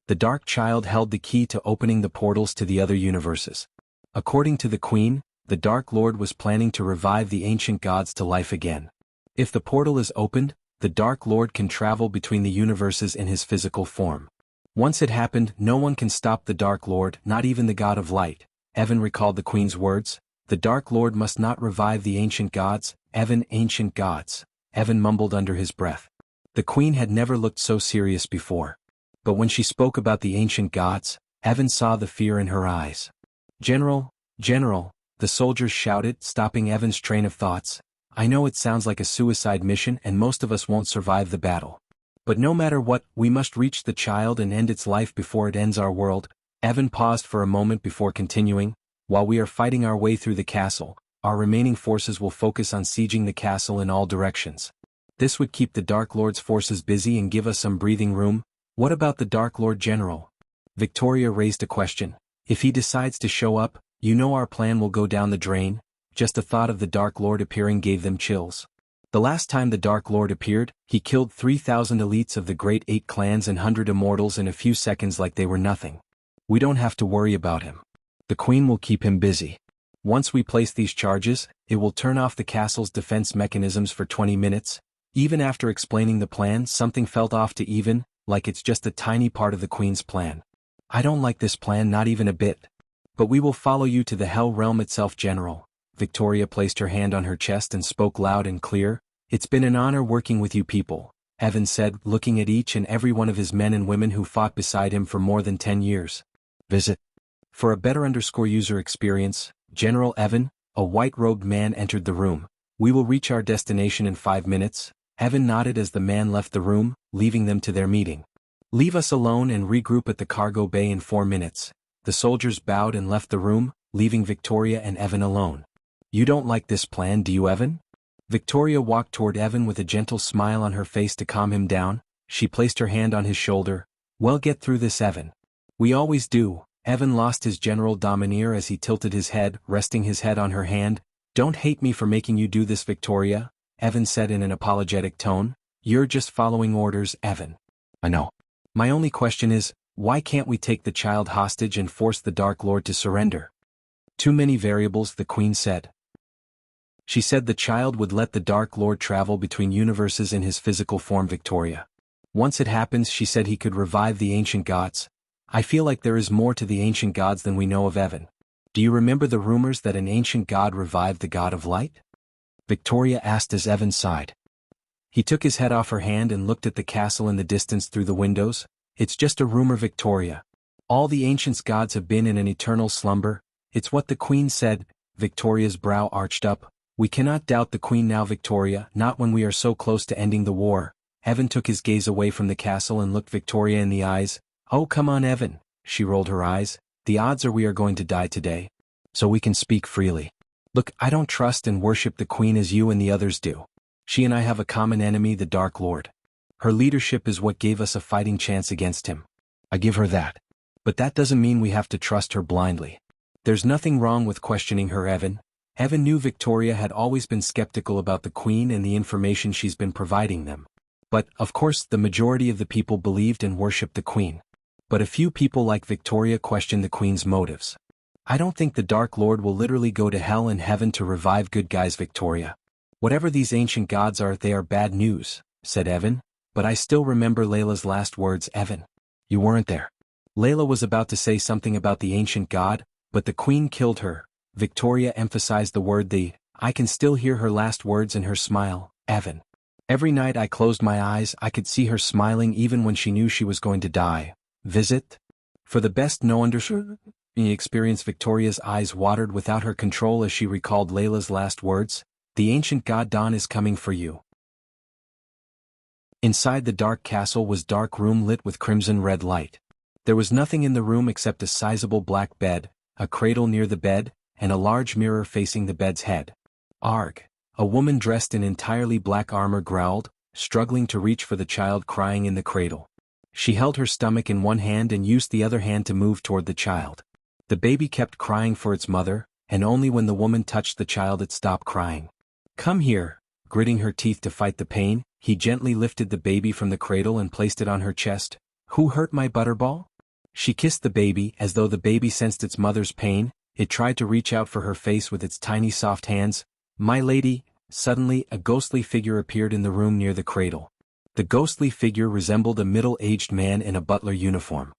The Dark Child held the key to opening the portals to the other universes. According to the Queen, the Dark Lord was planning to revive the ancient gods to life again. If the portal is opened, the Dark Lord can travel between the universes in his physical form. Once it happened, no one can stop the Dark Lord, not even the God of Light. Evan recalled the Queen's words, the Dark Lord must not revive the ancient gods. Ancient gods. Evan mumbled under his breath. The Queen had never looked so serious before. But when she spoke about the ancient gods, Evan saw the fear in her eyes. General, the soldiers shouted, stopping Evan's train of thoughts. I know it sounds like a suicide mission and most of us won't survive the battle. But no matter what, we must reach the child and end its life before it ends our world. Evan paused for a moment before continuing. While we are fighting our way through the castle, our remaining forces will focus on sieging the castle in all directions. This would keep the Dark Lord's forces busy and give us some breathing room. What about the Dark Lord General? Victoria raised a question. If he decides to show up, you know our plan will go down the drain. Just the thought of the Dark Lord appearing gave them chills. The last time the Dark Lord appeared, he killed 3,000 elites of the Great 8 clans and 100 immortals in a few seconds like they were nothing. We don't have to worry about him. The Queen will keep him busy. Once we place these charges, it will turn off the castle's defense mechanisms for 20 minutes. Even after explaining the plan, something felt off to Evan, like it's just a tiny part of the Queen's plan. I don't like this plan, not even a bit. But we will follow you to the Hell Realm itself, General. Victoria placed her hand on her chest and spoke loud and clear. It's been an honor working with you people, Evan said, looking at each and every one of his men and women who fought beside him for more than 10 years. Visit. For a better user experience, General Evan, a white-robed man entered the room. We will reach our destination in 5 minutes. Evan nodded as the man left the room, leaving them to their meeting. Leave us alone and regroup at the cargo bay in 4 minutes. The soldiers bowed and left the room, leaving Victoria and Evan alone. You don't like this plan, do you, Evan? Victoria walked toward Evan with a gentle smile on her face to calm him down. She placed her hand on his shoulder. Well, get through this, Evan. We always do. Evan lost his general domineer as he tilted his head, resting his head on her hand. Don't hate me for making you do this, Victoria, Evan said in an apologetic tone. You're just following orders, Evan. I know. My only question is, why can't we take the child hostage and force the Dark Lord to surrender? Too many variables, the Queen said. She said the child would let the Dark Lord travel between universes in his physical form, Victoria. Once it happens, she said he could revive the ancient gods. I feel like there is more to the ancient gods than we know of, Evan. Do you remember the rumors that an ancient god revived the God of Light? Victoria asked as Evan sighed. He took his head off her hand and looked at the castle in the distance through the windows. It's just a rumor, Victoria. All the ancient gods have been in an eternal slumber. It's what the Queen said. Victoria's brow arched up. We cannot doubt the Queen now, Victoria, not when we are so close to ending the war. Evan took his gaze away from the castle and looked Victoria in the eyes. Oh, come on, Evan. She rolled her eyes. The odds are we are going to die today. So we can speak freely. Look, I don't trust and worship the Queen as you and the others do. She and I have a common enemy, the Dark Lord. Her leadership is what gave us a fighting chance against him. I give her that. But that doesn't mean we have to trust her blindly. There's nothing wrong with questioning her, Evan. Evan knew Victoria had always been skeptical about the Queen and the information she's been providing them. But, of course, the majority of the people believed and worshipped the Queen. But a few people like Victoria questioned the Queen's motives. I don't think the Dark Lord will literally go to hell and heaven to revive good guys, Victoria. Whatever these ancient gods are, they are bad news. said Evan, but I still remember Layla's last words. Evan, you weren't there. Layla was about to say something about the ancient god, but the queen killed her. Victoria emphasized the word the. I can still hear her last words and her smile. Evan. Every night I closed my eyes, I could see her smiling even when she knew she was going to die. Visit? For the best no understanding experience. Victoria's eyes watered without her control as she recalled Layla's last words. The ancient god Dawn is coming for you. Inside the dark castle was dark room lit with crimson red light. There was nothing in the room except a sizable black bed, a cradle near the bed, and a large mirror facing the bed's head. Arg! A woman dressed in entirely black armor growled, struggling to reach for the child crying in the cradle. She held her stomach in one hand and used the other hand to move toward the child. The baby kept crying for its mother, and only when the woman touched the child it stopped crying. Come here. Gritting her teeth to fight the pain, he gently lifted the baby from the cradle and placed it on her chest. Who hurt my butterball? She kissed the baby as though the baby sensed its mother's pain. It tried to reach out for her face with its tiny soft hands. My lady. Suddenly, a ghostly figure appeared in the room near the cradle. The ghostly figure resembled a middle-aged man in a butler uniform.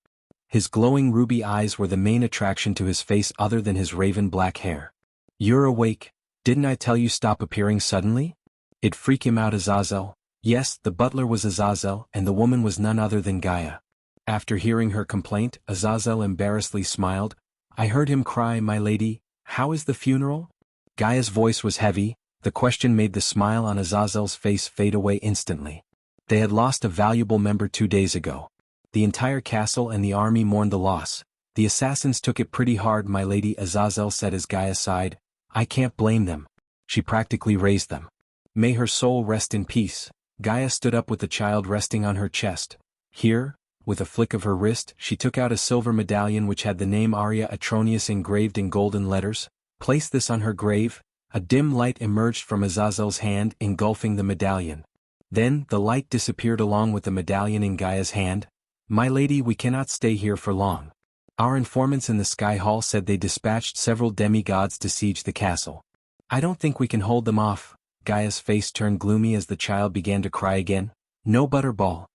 His glowing ruby eyes were the main attraction to his face other than his raven black hair. You're awake. Didn't I tell you stop appearing suddenly? It freaked him out. Azazel. Yes, the butler was Azazel, and the woman was none other than Gaia. After hearing her complaint, Azazel embarrassedly smiled. I heard him cry. My lady, how is the funeral? Gaia's voice was heavy. The question made the smile on Azazel's face fade away instantly. They had lost a valuable member 2 days ago. The entire castle and the army mourned the loss. The assassins took it pretty hard. My lady, Azazel said as Gaia sighed. I can't blame them. She practically raised them. May her soul rest in peace. Gaia stood up with the child resting on her chest. Here, with a flick of her wrist, she took out a silver medallion which had the name Arya Atronius engraved in golden letters. Place this on her grave. A dim light emerged from Azazel's hand, engulfing the medallion. Then, the light disappeared along with the medallion in Gaia's hand. My lady, we cannot stay here for long. Our informants in the Sky Hall said they dispatched several demigods to siege the castle. I don't think we can hold them off. Gaia's face turned gloomy as the child began to cry again. No butterball.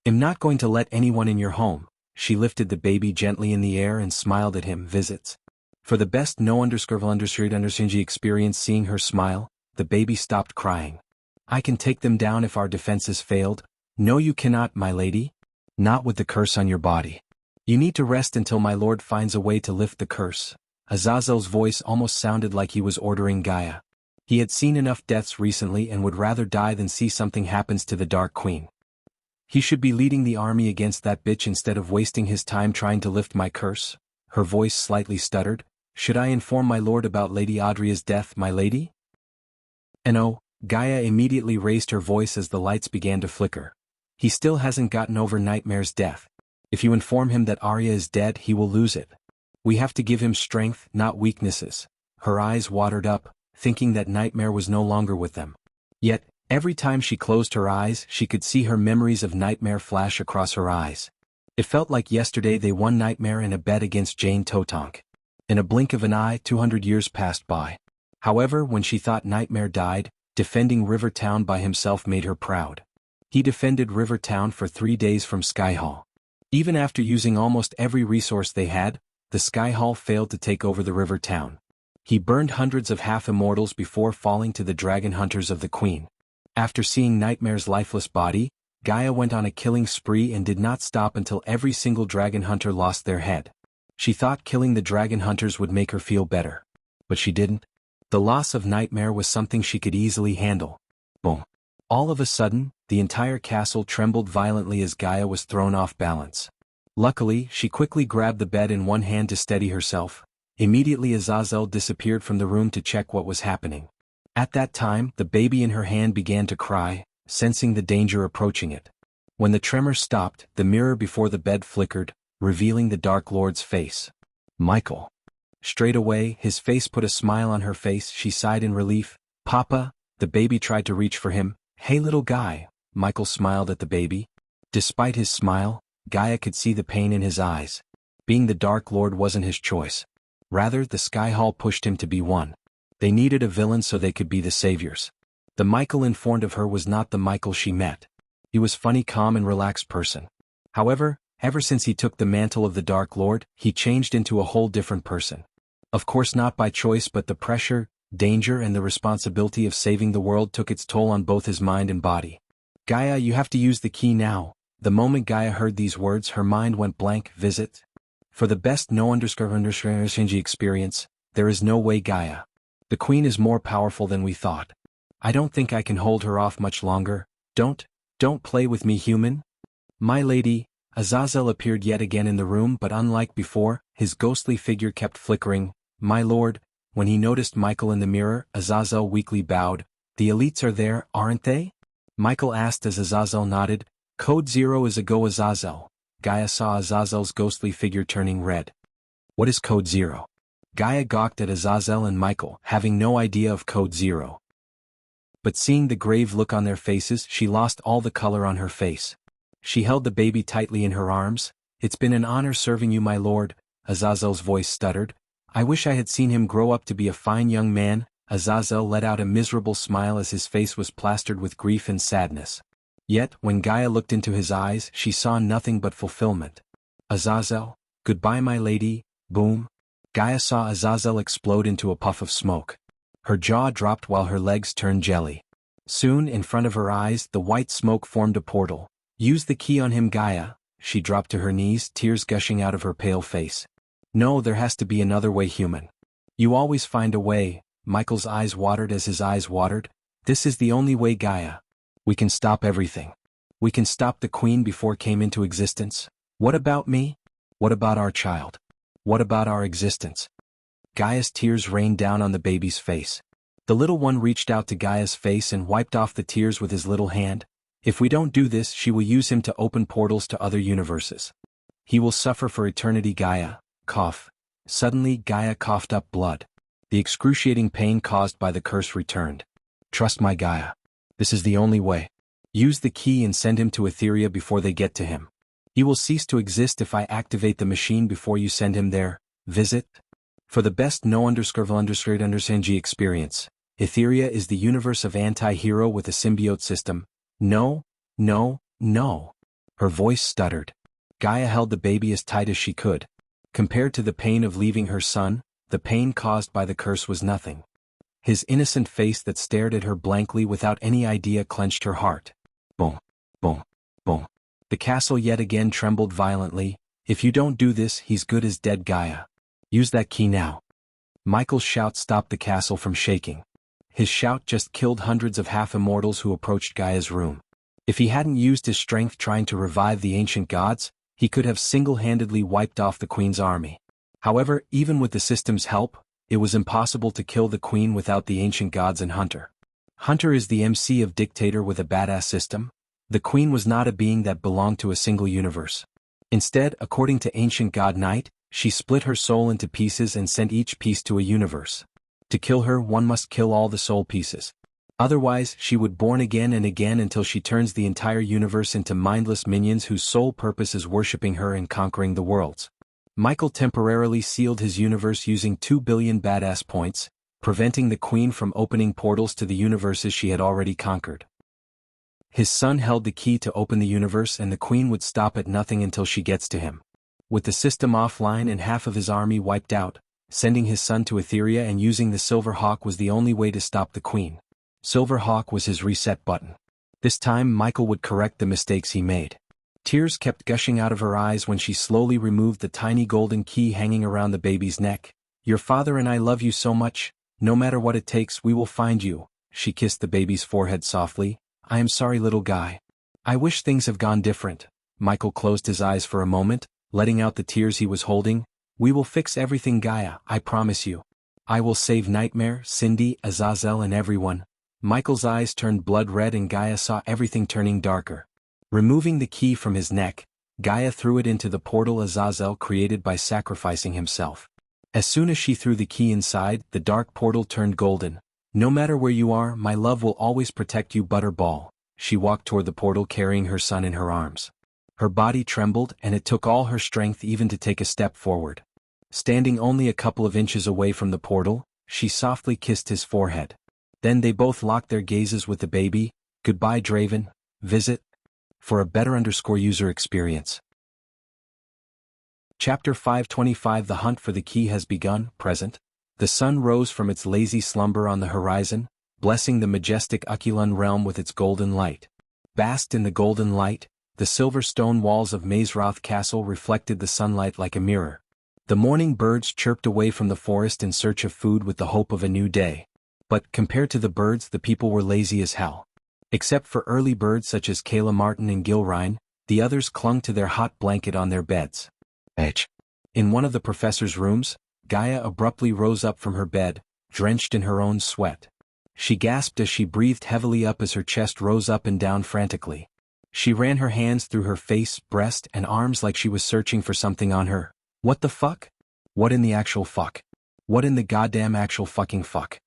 I'm not going to let anyone in your home. She lifted the baby gently in the air and smiled at him. Visits. For the best no underscore experience seeing her smile, the baby stopped crying. I can take them down if our defenses failed. No, you cannot, my lady. Not with the curse on your body. You need to rest until my lord finds a way to lift the curse. Azazel's voice almost sounded like he was ordering Gaia. He had seen enough deaths recently and would rather die than see something happens to the Dark Queen. He should be leading the army against that bitch instead of wasting his time trying to lift my curse. Her voice slightly stuttered. Should I inform my lord about Lady Audria's death, my lady? No. Gaia immediately raised her voice as the lights began to flicker. He still hasn't gotten over Nightmare's death. If you inform him that Arya is dead, he will lose it. We have to give him strength, not weaknesses. Her eyes watered up, thinking that Nightmare was no longer with them. Yet, every time she closed her eyes, she could see her memories of Nightmare flash across her eyes. It felt like yesterday they won Nightmare in a bet against Jane Totonk. In a blink of an eye, 200 years passed by. However, when she thought Nightmare died, defending Rivertown by himself made her proud. He defended Rivertown for 3 days from Sky Hall. Even after using almost every resource they had, the Sky Hall failed to take over the Rivertown. He burned hundreds of half-immortals before falling to the dragon hunters of the Queen. After seeing Nightmare's lifeless body, Gaia went on a killing spree and did not stop until every single dragon hunter lost their head. She thought killing the dragon hunters would make her feel better. But she didn't. The loss of Nightmare was something she could easily handle. Boom. All of a sudden, the entire castle trembled violently as Gaia was thrown off balance. Luckily, she quickly grabbed the bed in one hand to steady herself. Immediately Azazel disappeared from the room to check what was happening. At that time, the baby in her hand began to cry, sensing the danger approaching it. When the tremor stopped, the mirror before the bed flickered, revealing the Dark Lord's face. Michael. Straight away, his face put a smile on her face. She sighed in relief. Papa. The baby tried to reach for him. Hey little guy. Michael smiled at the baby. Despite his smile, Gaia could see the pain in his eyes. Being the Dark Lord wasn't his choice. Rather, the Sky Hall pushed him to be one. They needed a villain so they could be the saviors. The Michael informed of her was not the Michael she met. He was funny, calm and relaxed person. However, ever since he took the mantle of the Dark Lord, he changed into a whole different person. Of course not by choice, but the pressure, danger and the responsibility of saving the world took its toll on both his mind and body. Gaia, you have to use the key now. The moment Gaia heard these words, her mind went blank. Visit. For the best no understanding experience, there is no way, Gaia. The queen is more powerful than we thought. I don't think I can hold her off much longer. Don't play with me, human. My lady. Azazel appeared yet again in the room, but unlike before, his ghostly figure kept flickering. My lord. When he noticed Michael in the mirror, Azazel weakly bowed. The elites are there, aren't they? Michael asked as Azazel nodded. Code 0 is a go, Azazel. Gaia saw Azazel's ghostly figure turning red. What is Code 0? Gaia gawked at Azazel and Michael, having no idea of Code 0. But seeing the grave look on their faces, she lost all the color on her face. She held the baby tightly in her arms. It's been an honor serving you, my lord. Azazel's voice stuttered. I wish I had seen him grow up to be a fine young man. Azazel let out a miserable smile as his face was plastered with grief and sadness. Yet, when Gaia looked into his eyes, she saw nothing but fulfillment. Azazel, goodbye, my lady. Boom. Gaia saw Azazel explode into a puff of smoke. Her jaw dropped while her legs turned jelly. Soon, in front of her eyes, the white smoke formed a portal. Use the key on him, Gaia. She dropped to her knees, tears gushing out of her pale face. No, there has to be another way, human. You always find a way. Michael's eyes watered as his eyes watered. This is the only way, Gaia. We can stop everything. We can stop the queen before it came into existence. What about me? What about our child? What about our existence? Gaia's tears rained down on the baby's face. The little one reached out to Gaia's face and wiped off the tears with his little hand. If we don't do this, she will use him to open portals to other universes. He will suffer for eternity, Gaia. Cough. Suddenly, Gaia coughed up blood. The excruciating pain caused by the curse returned. Trust my Gaia. This is the only way. Use the key and send him to Etheria before they get to him. He will cease to exist if I activate the machine before you send him there. Visit. For the best no understand experience, Etheria is the universe of anti-hero with a symbiote system. No. Her voice stuttered. Gaia held the baby as tight as she could. Compared to the pain of leaving her son, the pain caused by the curse was nothing. His innocent face that stared at her blankly without any idea clenched her heart. Boom, boom, boom. The castle yet again trembled violently. If you don't do this, he's good as dead, Gaia. Use that key now. Michael's shout stopped the castle from shaking. His shout just killed hundreds of half-immortals who approached Gaia's room. If he hadn't used his strength trying to revive the ancient gods, he could have single-handedly wiped off the queen's army. However, even with the system's help, it was impossible to kill the queen without the ancient gods and Hunter. Hunter is the MC of Dictator with a badass system. The queen was not a being that belonged to a single universe. Instead, according to ancient god Knight, she split her soul into pieces and sent each piece to a universe. To kill her, one must kill all the soul pieces. Otherwise, she would born again and again until she turns the entire universe into mindless minions whose sole purpose is worshipping her and conquering the worlds. Michael temporarily sealed his universe using 2 billion badass points, preventing the queen from opening portals to the universes she had already conquered. His son held the key to open the universe, and the queen would stop at nothing until she gets to him. With the system offline and half of his army wiped out, sending his son to Etheria and using the Silver Hawk was the only way to stop the queen. Silver Hawk was his reset button. This time Michael would correct the mistakes he made. Tears kept gushing out of her eyes when she slowly removed the tiny golden key hanging around the baby's neck. Your father and I love you so much. No matter what it takes, we will find you. She kissed the baby's forehead softly. I am sorry, little guy. I wish things have gone different. Michael closed his eyes for a moment, letting out the tears he was holding. We will fix everything, Gaia, I promise you. I will save Nightmare, Cindy, Azazel and everyone. Michael's eyes turned blood red and Gaia saw everything turning darker. Removing the key from his neck, Gaia threw it into the portal Azazel created by sacrificing himself. As soon as she threw the key inside, the dark portal turned golden. No matter where you are, my love will always protect you, Butterball. She walked toward the portal carrying her son in her arms. Her body trembled and it took all her strength even to take a step forward. Standing only a couple of inches away from the portal, she softly kissed his forehead. Then they both locked their gazes with the baby. Goodbye, Draven. Visit. for a better user experience. Chapter 525 The hunt for the key has begun. Present. The sun rose from its lazy slumber on the horizon, blessing the majestic Ukulun realm with its golden light. Basked in the golden light, the silver stone walls of Mazeroth Castle reflected the sunlight like a mirror. The morning birds chirped away from the forest in search of food with the hope of a new day. But, compared to the birds, the people were lazy as hell. Except for early birds such as Kayla Martin and Gilrine, the others clung to their hot blanket on their beds. In one of the professor's rooms, Gaia abruptly rose up from her bed, drenched in her own sweat. She gasped as she breathed heavily up as her chest rose up and down frantically. She ran her hands through her face, breast, and arms like she was searching for something on her. What the fuck? What in the actual fuck? What in the goddamn actual fucking fuck?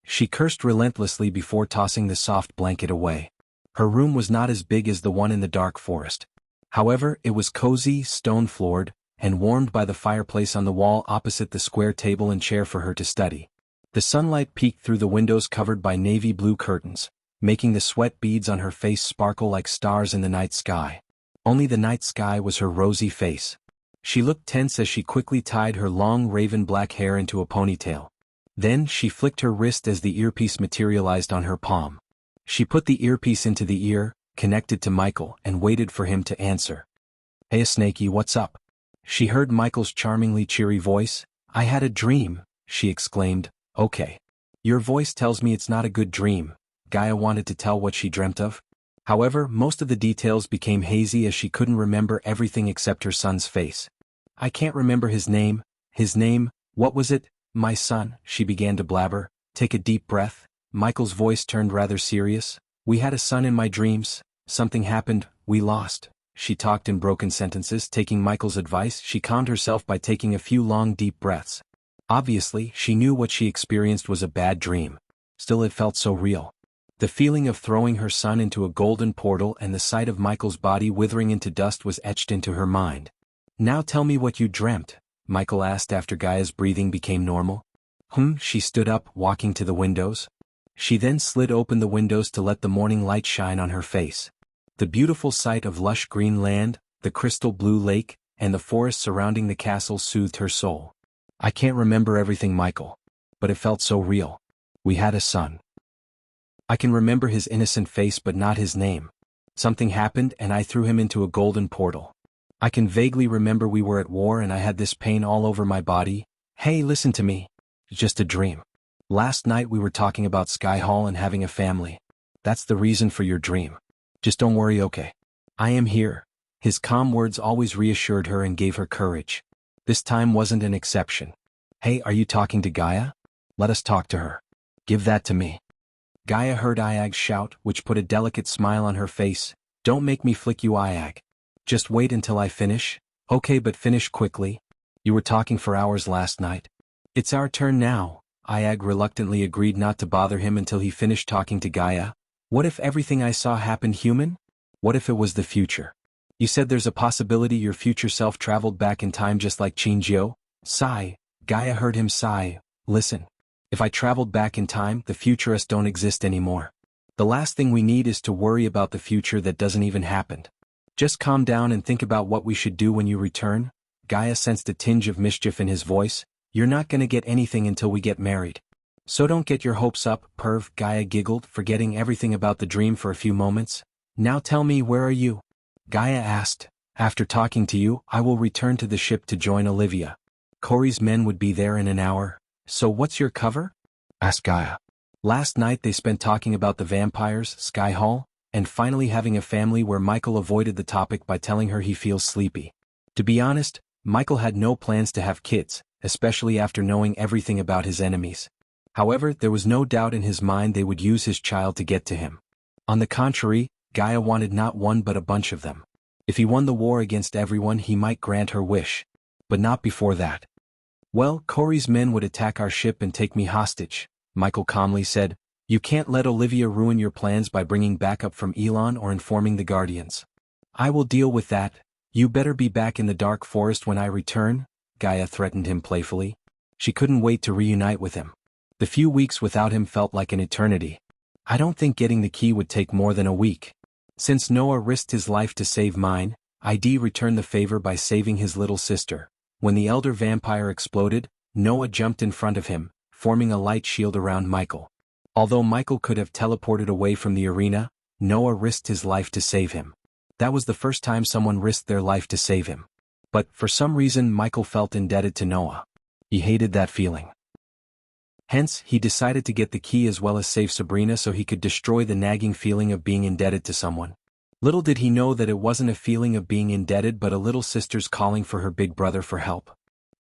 She cursed relentlessly before tossing the soft blanket away. Her room was not as big as the one in the dark forest. However, it was cozy, stone-floored, and warmed by the fireplace on the wall opposite the square table and chair for her to study. The sunlight peeked through the windows covered by navy blue curtains, making the sweat beads on her face sparkle like stars in the night sky. Only the night sky was her rosy face. She looked tense as she quickly tied her long raven black hair into a ponytail. Then she flicked her wrist as the earpiece materialized on her palm. She put the earpiece into the ear, connected to Michael, and waited for him to answer. "Hey Snakey, what's up?" She heard Michael's charmingly cheery voice. "I had a dream," she exclaimed. "Okay. Your voice tells me it's not a good dream." Gaia wanted to tell what she dreamt of. However, most of the details became hazy as she couldn't remember everything except her son's face. "I can't remember his name. What was it? My son," she began to blabber. "Take a deep breath." Michael's voice turned rather serious. "We had a son in my dreams. Something happened, we lost." She talked in broken sentences. Taking Michael's advice, she calmed herself by taking a few long deep breaths. Obviously, she knew what she experienced was a bad dream. Still, it felt so real. The feeling of throwing her son into a golden portal and the sight of Michael's body withering into dust was etched into her mind. "Now tell me what you dreamt," Michael asked after Gaia's breathing became normal. She stood up, walking to the windows. She then slid open the windows to let the morning light shine on her face. The beautiful sight of lush green land, the crystal blue lake, and the forest surrounding the castle soothed her soul. "I can't remember everything, Michael. But it felt so real. We had a son. I can remember his innocent face but not his name. Something happened and I threw him into a golden portal. I can vaguely remember we were at war and I had this pain all over my body. Hey, listen to me. It's just a dream. Last night we were talking about Sky Hall and having a family. That's the reason for your dream. Just don't worry, okay? I am here." His calm words always reassured her and gave her courage. This time wasn't an exception. "Hey, are you talking to Gaia? Let us talk to her. Give that to me." Gaia heard Iag's shout, which put a delicate smile on her face. "Don't make me flick you, Iag. Just wait until I finish." "Okay, but finish quickly. You were talking for hours last night." "It's our turn now." Iag reluctantly agreed not to bother him until he finished talking to Gaia. "What if everything I saw happened human? What if it was the future? You said there's a possibility your future self traveled back in time just like Qingjiu?" Sigh. Gaia heard him sigh. "Listen. If I traveled back in time, the futurists don't exist anymore. The last thing we need is to worry about the future that doesn't even happen. Just calm down and think about what we should do when you return." Gaia sensed a tinge of mischief in his voice. "You're not gonna get anything until we get married. So don't get your hopes up, perv." Gaia giggled, forgetting everything about the dream for a few moments. "Now tell me, where are you?" Gaia asked. "After talking to you, I will return to the ship to join Olivia. Corey's men would be there in an hour." "So what's your cover?" asked Gaia. "Last night they spent talking about the vampires, Sky Hall, and finally having a family where Michael avoided the topic by telling her he feels sleepy. To be honest, Michael had no plans to have kids, especially after knowing everything about his enemies. However, there was no doubt in his mind they would use his child to get to him. On the contrary, Gaia wanted not one but a bunch of them. If he won the war against everyone, he might grant her wish. But not before that. "Well, Corey's men would attack our ship and take me hostage," Michael calmly said. "You can't let Olivia ruin your plans by bringing backup from Elon or informing the Guardians. I will deal with that. You better be back in the dark forest when I return," Gaia threatened him playfully. She couldn't wait to reunite with him. The few weeks without him felt like an eternity. "I don't think getting the key would take more than a week." Since Noah risked his life to save mine, I'd return the favor by saving his little sister. When the elder vampire exploded, Noah jumped in front of him, forming a light shield around Michael. Although Michael could have teleported away from the arena, Noah risked his life to save him. That was the first time someone risked their life to save him. But, for some reason, Michael felt indebted to Noah. He hated that feeling. Hence, he decided to get the key as well as save Sabrina so he could destroy the nagging feeling of being indebted to someone. Little did he know that it wasn't a feeling of being indebted but a little sister's calling for her big brother for help.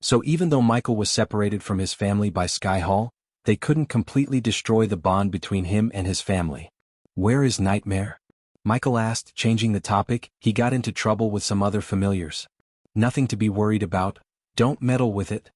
So even though Michael was separated from his family by Sky Hall, they couldn't completely destroy the bond between him and his family. "Where is Nightmare?" Michael asked, changing the topic. He got into trouble with some other familiars. "Nothing to be worried about, don't meddle with it.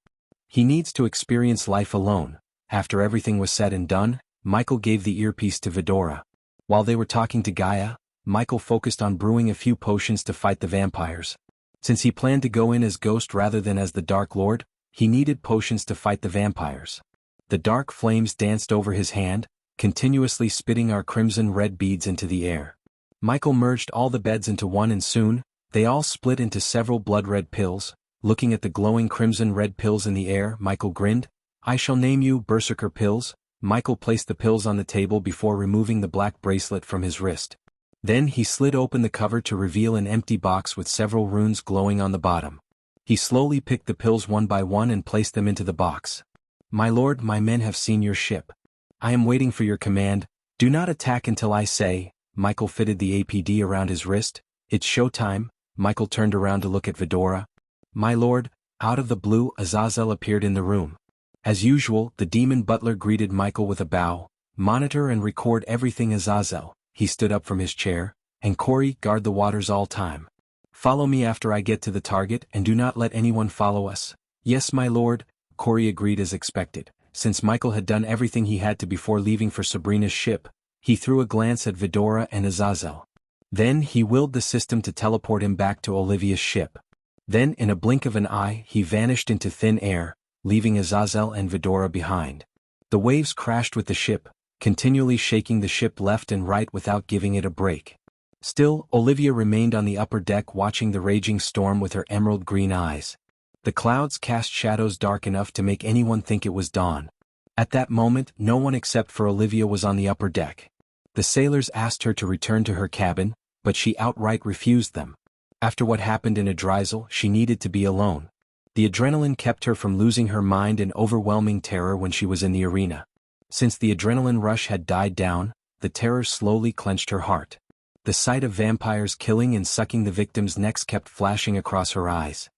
He needs to experience life alone." After everything was said and done, Michael gave the earpiece to Vidora. While they were talking to Gaia, Michael focused on brewing a few potions to fight the vampires. Since he planned to go in as Ghost rather than as the Dark Lord, he needed potions to fight the vampires. The dark flames danced over his hand, continuously spitting our crimson-red beads into the air. Michael merged all the beds into one and soon, they all split into several blood-red pills. Looking at the glowing crimson-red pills in the air, Michael grinned. "I shall name you Berserker Pills." Michael placed the pills on the table before removing the black bracelet from his wrist. Then he slid open the cover to reveal an empty box with several runes glowing on the bottom. He slowly picked the pills one by one and placed them into the box. "My lord, my men have seen your ship. I am waiting for your command. Do not attack until I say." Michael fitted the APD around his wrist. "It's showtime." Michael turned around to look at Vidora. "My lord." Out of the blue, Azazel appeared in the room. As usual, the demon butler greeted Michael with a bow. "Monitor and record everything, Azazel." He stood up from his chair. "And Corey, guard the waters all time. Follow me after I get to the target and do not let anyone follow us." "Yes, my lord." Corey agreed as expected. Since Michael had done everything he had to before leaving for Sabrina's ship, he threw a glance at Vidora and Azazel. Then he willed the system to teleport him back to Olivia's ship. Then in a blink of an eye he vanished into thin air, leaving Azazel and Vidora behind. The waves crashed with the ship, continually shaking the ship left and right without giving it a break. Still, Olivia remained on the upper deck watching the raging storm with her emerald green eyes. The clouds cast shadows dark enough to make anyone think it was dawn. At that moment, no one except for Olivia was on the upper deck. The sailors asked her to return to her cabin, but she outright refused them. After what happened in Adrizel, she needed to be alone. The adrenaline kept her from losing her mind in overwhelming terror when she was in the arena. Since the adrenaline rush had died down, the terror slowly clenched her heart. The sight of vampires killing and sucking the victims' necks kept flashing across her eyes.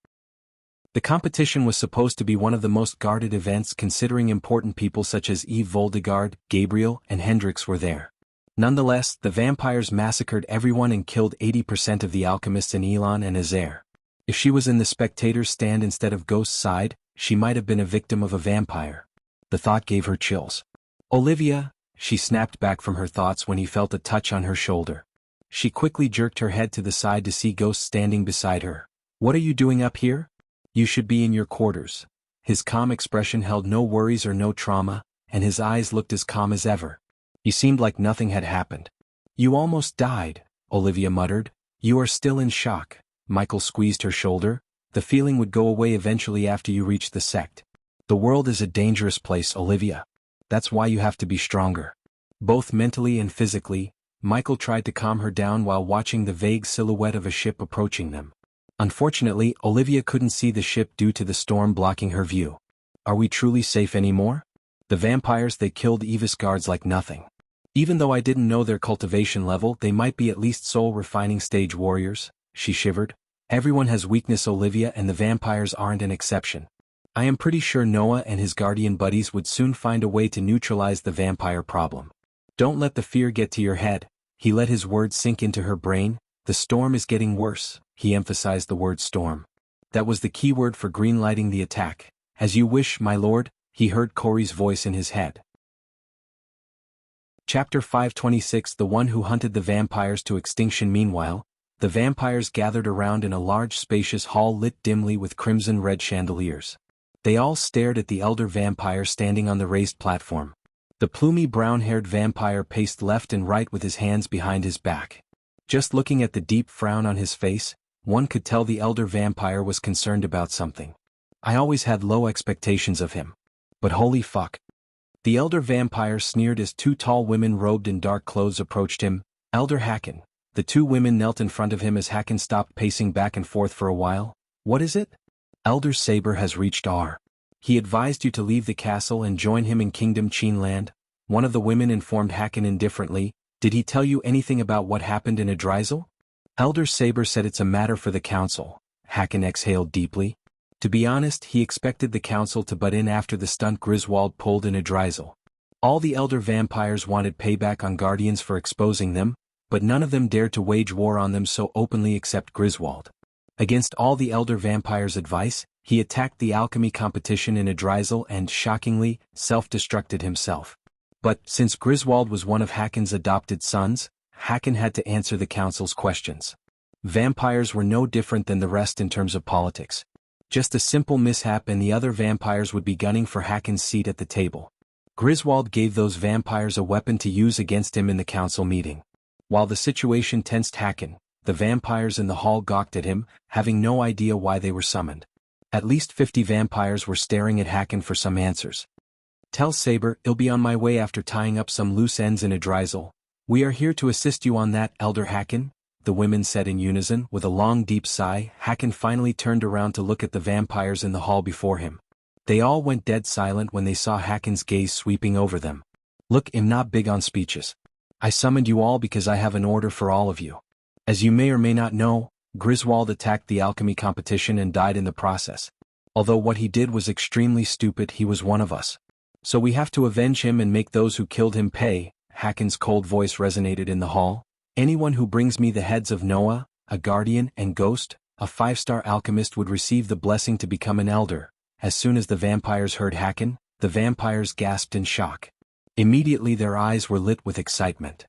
The competition was supposed to be one of the most guarded events considering important people such as Eve Voldegard, Gabriel, and Hendrix were there. Nonetheless, the vampires massacred everyone and killed 80% of the alchemists in Elon and Azair. If she was in the spectator's stand instead of Ghost's side, she might have been a victim of a vampire. The thought gave her chills. "Olivia," she snapped back from her thoughts when he felt a touch on her shoulder. She quickly jerked her head to the side to see Ghost standing beside her. "What are you doing up here? You should be in your quarters." His calm expression held no worries or no trauma, and his eyes looked as calm as ever. He seemed like nothing had happened. "You almost died," Olivia muttered. "You are still in shock." Michael squeezed her shoulder. "The feeling would go away eventually after you reach the sect. The world is a dangerous place, Olivia. That's why you have to be stronger. Both mentally and physically." Michael tried to calm her down while watching the vague silhouette of a ship approaching them. Unfortunately, Olivia couldn't see the ship due to the storm blocking her view. "Are we truly safe anymore? The vampires, they killed Eva's guards like nothing. Even though I didn't know their cultivation level, they might be at least soul refining stage warriors," she shivered. "Everyone has weakness, Olivia, and the vampires aren't an exception. I am pretty sure Noah and his guardian buddies would soon find a way to neutralize the vampire problem. Don't let the fear get to your head." He let his words sink into her brain. "The storm is getting worse." He emphasized the word storm. That was the key word for greenlighting the attack. "As you wish, my lord," he heard Corey's voice in his head. Chapter 526 The One Who Hunted the Vampires to Extinction. Meanwhile, the vampires gathered around in a large spacious hall lit dimly with crimson-red chandeliers. They all stared at the elder vampire standing on the raised platform. The plumy brown-haired vampire paced left and right with his hands behind his back. Just looking at the deep frown on his face, one could tell the elder vampire was concerned about something. I always had low expectations of him. But holy fuck. The elder vampire sneered as two tall women robed in dark clothes approached him. Elder Hacken. The two women knelt in front of him as Hacken stopped pacing back and forth for a while. What is it? Elder Saber has reached R. He advised you to leave the castle and join him in Kingdom Chinland. One of the women informed Hacken indifferently. Did he tell you anything about what happened in Adrizel? Elder Saber said it's a matter for the council. Hacken exhaled deeply. To be honest, he expected the council to butt in after the stunt Griswold pulled in Adrizel. All the elder vampires wanted payback on Guardians for exposing them, but none of them dared to wage war on them so openly except Griswold. Against all the elder vampires' advice, he attacked the alchemy competition in Adrizel and, shockingly, self-destructed himself. But, since Griswold was one of Hacken's adopted sons, Hacken had to answer the council's questions. Vampires were no different than the rest in terms of politics. Just a simple mishap and the other vampires would be gunning for Hacken's seat at the table. Griswold gave those vampires a weapon to use against him in the council meeting. While the situation tensed Hacken, the vampires in the hall gawked at him, having no idea why they were summoned. At least 50 vampires were staring at Hacken for some answers. Tell Saber I'll be on my way after tying up some loose ends in Adrizel. We are here to assist you on that, Elder Hacken, the women said in unison. With a long deep sigh, Hacken finally turned around to look at the vampires in the hall before him. They all went dead silent when they saw Hacken's gaze sweeping over them. Look, I'm not big on speeches. I summoned you all because I have an order for all of you. As you may or may not know, Griswold attacked the alchemy competition and died in the process. Although what he did was extremely stupid, he was one of us. So we have to avenge him and make those who killed him pay. Hacken's cold voice resonated in the hall. Anyone who brings me the heads of Noah, a guardian and ghost, a 5-star alchemist would receive the blessing to become an elder. As soon as the vampires heard Hacken, the vampires gasped in shock. Immediately their eyes were lit with excitement.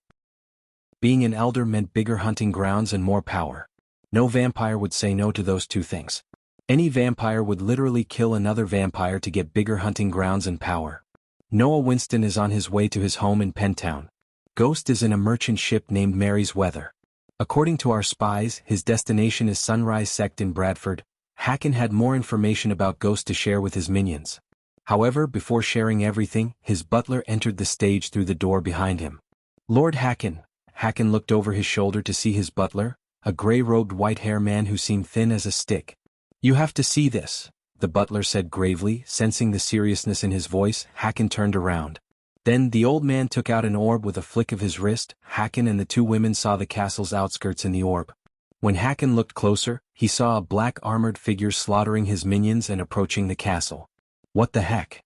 Being an elder meant bigger hunting grounds and more power. No vampire would say no to those two things. Any vampire would literally kill another vampire to get bigger hunting grounds and power. Noah Winston is on his way to his home in Pentown. Ghost is in a merchant ship named Mary's Weather. According to our spies, his destination is Sunrise Sect in Bradford. Hacken had more information about Ghost to share with his minions. However, before sharing everything, his butler entered the stage through the door behind him. Lord Hacken. Hacken looked over his shoulder to see his butler, a gray-robed white-haired man who seemed thin as a stick. You have to see this, the butler said gravely, sensing the seriousness in his voice. Hacken turned around. Then the old man took out an orb with a flick of his wrist. Hacken and the two women saw the castle's outskirts in the orb. When Hacken looked closer, he saw a black armored figure slaughtering his minions and approaching the castle. What the heck?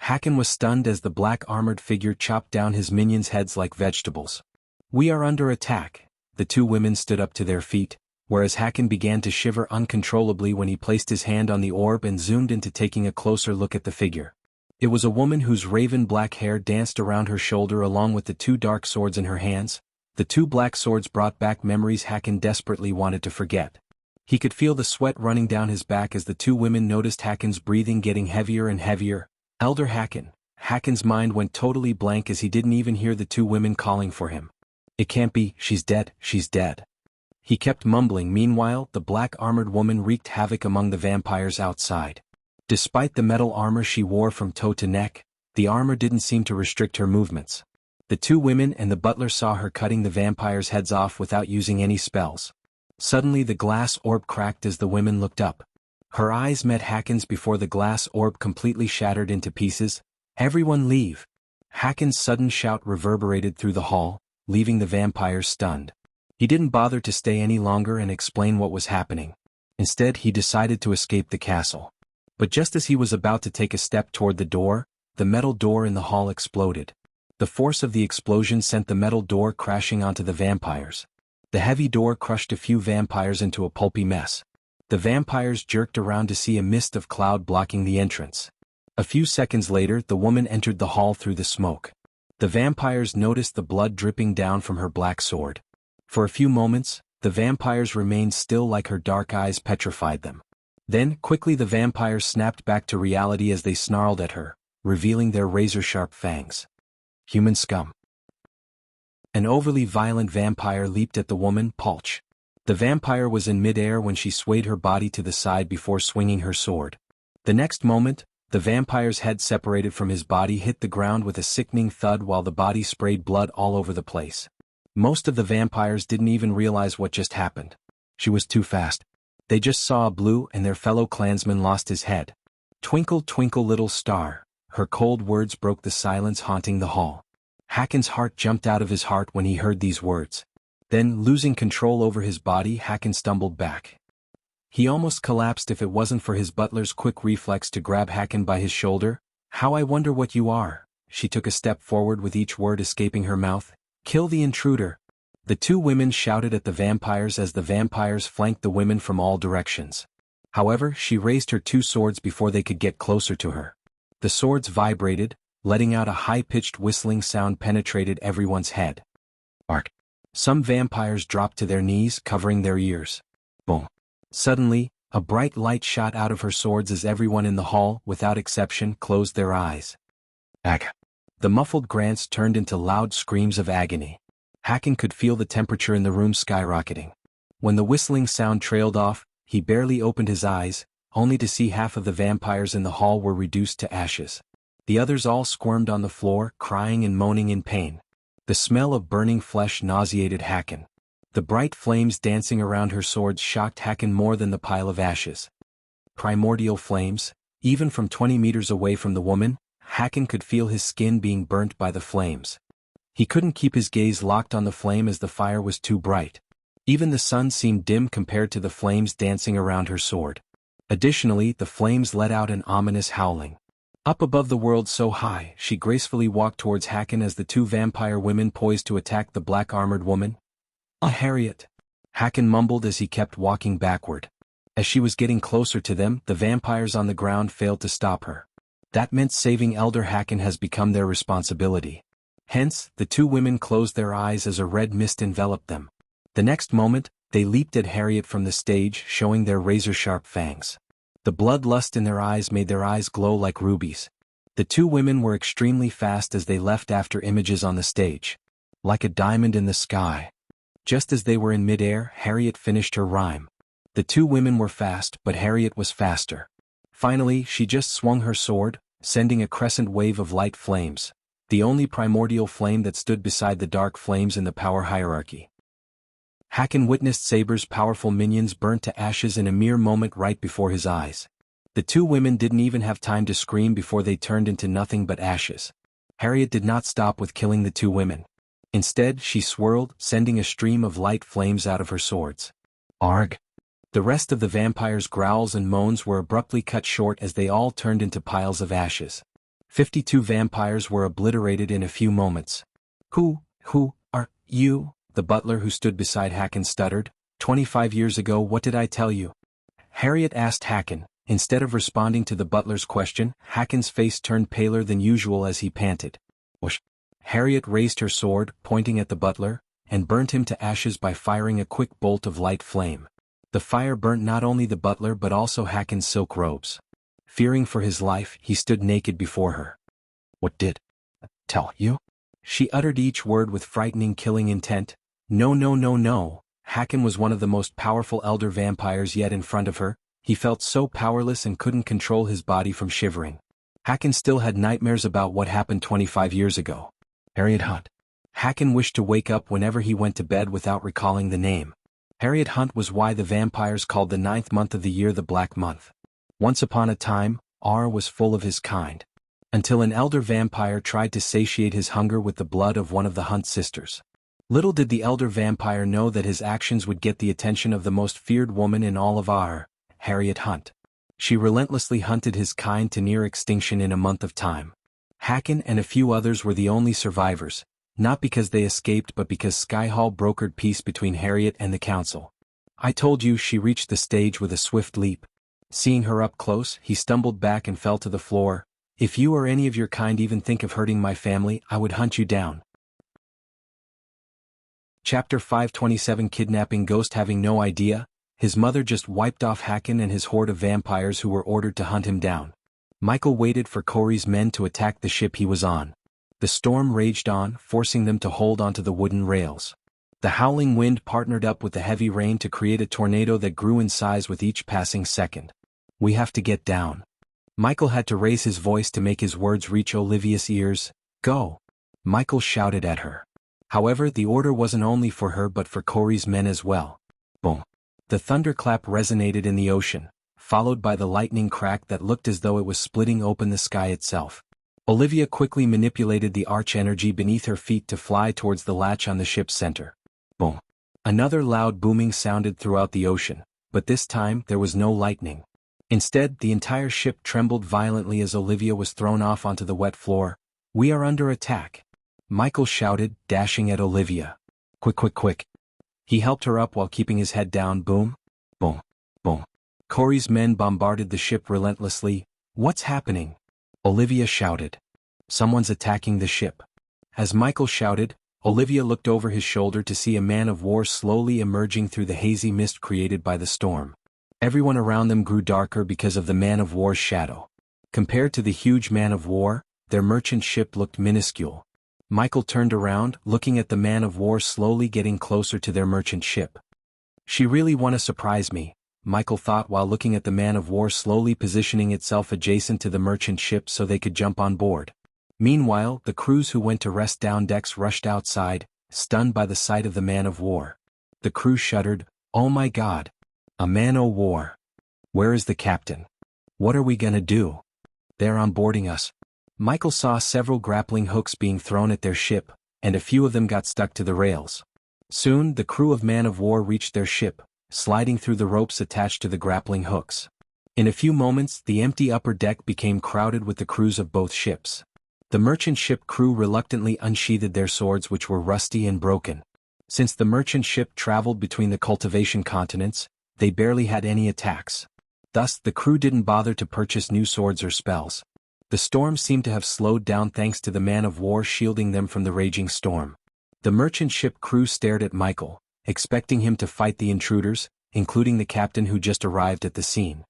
Hacken was stunned as the black armored figure chopped down his minions' heads like vegetables. We are under attack. The two women stood up to their feet, whereas Hacken began to shiver uncontrollably when he placed his hand on the orb and zoomed into taking a closer look at the figure. It was a woman whose raven black hair danced around her shoulder along with the two dark swords in her hands. The two black swords brought back memories Hacken desperately wanted to forget. He could feel the sweat running down his back as the two women noticed Hacken's breathing getting heavier and heavier. Elder Hacken. Hacken's mind went totally blank as he didn't even hear the two women calling for him. It can't be, she's dead, she's dead. He kept mumbling. Meanwhile, the black armored woman wreaked havoc among the vampires outside. Despite the metal armor she wore from toe to neck, the armor didn't seem to restrict her movements. The two women and the butler saw her cutting the vampires' heads off without using any spells. Suddenly the glass orb cracked as the women looked up. Her eyes met Hacken's before the glass orb completely shattered into pieces. Everyone leave! Hacken's sudden shout reverberated through the hall, leaving the vampires stunned. He didn't bother to stay any longer and explain what was happening. Instead, he decided to escape the castle. But just as he was about to take a step toward the door, the metal door in the hall exploded. The force of the explosion sent the metal door crashing onto the vampires. The heavy door crushed a few vampires into a pulpy mess. The vampires jerked around to see a mist of cloud blocking the entrance. A few seconds later, the woman entered the hall through the smoke. The vampires noticed the blood dripping down from her black sword. For a few moments, the vampires remained still like her dark eyes petrified them. Then, quickly the vampires snapped back to reality as they snarled at her, revealing their razor-sharp fangs. Human scum. An overly violent vampire leaped at the woman, Pulch. The vampire was in midair when she swayed her body to the side before swinging her sword. The next moment, the vampire's head separated from his body hit the ground with a sickening thud while the body sprayed blood all over the place. Most of the vampires didn't even realize what just happened. She was too fast. They just saw a blue and their fellow clansman lost his head. Twinkle, twinkle, little star. Her cold words broke the silence haunting the hall. Haken's heart jumped out of his heart when he heard these words. Then, losing control over his body, Haken stumbled back. He almost collapsed if it wasn't for his butler's quick reflex to grab Haken by his shoulder. How I wonder what you are. She took a step forward with each word escaping her mouth. Kill the intruder. The two women shouted at the vampires as the vampires flanked the women from all directions. However, she raised her two swords before they could get closer to her. The swords vibrated, letting out a high-pitched whistling sound penetrated everyone's head. Bark. Some vampires dropped to their knees, covering their ears. Boom. Suddenly, a bright light shot out of her swords as everyone in the hall, without exception, closed their eyes. Ag. The muffled grunts turned into loud screams of agony. Haken could feel the temperature in the room skyrocketing. When the whistling sound trailed off, he barely opened his eyes, only to see half of the vampires in the hall were reduced to ashes. The others all squirmed on the floor, crying and moaning in pain. The smell of burning flesh nauseated Haken. The bright flames dancing around her swords shocked Haken more than the pile of ashes. Primordial flames, even from 20 meters away from the woman, Haken could feel his skin being burnt by the flames. He couldn't keep his gaze locked on the flame as the fire was too bright. Even the sun seemed dim compared to the flames dancing around her sword. Additionally, the flames let out an ominous howling. Up above the world so high, she gracefully walked towards Haken as the two vampire women poised to attack the black-armored woman. Harriet. Haken mumbled as he kept walking backward. As she was getting closer to them, the vampires on the ground failed to stop her. That meant saving Elder Haken has become their responsibility. Hence, the two women closed their eyes as a red mist enveloped them. The next moment, they leaped at Harriet from the stage, showing their razor-sharp fangs. The bloodlust in their eyes made their eyes glow like rubies. The two women were extremely fast as they left after images on the stage. Like a diamond in the sky. Just as they were in midair, Harriet finished her rhyme. The two women were fast, but Harriet was faster. Finally, she just swung her sword, sending a crescent wave of light flames, the only primordial flame that stood beside the dark flames in the power hierarchy. Haken witnessed Saber's powerful minions burnt to ashes in a mere moment right before his eyes. The two women didn't even have time to scream before they turned into nothing but ashes. Harriet did not stop with killing the two women. Instead, she swirled, sending a stream of light flames out of her swords. Arg! The rest of the vampires' growls and moans were abruptly cut short as they all turned into piles of ashes. 52 vampires were obliterated in a few moments. Who are you? The butler who stood beside Haken stuttered. 25 years ago, what did I tell you? Harriet asked Haken. Instead of responding to the butler's question, Haken's face turned paler than usual as he panted. Whoosh! Harriet raised her sword, pointing at the butler, and burnt him to ashes by firing a quick bolt of light flame. The fire burnt not only the butler but also Haken's silk robes. Fearing for his life, he stood naked before her. What did I tell you? She uttered each word with frightening killing intent. No. Haken was one of the most powerful elder vampires yet in front of her. He felt so powerless and couldn't control his body from shivering. Haken still had nightmares about what happened 25 years ago. Harriet Hunt. Haken wished to wake up whenever he went to bed without recalling the name. Harriet Hunt was why the vampires called the 9th month of the year the Black Month. Once upon a time, Ar was full of his kind. Until an elder vampire tried to satiate his hunger with the blood of one of the Hunt sisters. Little did the elder vampire know that his actions would get the attention of the most feared woman in all of Ar, Harriet Hunt. She relentlessly hunted his kind to near extinction in a month of time. Haken and a few others were the only survivors, not because they escaped but because Skyhall brokered peace between Harriet and the council. I told you. She reached the stage with a swift leap. Seeing her up close, he stumbled back and fell to the floor. If you or any of your kind even think of hurting my family, I would hunt you down. Chapter 527 Kidnapping Ghost. Having no idea, his mother just wiped off Haken and his horde of vampires who were ordered to hunt him down. Michael waited for Corey's men to attack the ship he was on. The storm raged on, forcing them to hold onto the wooden rails. The howling wind partnered up with the heavy rain to create a tornado that grew in size with each passing second. "We have to get down." Michael had to raise his voice to make his words reach Olivia's ears. "Go!" Michael shouted at her. However, the order wasn't only for her but for Corey's men as well. Boom! The thunderclap resonated in the ocean, followed by the lightning crack that looked as though it was splitting open the sky itself. Olivia quickly manipulated the arch energy beneath her feet to fly towards the latch on the ship's center. Boom! Another loud booming sounded throughout the ocean, but this time there was no lightning. Instead, the entire ship trembled violently as Olivia was thrown off onto the wet floor. "We are under attack!" Michael shouted, dashing at Olivia. "Quick, quick, quick!" He helped her up while keeping his head down. Boom! Boom! Boom! Corey's men bombarded the ship relentlessly. "What's happening?" Olivia shouted. "Someone's attacking the ship." As Michael shouted, Olivia looked over his shoulder to see a man of war slowly emerging through the hazy mist created by the storm. Everyone around them grew darker because of the man of war's shadow. Compared to the huge man of war, their merchant ship looked minuscule. Michael turned around, looking at the man of war slowly getting closer to their merchant ship. "She really want to surprise me," Michael thought while looking at the man of war slowly positioning itself adjacent to the merchant ship so they could jump on board. Meanwhile, the crews who went to rest down decks rushed outside, stunned by the sight of the man of war. The crew shuddered. "Oh my God! A man o' war! Where is the captain? What are we gonna do? They're onboarding us." Michael saw several grappling hooks being thrown at their ship, and a few of them got stuck to the rails. Soon, the crew of man of war reached their ship, sliding through the ropes attached to the grappling hooks. In a few moments, the empty upper deck became crowded with the crews of both ships. The merchant ship crew reluctantly unsheathed their swords, which were rusty and broken. Since the merchant ship traveled between the cultivation continents, they barely had any attacks. Thus, the crew didn't bother to purchase new swords or spells. The storm seemed to have slowed down thanks to the man of war shielding them from the raging storm. The merchant ship crew stared at Michael, expecting him to fight the intruders, including the captain who just arrived at the scene.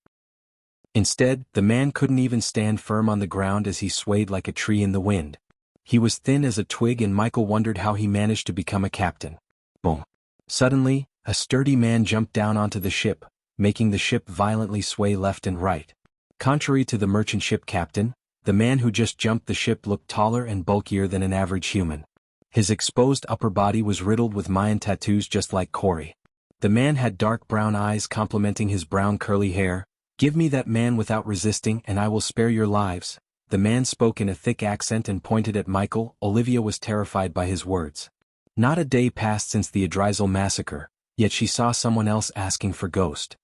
Instead, the man couldn't even stand firm on the ground as he swayed like a tree in the wind. He was thin as a twig and Michael wondered how he managed to become a captain. Boom! Suddenly, a sturdy man jumped down onto the ship, making the ship violently sway left and right. Contrary to the merchant ship captain, the man who just jumped the ship looked taller and bulkier than an average human. His exposed upper body was riddled with Mayan tattoos just like Corey. The man had dark brown eyes complementing his brown curly hair. "Give me that man without resisting and I will spare your lives." The man spoke in a thick accent and pointed at Michael. Olivia was terrified by his words. Not a day passed since the Adrisal massacre, yet she saw someone else asking for Ghost.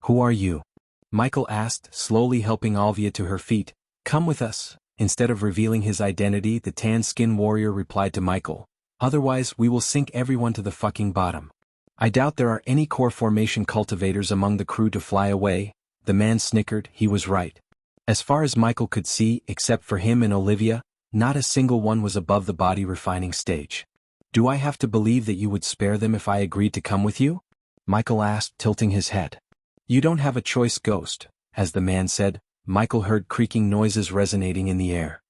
"Who are you?" Michael asked, slowly helping Olivia to her feet. "Come with us." Instead of revealing his identity, the tan-skinned warrior replied to Michael. "Otherwise, we will sink everyone to the fucking bottom." "I doubt there are any core formation cultivators among the crew to fly away." The man snickered. He was right. As far as Michael could see, except for him and Olivia, not a single one was above the body refining stage. "Do I have to believe that you would spare them if I agreed to come with you?" Michael asked, tilting his head. "You don't have a choice, Ghost," as the man said. Michael heard creaking noises resonating in the air.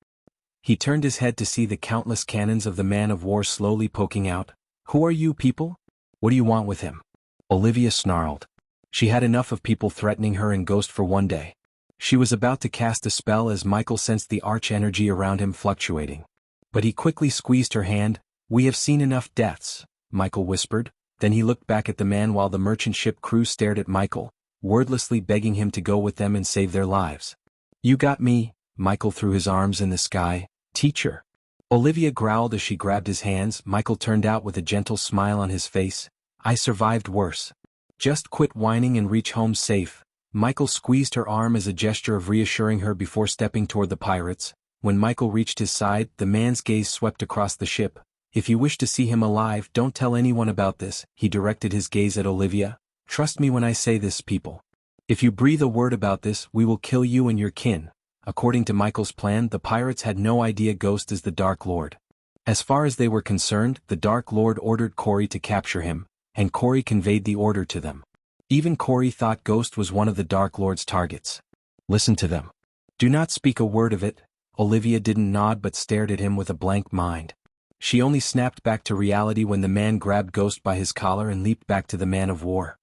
He turned his head to see the countless cannons of the man of war slowly poking out. "Who are you people? What do you want with him?" Olivia snarled. She had enough of people threatening her and Ghost for one day. She was about to cast a spell as Michael sensed the arch energy around him fluctuating. But he quickly squeezed her hand. "We have seen enough deaths," Michael whispered. Then he looked back at the man while the merchant ship crew stared at Michael, wordlessly begging him to go with them and save their lives. "You got me," Michael threw his arms in the sky. "Teacher." Olivia growled as she grabbed his hands. Michael turned out with a gentle smile on his face. "I survived worse. Just quit whining and reach home safe." Michael squeezed her arm as a gesture of reassuring her before stepping toward the pirates. When Michael reached his side, the man's gaze swept across the ship. "If you wish to see him alive, don't tell anyone about this." He directed his gaze at Olivia. "Trust me when I say this, people. If you breathe a word about this, we will kill you and your kin." According to Michael's plan, the pirates had no idea Ghost is the Dark Lord. As far as they were concerned, the Dark Lord ordered Corey to capture him, and Corey conveyed the order to them. Even Corey thought Ghost was one of the Dark Lord's targets. "Listen to them. Do not speak a word of it," Olivia didn't nod but stared at him with a blank mind. She only snapped back to reality when the man grabbed Ghost by his collar and leaped back to the man of war.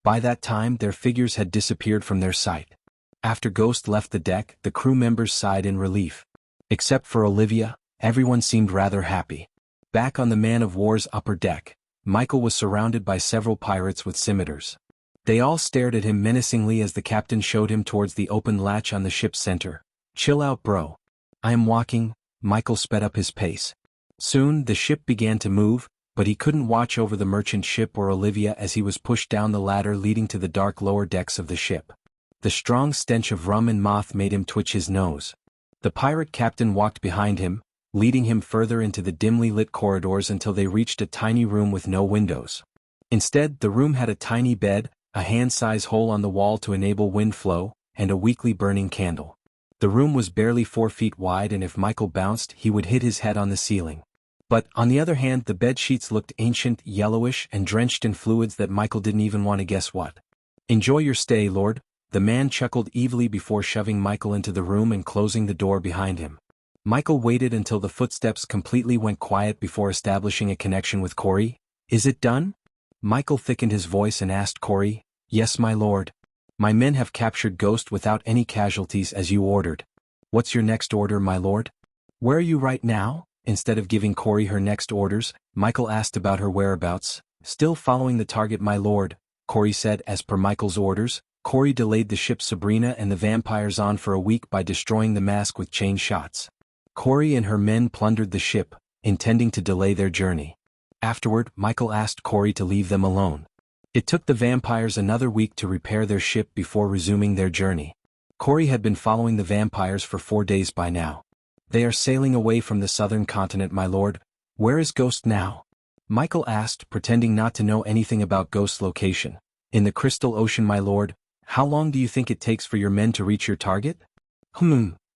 By that time, their figures had disappeared from their sight. After Ghost left the deck, the crew members sighed in relief. Except for Olivia, everyone seemed rather happy. Back on the man of war's upper deck, Michael was surrounded by several pirates with scimitars. They all stared at him menacingly as the captain showed him towards the open latch on the ship's center. "Chill out, bro. I am walking." Michael sped up his pace. Soon, the ship began to move, but he couldn't watch over the merchant ship or Olivia as he was pushed down the ladder leading to the dark lower decks of the ship. The strong stench of rum and moth made him twitch his nose. The pirate captain walked behind him, leading him further into the dimly lit corridors until they reached a tiny room with no windows. Instead, the room had a tiny bed, a hand-size hole on the wall to enable wind flow, and a weakly burning candle. The room was barely 4 feet wide, and if Michael bounced, he would hit his head on the ceiling. But, on the other hand, the bed sheets looked ancient, yellowish, and drenched in fluids that Michael didn't even want to guess what. "Enjoy your stay, Lord," the man chuckled evilly before shoving Michael into the room and closing the door behind him. Michael waited until the footsteps completely went quiet before establishing a connection with Corey. "Is it done?" Michael thickened his voice and asked Corey. "Yes, my lord. My men have captured Ghost without any casualties as you ordered." "What's your next order, my lord?" "Where are you right now?" Instead of giving Corey her next orders, Michael asked about her whereabouts. "Still following the target, my lord," Corey said. As per Michael's orders, Corey delayed the ship Sabrina and the vampires on for a week by destroying the mask with chain shots. Corey and her men plundered the ship, intending to delay their journey. Afterward, Michael asked Corey to leave them alone. It took the vampires another week to repair their ship before resuming their journey. Corey had been following the vampires for 4 days by now. "They are sailing away from the southern continent, my lord. Where is Ghost now?" Michael asked, pretending not to know anything about Ghost's location. "In the Crystal Ocean, my lord. How long do you think it takes for your men to reach your target?"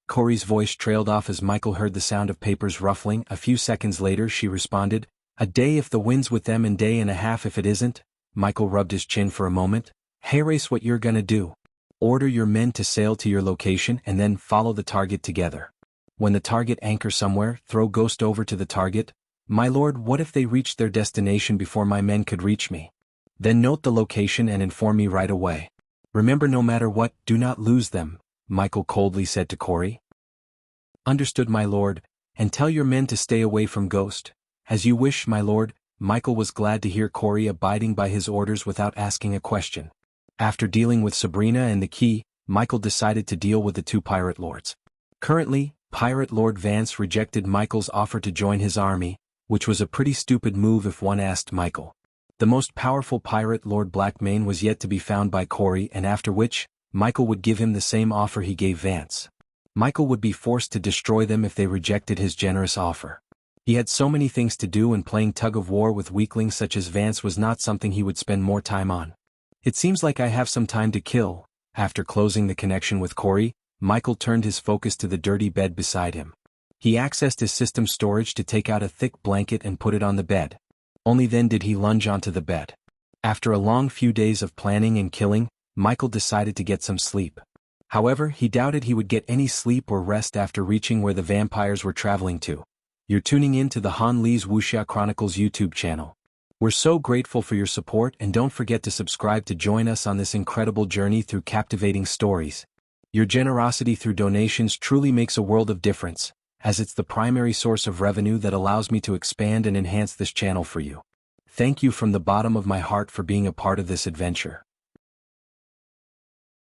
Corey's voice trailed off as Michael heard the sound of papers ruffling. A few seconds later she responded, "A day if the wind's with them and day and a half if it isn't." Michael rubbed his chin for a moment. "Hey, race, what you're gonna do? Order your men to sail to your location and then follow the target together. When the target anchors somewhere, throw Ghost over to the target." "My lord, what if they reached their destination before my men could reach me?" "Then note the location and inform me right away. Remember, no matter what, do not lose them," Michael coldly said to Corey. "Understood, my lord, and tell your men to stay away from Ghost." "As you wish, my lord." Michael was glad to hear Corey abiding by his orders without asking a question. After dealing with Sabrina and the key, Michael decided to deal with the 2 pirate lords. Currently, Pirate Lord Vance rejected Michael's offer to join his army, which was a pretty stupid move if one asked Michael. The most powerful pirate, Lord Blackmane, was yet to be found by Corey, and after which, Michael would give him the same offer he gave Vance. Michael would be forced to destroy them if they rejected his generous offer. He had so many things to do, and playing tug-of-war with weaklings such as Vance was not something he would spend more time on. "It seems like I have some time to kill." After closing the connection with Corey, Michael turned his focus to the dirty bed beside him. He accessed his system storage to take out a thick blanket and put it on the bed. Only then did he lunge onto the bed. After a long few days of planning and killing, Michael decided to get some sleep. However, he doubted he would get any sleep or rest after reaching where the vampires were traveling to. You're tuning in to the Han Lee's Wuxia Chronicles YouTube channel. We're so grateful for your support, and don't forget to subscribe to join us on this incredible journey through captivating stories. Your generosity through donations truly makes a world of difference, as it's the primary source of revenue that allows me to expand and enhance this channel for you. Thank you from the bottom of my heart for being a part of this adventure.